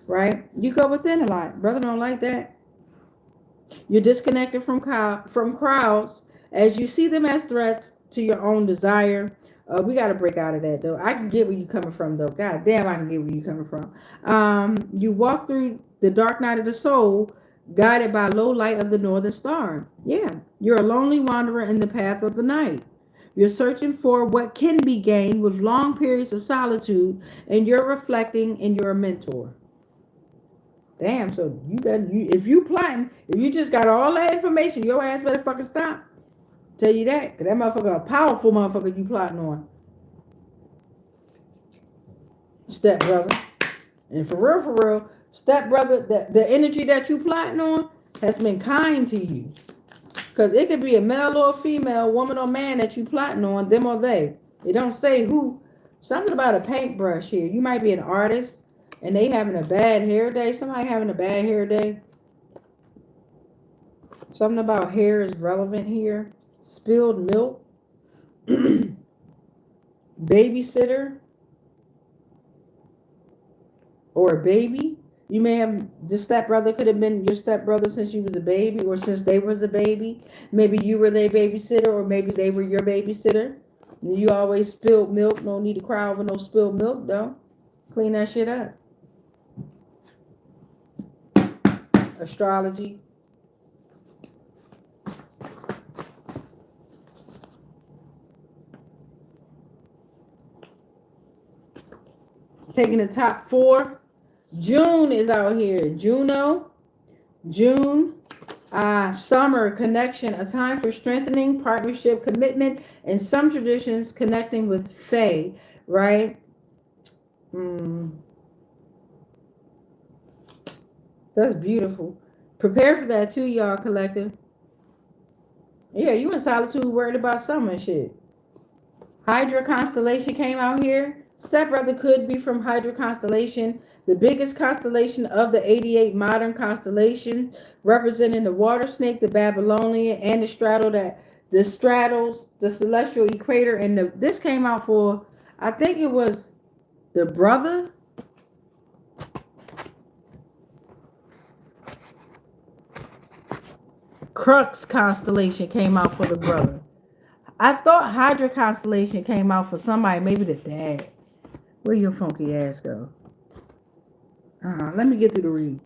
right? You go within a lot. Brother don't like that. You're disconnected from crowds as you see them as threats to your own desire. We got to break out of that, though. I can get where you're coming from, though. God damn, I can get where you're coming from. You walk through the dark night of the soul, guided by low light of the northern star. Yeah, you're a lonely wanderer in the path of the night. You're searching for what can be gained with long periods of solitude, and you're reflecting in your mentor. Damn, so if you plotting, if you just got all that information, your ass better fucking stop. Tell you that, because that motherfucker a powerful motherfucker you plotting on. Stepbrother. And for real, stepbrother, the energy that you plotting on has been kind to you. Because it could be a male or a female, woman or man that you plotting on, them or they. It don't say who. Something about a paintbrush here. You might be an artist, and they having a bad hair day. Somebody having a bad hair day. Something about hair is relevant here. Spilled milk. Babysitter. Or a baby. You may have, this stepbrother could have been your stepbrother since you was a baby, or since they was a baby. Maybe you were their babysitter, or maybe they were your babysitter. You always spilled milk. No need to cry over no spilled milk, though. Clean that shit up. Astrology. Taking the top 4. June is out here. Juno, June, summer, connection, a time for strengthening, partnership, commitment, and some traditions connecting with Fae, right? That's beautiful. Prepare for that too, y'all, collective. Yeah, you in solitude worried about summer and shit. Hydra constellation came out here. Stepbrother could be from Hydra constellation, the biggest constellation of the 88 modern constellations, representing the water snake, the Babylonian, and the straddles the celestial equator. And this came out for, I think it was the brother. Crux constellation came out for the brother. I thought Hydra constellation came out for somebody, maybe the dad. Where your funky ass go? Let me get through the read.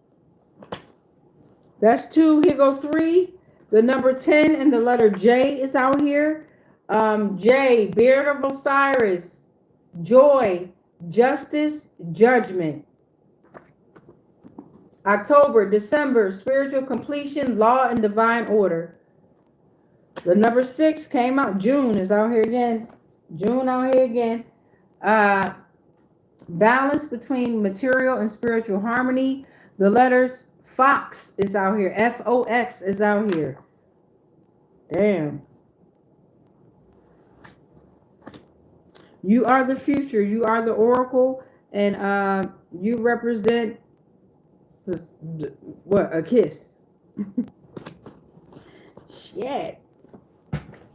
That's 2. Here go 3. The number 10 and the letter J is out here. J, beard of Osiris, joy, justice, judgment. October, December, spiritual completion, law, and divine order. The number 6 came out. June is out here again. June out here again. Balance between material and spiritual harmony. The letters Fox is out here. Fox is out here. Damn. You are the future. You are the oracle. And you represent what? A kiss. Shit.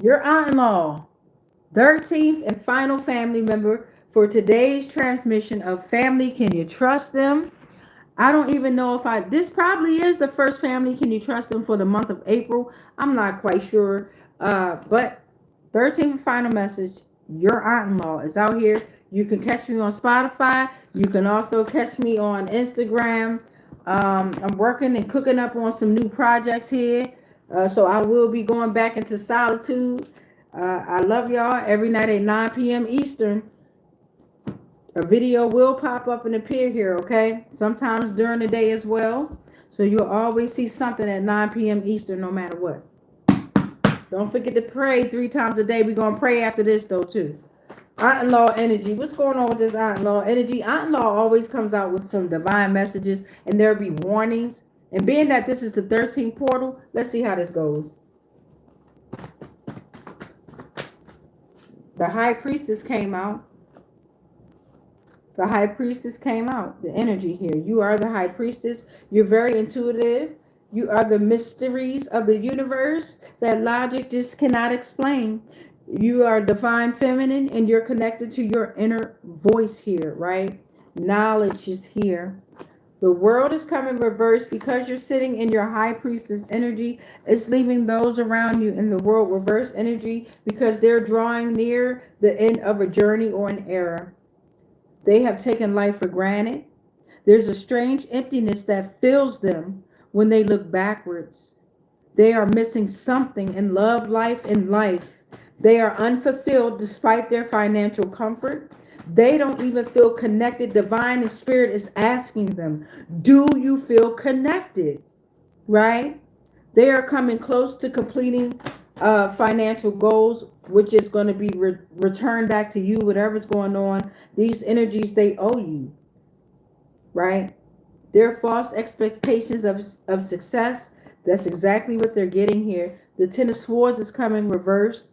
Your aunt-in-law, 13th and final family member for today's transmission of Family Can You Trust Them? I don't even know if this probably is the first Family Can You Trust Them for the month of April. I'm not quite sure. But 13th and final message, your aunt-in-law is out here. You can catch me on Spotify. You can also catch me on Instagram. I'm working and cooking up on some new projects here. So I will be going back into solitude. I love y'all. Every night at 9 p.m. Eastern, a video will pop up and appear here, okay? Sometimes during the day as well. So you'll always see something at 9 p.m. Eastern no matter what. Don't forget to pray 3 times a day. We're going to pray after this, though, too. Aunt-in-law energy. What's going on with this aunt-in-law energy? Aunt-in-law always comes out with some divine messages, and there'll be warnings. And being that this is the 13th portal, let's see how this goes. The High Priestess came out. The High Priestess came out. The energy here. You are the High Priestess. You're very intuitive. You are the mysteries of the universe that logic just cannot explain. You are divine feminine, and you're connected to your inner voice here, right? Knowledge is here. The world is coming reversed because you're sitting in your High Priestess energy. It's leaving those around you in the world reverse energy because they're drawing near the end of a journey or an era. They have taken life for granted. There's a strange emptiness that fills them when they look backwards. They are missing something in love, life, and life. They are unfulfilled despite their financial comfort. They don't even feel connected. Divine and spirit is asking them, do you feel connected? Right? They are coming close to completing financial goals, which is going to be returned back to you, whatever's going on. These energies, they owe you. Right? Their false expectations of success, that's exactly what they're getting here. The Ten of Swords is coming reversed.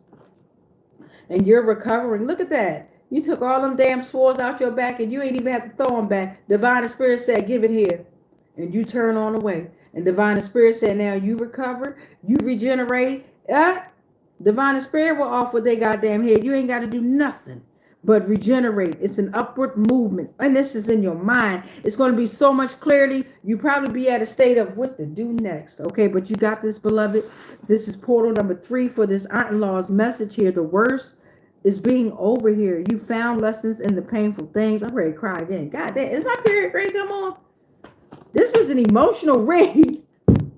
And you're recovering. Look at that. You took all them damn swords out your back and you ain't even have to throw them back. Divine and Spirit said, give it here. And you turn on away. And Divine and Spirit said, now you recover. You regenerate. Divine and Spirit will off with their goddamn head. You ain't got to do nothing but regenerate. It's an upward movement. And this is in your mind. It's going to be so much clarity. You probably be at a state of what to do next. Okay, but you got this, beloved. This is portal number 3 for this aunt-in-law's message here. The worst is being over here. You found lessons in the painful things. I'm ready to cry again. God damn, is my period ready to come on? This was an emotional read.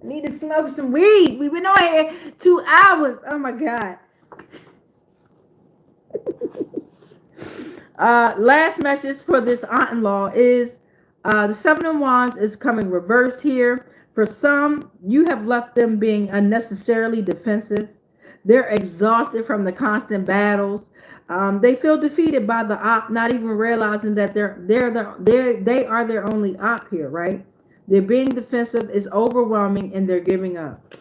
Need to smoke some weed. We've been on here 2 hours. Oh my God. Last message for this aunt-in-law is the Seven of Wands is coming reversed here. For some, you have left them being unnecessarily defensive. They're exhausted from the constant battles. They feel defeated by the op, not even realizing that they are their only op here, right? They're being defensive, is overwhelming, and they're giving up.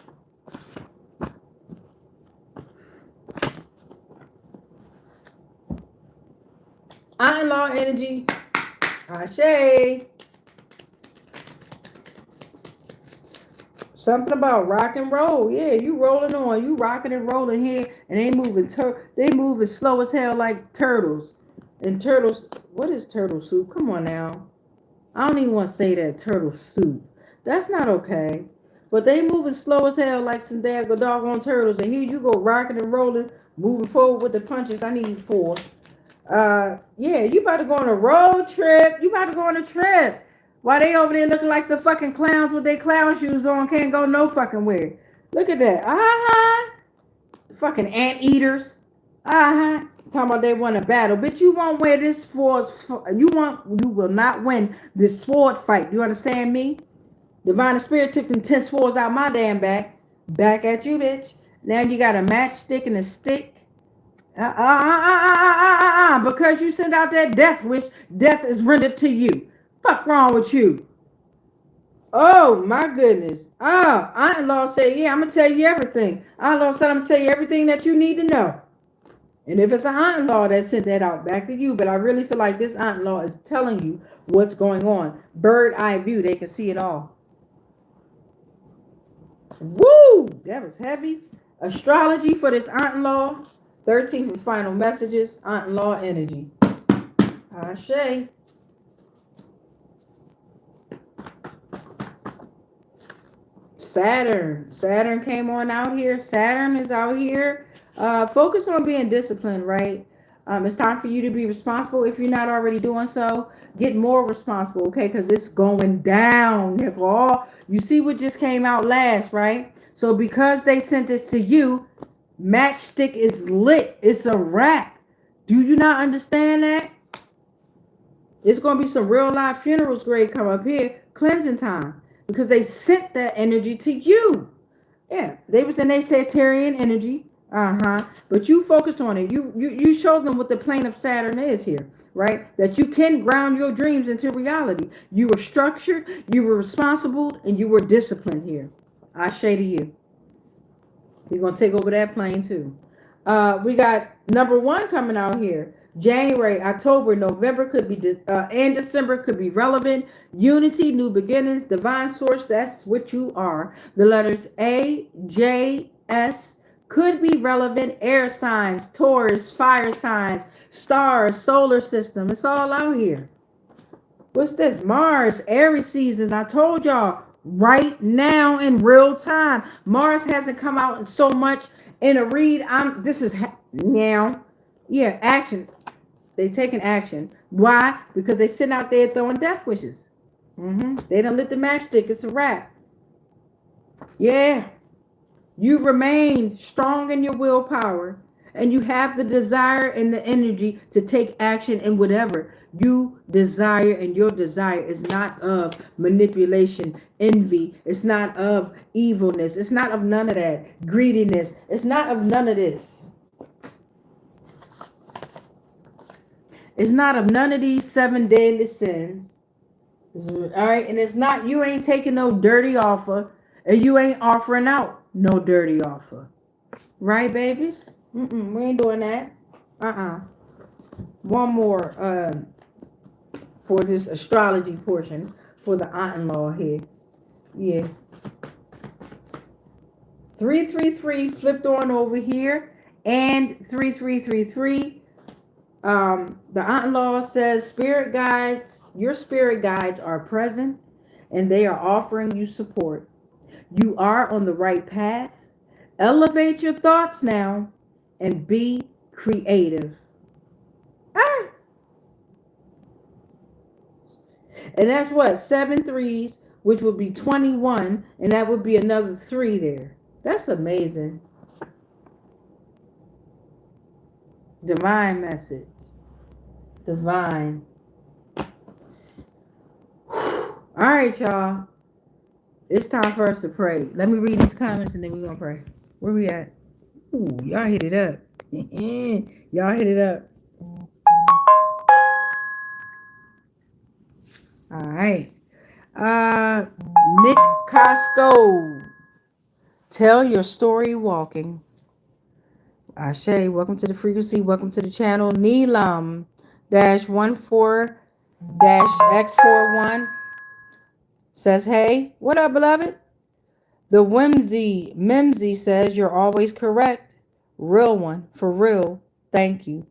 Aunt-in-law energy. Ashe. Something about rock and roll. Yeah, you rolling on. You rocking and rolling here. And they moving they moving slow as hell like turtles. And turtles, what is turtle soup? Come on now. I don't even want to say that, turtle soup. That's not okay. But they moving slow as hell like some doggone turtles. And here you go rocking and rolling, moving forward with the punches. I need 4. Yeah, you about to go on a road trip. You about to go on a trip. While they over there looking like some fucking clowns with their clown shoes on, can't go no fucking where. Look at that. Fucking anteaters. Talking about they want a battle. Bitch, you won't wear this for you will not win this sword fight. You understand me? Divine Spirit took them 10 swords out my damn back. Back at you, bitch. Now you got a matchstick and a stick. Because you sent out that death wish, death is rendered to you. Fuck wrong with you? Oh my goodness. Oh, aunt-in-law said, yeah, I'm gonna tell you everything. Aunt-in-law said, I'm gonna tell you everything that you need to know. And if it's an aunt-in-law that sent that out, back to you. But I really feel like this aunt-in-law is telling you what's going on. Bird eye view, they can see it all. Woo! That was heavy. Astrology for this aunt-in-law. 13 for final messages. Aunt-in-law energy. Ashe. Saturn came on out here. Saturn is out here. Focus on being disciplined, right? It's time for you to be responsible. If you're not already doing so, get more responsible, okay? Because it's going down, Nicole. You see what just came out last, right? So because they sent this to you, matchstick is lit. It's a wrap. Do you not understand that? It's going to be some real life funerals grade come up here. Cleansing time. Because they sent that energy to you. Yeah. They was in their Sagittarian energy. But you focus on it. You show them what the plane of Saturn is here. Right? That you can ground your dreams into reality. You were structured. You were responsible. And you were disciplined here. I say to you. We're going to take over that plane too. We got number 1 coming out here. January, October, November could be, and December could be relevant. Unity, new beginnings, divine source, that's what you are. The letters A, J, S could be relevant. Air signs, Taurus, fire signs, stars, solar system. It's all out here. What's this? Mars, Aries season. I told y'all right now in real time. Mars hasn't come out so much in a read. This is now. Yeah, action. They taking action. Why? Because they sitting out there throwing death wishes. They done lit the matchstick. It's a wrap. Yeah. You remain strong in your willpower. And you have the desire and the energy to take action in whatever you desire. And your desire is not of manipulation, envy. It's not of evilness. It's not of none of that. Greediness. It's not of none of this. It's not of none of these 7 deadly sins. All right. And it's not, you ain't taking no dirty offer. And you ain't offering out no dirty offer. Right, babies? We ain't doing that. One more for this astrology portion for the aunt-in-law here. Yeah. 333 flipped on over here. And 3333. The aunt-in-law says spirit guides, your spirit guides are present and they are offering you support. You are on the right path. Elevate your thoughts now and be creative. And that's what 7 threes which would be 21, and that would be another 3 there. That's amazing. Divine message. Divine. All right, y'all. It's time for us to pray. Let me read these comments and then we're going to pray. Where we at? Ooh, y'all hit it up. Y'all hit it up. All right. Nick Costco. Tell your story walking. Ashe, welcome to the frequency. Welcome to the channel. Neelam -14 -X41 says, hey, what up, beloved? The Mimsy says, you're always correct. Real one, for real. Thank you.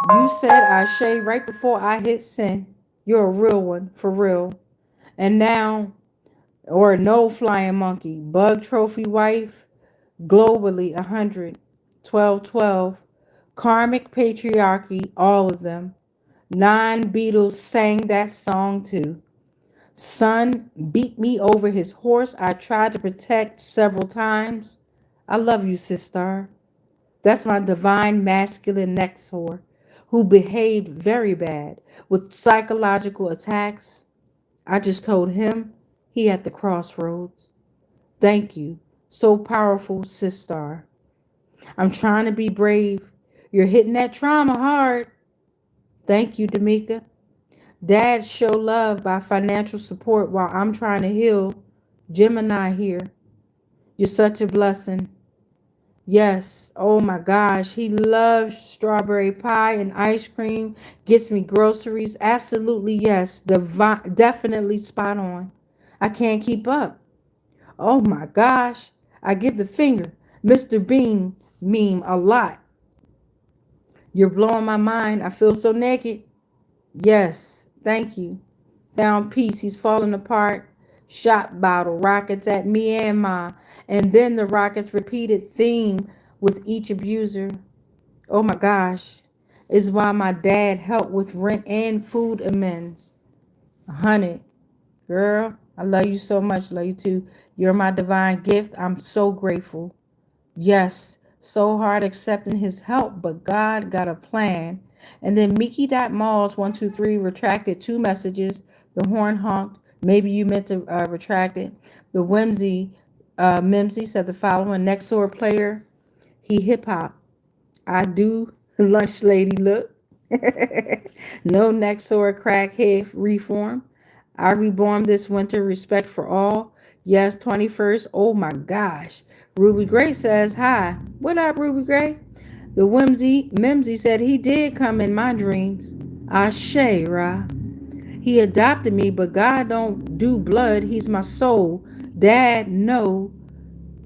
You said Ashe right before I hit send. You're a real one, for real. And now, or no flying monkey, bug trophy wife, globally 100, 12, karmic patriarchy, all of them. 9 Beatles sang that song too. Son beat me over his horse I tried to protect several times. I love you, sister. That's my divine masculine Nexor, who behaved very bad with psychological attacks. I just told him he at the crossroads. Thank you. So powerful, sister. I'm trying to be brave. You're hitting that trauma hard. Thank you, D'Amica. Dad show love by financial support while I'm trying to heal. Gemini here. You're such a blessing. Yes. Oh my gosh. He loves strawberry pie and ice cream. Gets me groceries. Absolutely yes. Definitely spot on. I can't keep up. Oh my gosh. I give the finger. Mr. Bean meme a lot. You're blowing my mind. I feel so naked. Yes. Thank you. Down peace. He's falling apart. Shot bottle. Rockets at me and Ma. And then the rockets repeated theme with each abuser. Oh my gosh. Is why my dad helped with rent and food amends. 100. Girl, I love you so much. Love you too. You're my divine gift. I'm so grateful. Yes, so hard accepting his help, but God got a plan. And then Mickey.Malls123 retracted 2 messages. The horn honked. Maybe you meant to retract it. The Mimsy said the following. Nexor player, he hip hop. I do lunch lady look. No Nexor crackhead reform. I reborn this winter, respect for all. Yes, 21st. Oh my gosh. Ruby Gray says, hi. What up, Ruby Gray? The Mimsy said he did come in my dreams. Ashe, Ra. He adopted me, but God don't do blood. He's my soul. Dad, no.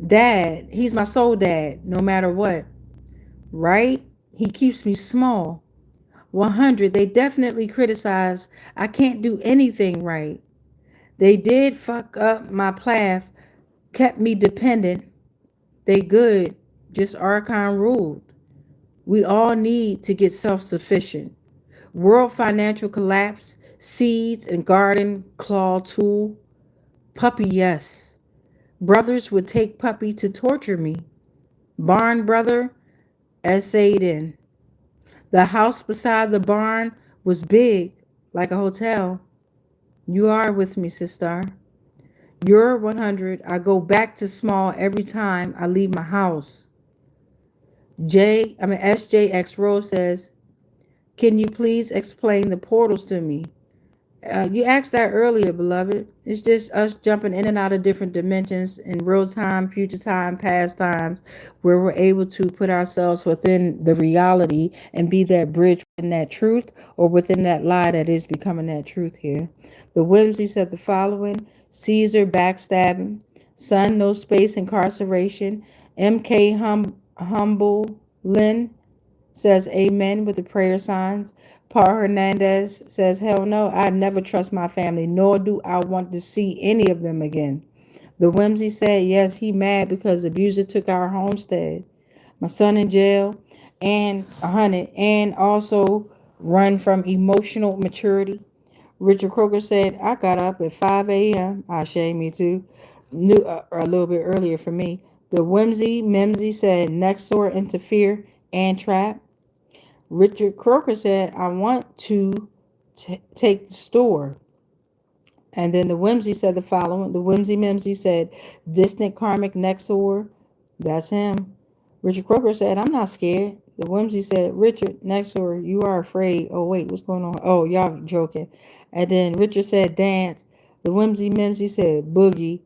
Dad. He's my soul dad, no matter what. Right? He keeps me small. 100. They definitely criticize. I can't do anything right. They did fuck up my path, kept me dependent. They good, just Archon ruled. We all need to get self-sufficient. World financial collapse, seeds and garden claw tool. Puppy, yes. Brothers would take puppy to torture me. Barn brother, essayed in. The house beside the barn was big, like a hotel. You are with me, sister. You're 100. I go back to small every time I leave my house. SJX Rose says, can you please explain the portals to me? You asked that earlier, beloved. It's just us jumping in and out of different dimensions in real time, future time, past times, where we're able to put ourselves within the reality and be that bridge within that truth or within that lie that is becoming that truth here. The Whimsy said the following. Caesar backstabbing. Son, no space, incarceration. MK Humble Lynn says amen with the prayer signs. Paul Hernandez says, hell no, I never trust my family, nor do I want to see any of them again. The Whimsy said, yes, he mad because the abuser took our homestead. My son in jail and 100, and also run from emotional maturity. Richard Croker said, I got up at 5 a.m. I shame me too. Knew a little bit earlier for me. The Whimsy Mimsy said, next door interfere and trap. Richard Croker said, I want to take the store. And then the Whimsy said the following. The Whimsy Mimsy said, distant karmic Nexor. That's him. Richard Croker said, I'm not scared. The Whimsy said, Richard Nexor, you are afraid. Oh, wait, what's going on? Oh, y'all joking. And then Richard said, dance. The Whimsy Mimsy said, boogie.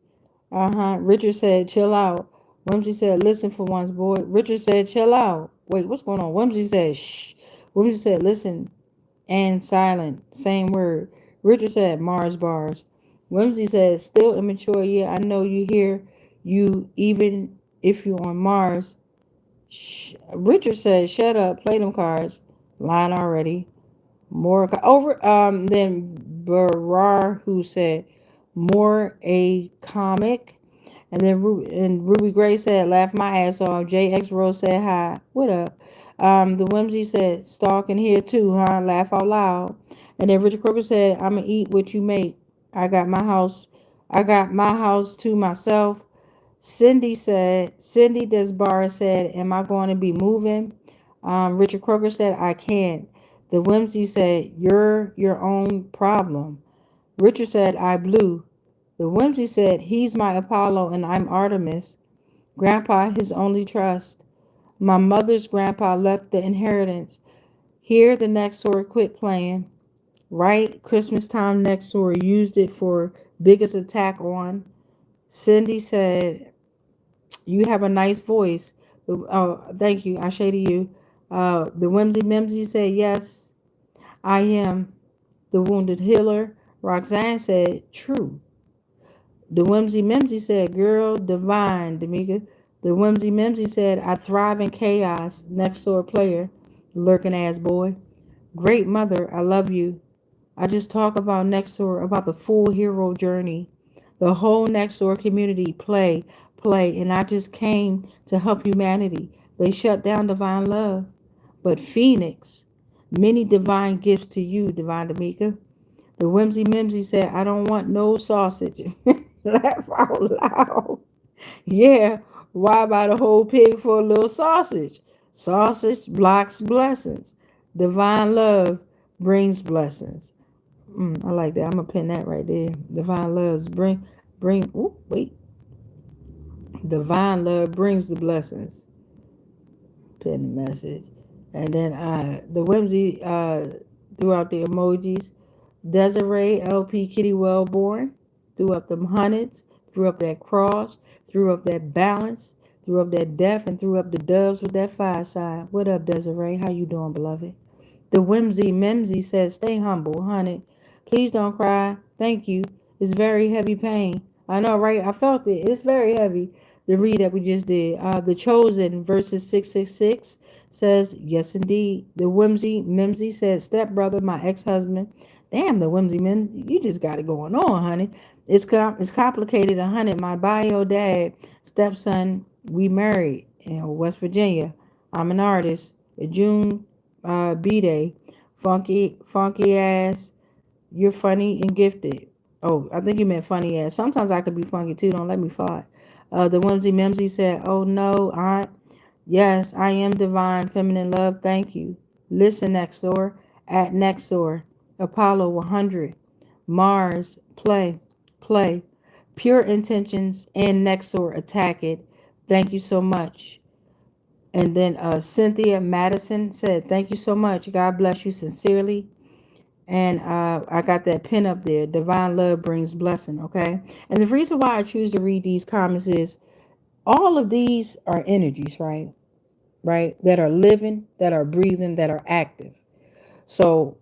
Richard said, chill out. Whimsy said, listen for once, boy. Richard said, chill out. Wait, what's going on? Whimsy said, shh. Whimsy said, listen and silent. Same word. Richard said, Mars bars. Whimsy said, still immature. Yeah, I know you hear you even if you on Mars. Richard said, shut up. Play them cards. Line already. More over. Then Barar, who said, more a comic. And then Ruby Gray said, laugh my ass off. JX Rose said, hi. What up? The Whimsy said, stalking here too, huh? Laugh out loud. And then Richard Croker said, I'ma eat what you make. I got my house. I got my house to myself. Cindy Desbar said, am I going to be moving? Richard Croker said, I can't. The Whimsy said, you're your own problem. Richard said, I blew. The Whimsy said, he's my Apollo and I'm Artemis. Grandpa, his only trust. My mother's grandpa left the inheritance. Here, the next door quit playing. Right? Christmas time next door used it for biggest attack on. Cindy said, you have a nice voice. Oh, thank you. I say to you. The Whimsy Mimsy said, yes, I am the wounded healer. Roxanne said, true. The Whimsy Mimsy said, girl, divine, D'Amica. The Whimsy Mimsy said, I thrive in chaos. Next door player, lurking ass boy. Great mother, I love you. I just talk about next door, about the full hero journey. The whole next door community play, and I just came to help humanity. They shut down divine love. But Phoenix, many divine gifts to you, divine D'Amica. The Whimsy Mimsy said, I don't want no sausage. Laugh out loud. Yeah, why buy the whole pig for a little sausage? Sausage blocks blessings. Divine love brings blessings. I like that. I'm gonna pin that right there. Divine loves bring. Ooh, wait. Divine love brings the blessings. Pin the message, and then the Whimsy threw out the emojis. Desiree LP Kitty Wellborn threw up them hundreds, threw up that cross, threw up that balance, threw up that death, and threw up the doves with that fireside. What up, Desiree? How you doing, beloved? The Whimsy Mimsy says, stay humble, honey. Please don't cry. Thank you. It's very heavy pain. I know, right? I felt it. It's very heavy. The read that we just did. The Chosen verses 666 says, yes, indeed. The Whimsy Mimsy says, stepbrother, my ex-husband. Damn, the Whimsy Mimsy. You just got it going on, honey. It's complicated, honey. My bio dad, stepson, we married in West Virginia. I'm an artist. June B-Day. Funky ass. You're funny and gifted. Oh, I think you meant funny ass. Sometimes I could be funky too. Don't let me fart. The Whimsy Mimsy said, oh no, aunt. Yes, I am divine, feminine love. Thank you. Listen, next door. At next door. Apollo 100. Mars. Play. Pure intentions and next door. Attack it. Thank you so much. And then Cynthia Madison said, thank you so much. God bless you sincerely. And I got that pin up there. Divine love brings blessing, okay? And the reason why I choose to read these comments is all of these are energies, right? Right? That are living, that are breathing, that are active. So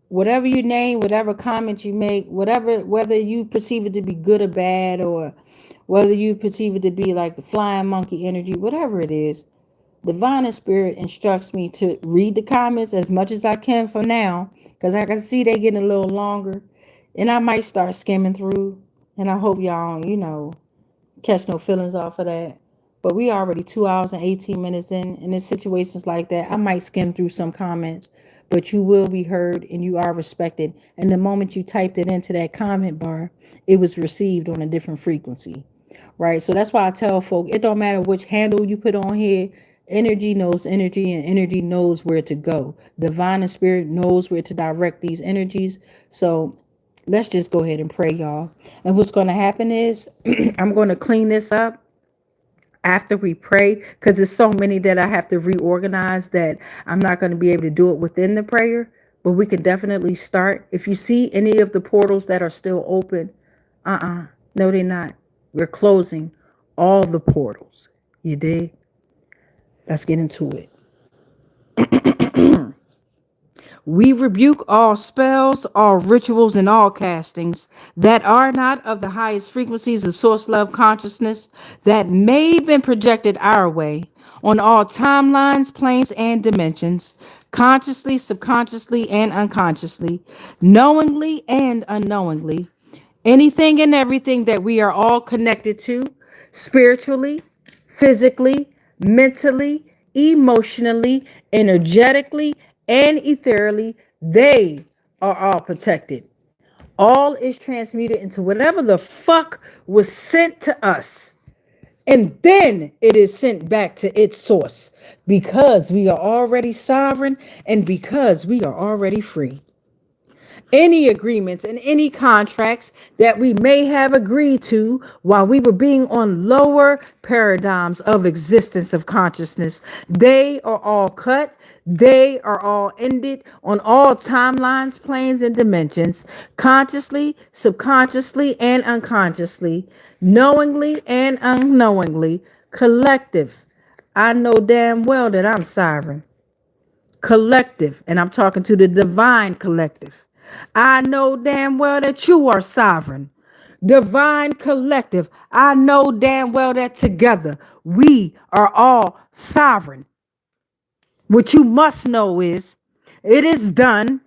whatever you name, whatever comment you make, whether you perceive it to be good or bad, or whether you perceive it to be like the flying monkey energy, whatever it is, Divine Spirit instructs me to read the comments as much as I can for now, because I can see they getting a little longer, and I might start skimming through, and I hope y'all, catch no feelings off of that. But we already 2 hours and 18 minutes in situations like that, I might skim through some comments. but you will be heard and you are respected. And the moment you typed it into that comment bar, it was received on a different frequency, right? So that's why I tell folk, it don't matter which handle you put on here. Energy knows energy, and energy knows where to go. Divine and spirit knows where to direct these energies. So let's just go ahead and pray, y'all. And what's going to happen is I'm going to clean this up after we pray, because there's so many that I have to reorganize that I'm not going to be able to do it within the prayer, but we can definitely start. If you see any of the portals that are still open, no, they're not. We're closing all the portals. You dig? Let's get into it. We rebuke all spells, all rituals, and all castings that are not of the highest frequencies of source love consciousness that may have been projected our way on all timelines, planes, and dimensions, consciously, subconsciously, and unconsciously, knowingly and unknowingly. Anything and everything that we are all connected to spiritually, physically, mentally, emotionally, energetically, and ethereally, they are all protected. All is transmuted into whatever the fuck was sent to us. And then it is sent back to its source because we are already sovereign and because we are already free. Any agreements and any contracts that we may have agreed to while we were being on lower paradigms of existence of consciousness, they are all cut. They are all ended on all timelines, planes, and dimensions, consciously, subconsciously, and unconsciously, knowingly and unknowingly, collective. I know damn well that I'm sovereign. Collective, and I'm talking to the divine collective. I know damn well that you are sovereign. Divine collective. I know damn well that together we are all sovereign. What you must know is it is done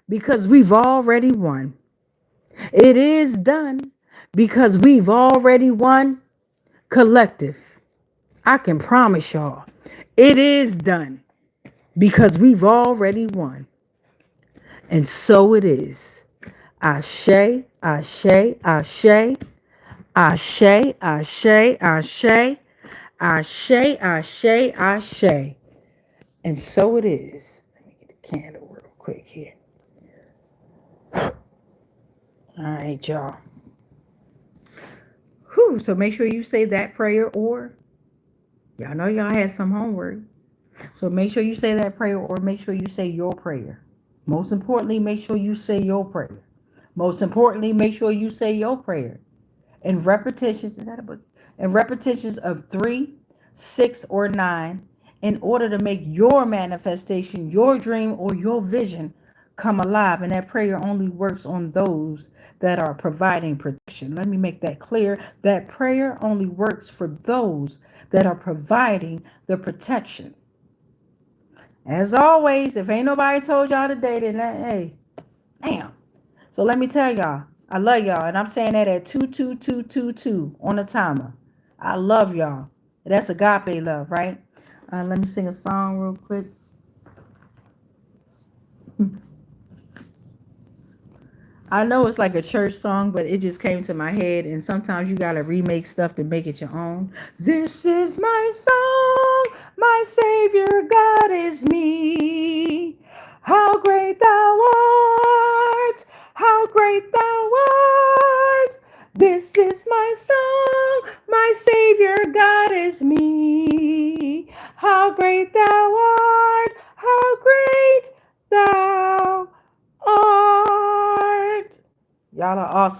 because we've already won. It is done because we've already won. Collective. I can promise y'all it is done because we've already won. And so it is. Ashe, ashe, ashe, ashe, ashe, ashe, ashe, ashe, ashe. And so it is. Let me get the candle real quick here. All right, y'all. Whew, so make sure you say that prayer, or y'all know y'all had some homework. So make sure you say that prayer, or make sure you say your prayer. Most importantly, make sure you say your prayer. Most importantly, make sure you say your prayer. And repetitions, is that a book? And repetitions of 3, 6, or 9 in order to make your manifestation, your dream, or your vision come alive. And that prayer only works on those that are providing protection. Let me make that clear. That prayer only works for those that are providing the protection. As always, if ain't nobody told y'all today, then hey, damn. So let me tell y'all, I love y'all. And I'm saying that at 22222 on the timer. I love y'all. That's agape love, right? Let me sing a song real quick. I know it's like a church song, but it just came to my head. And sometimes you got to remake stuff to make it your own. This is my song. My Savior God is me. How great thou art. How great thou art. This is my song. My Savior God is me. How great thou art. How great thou art. Y'all are awesome.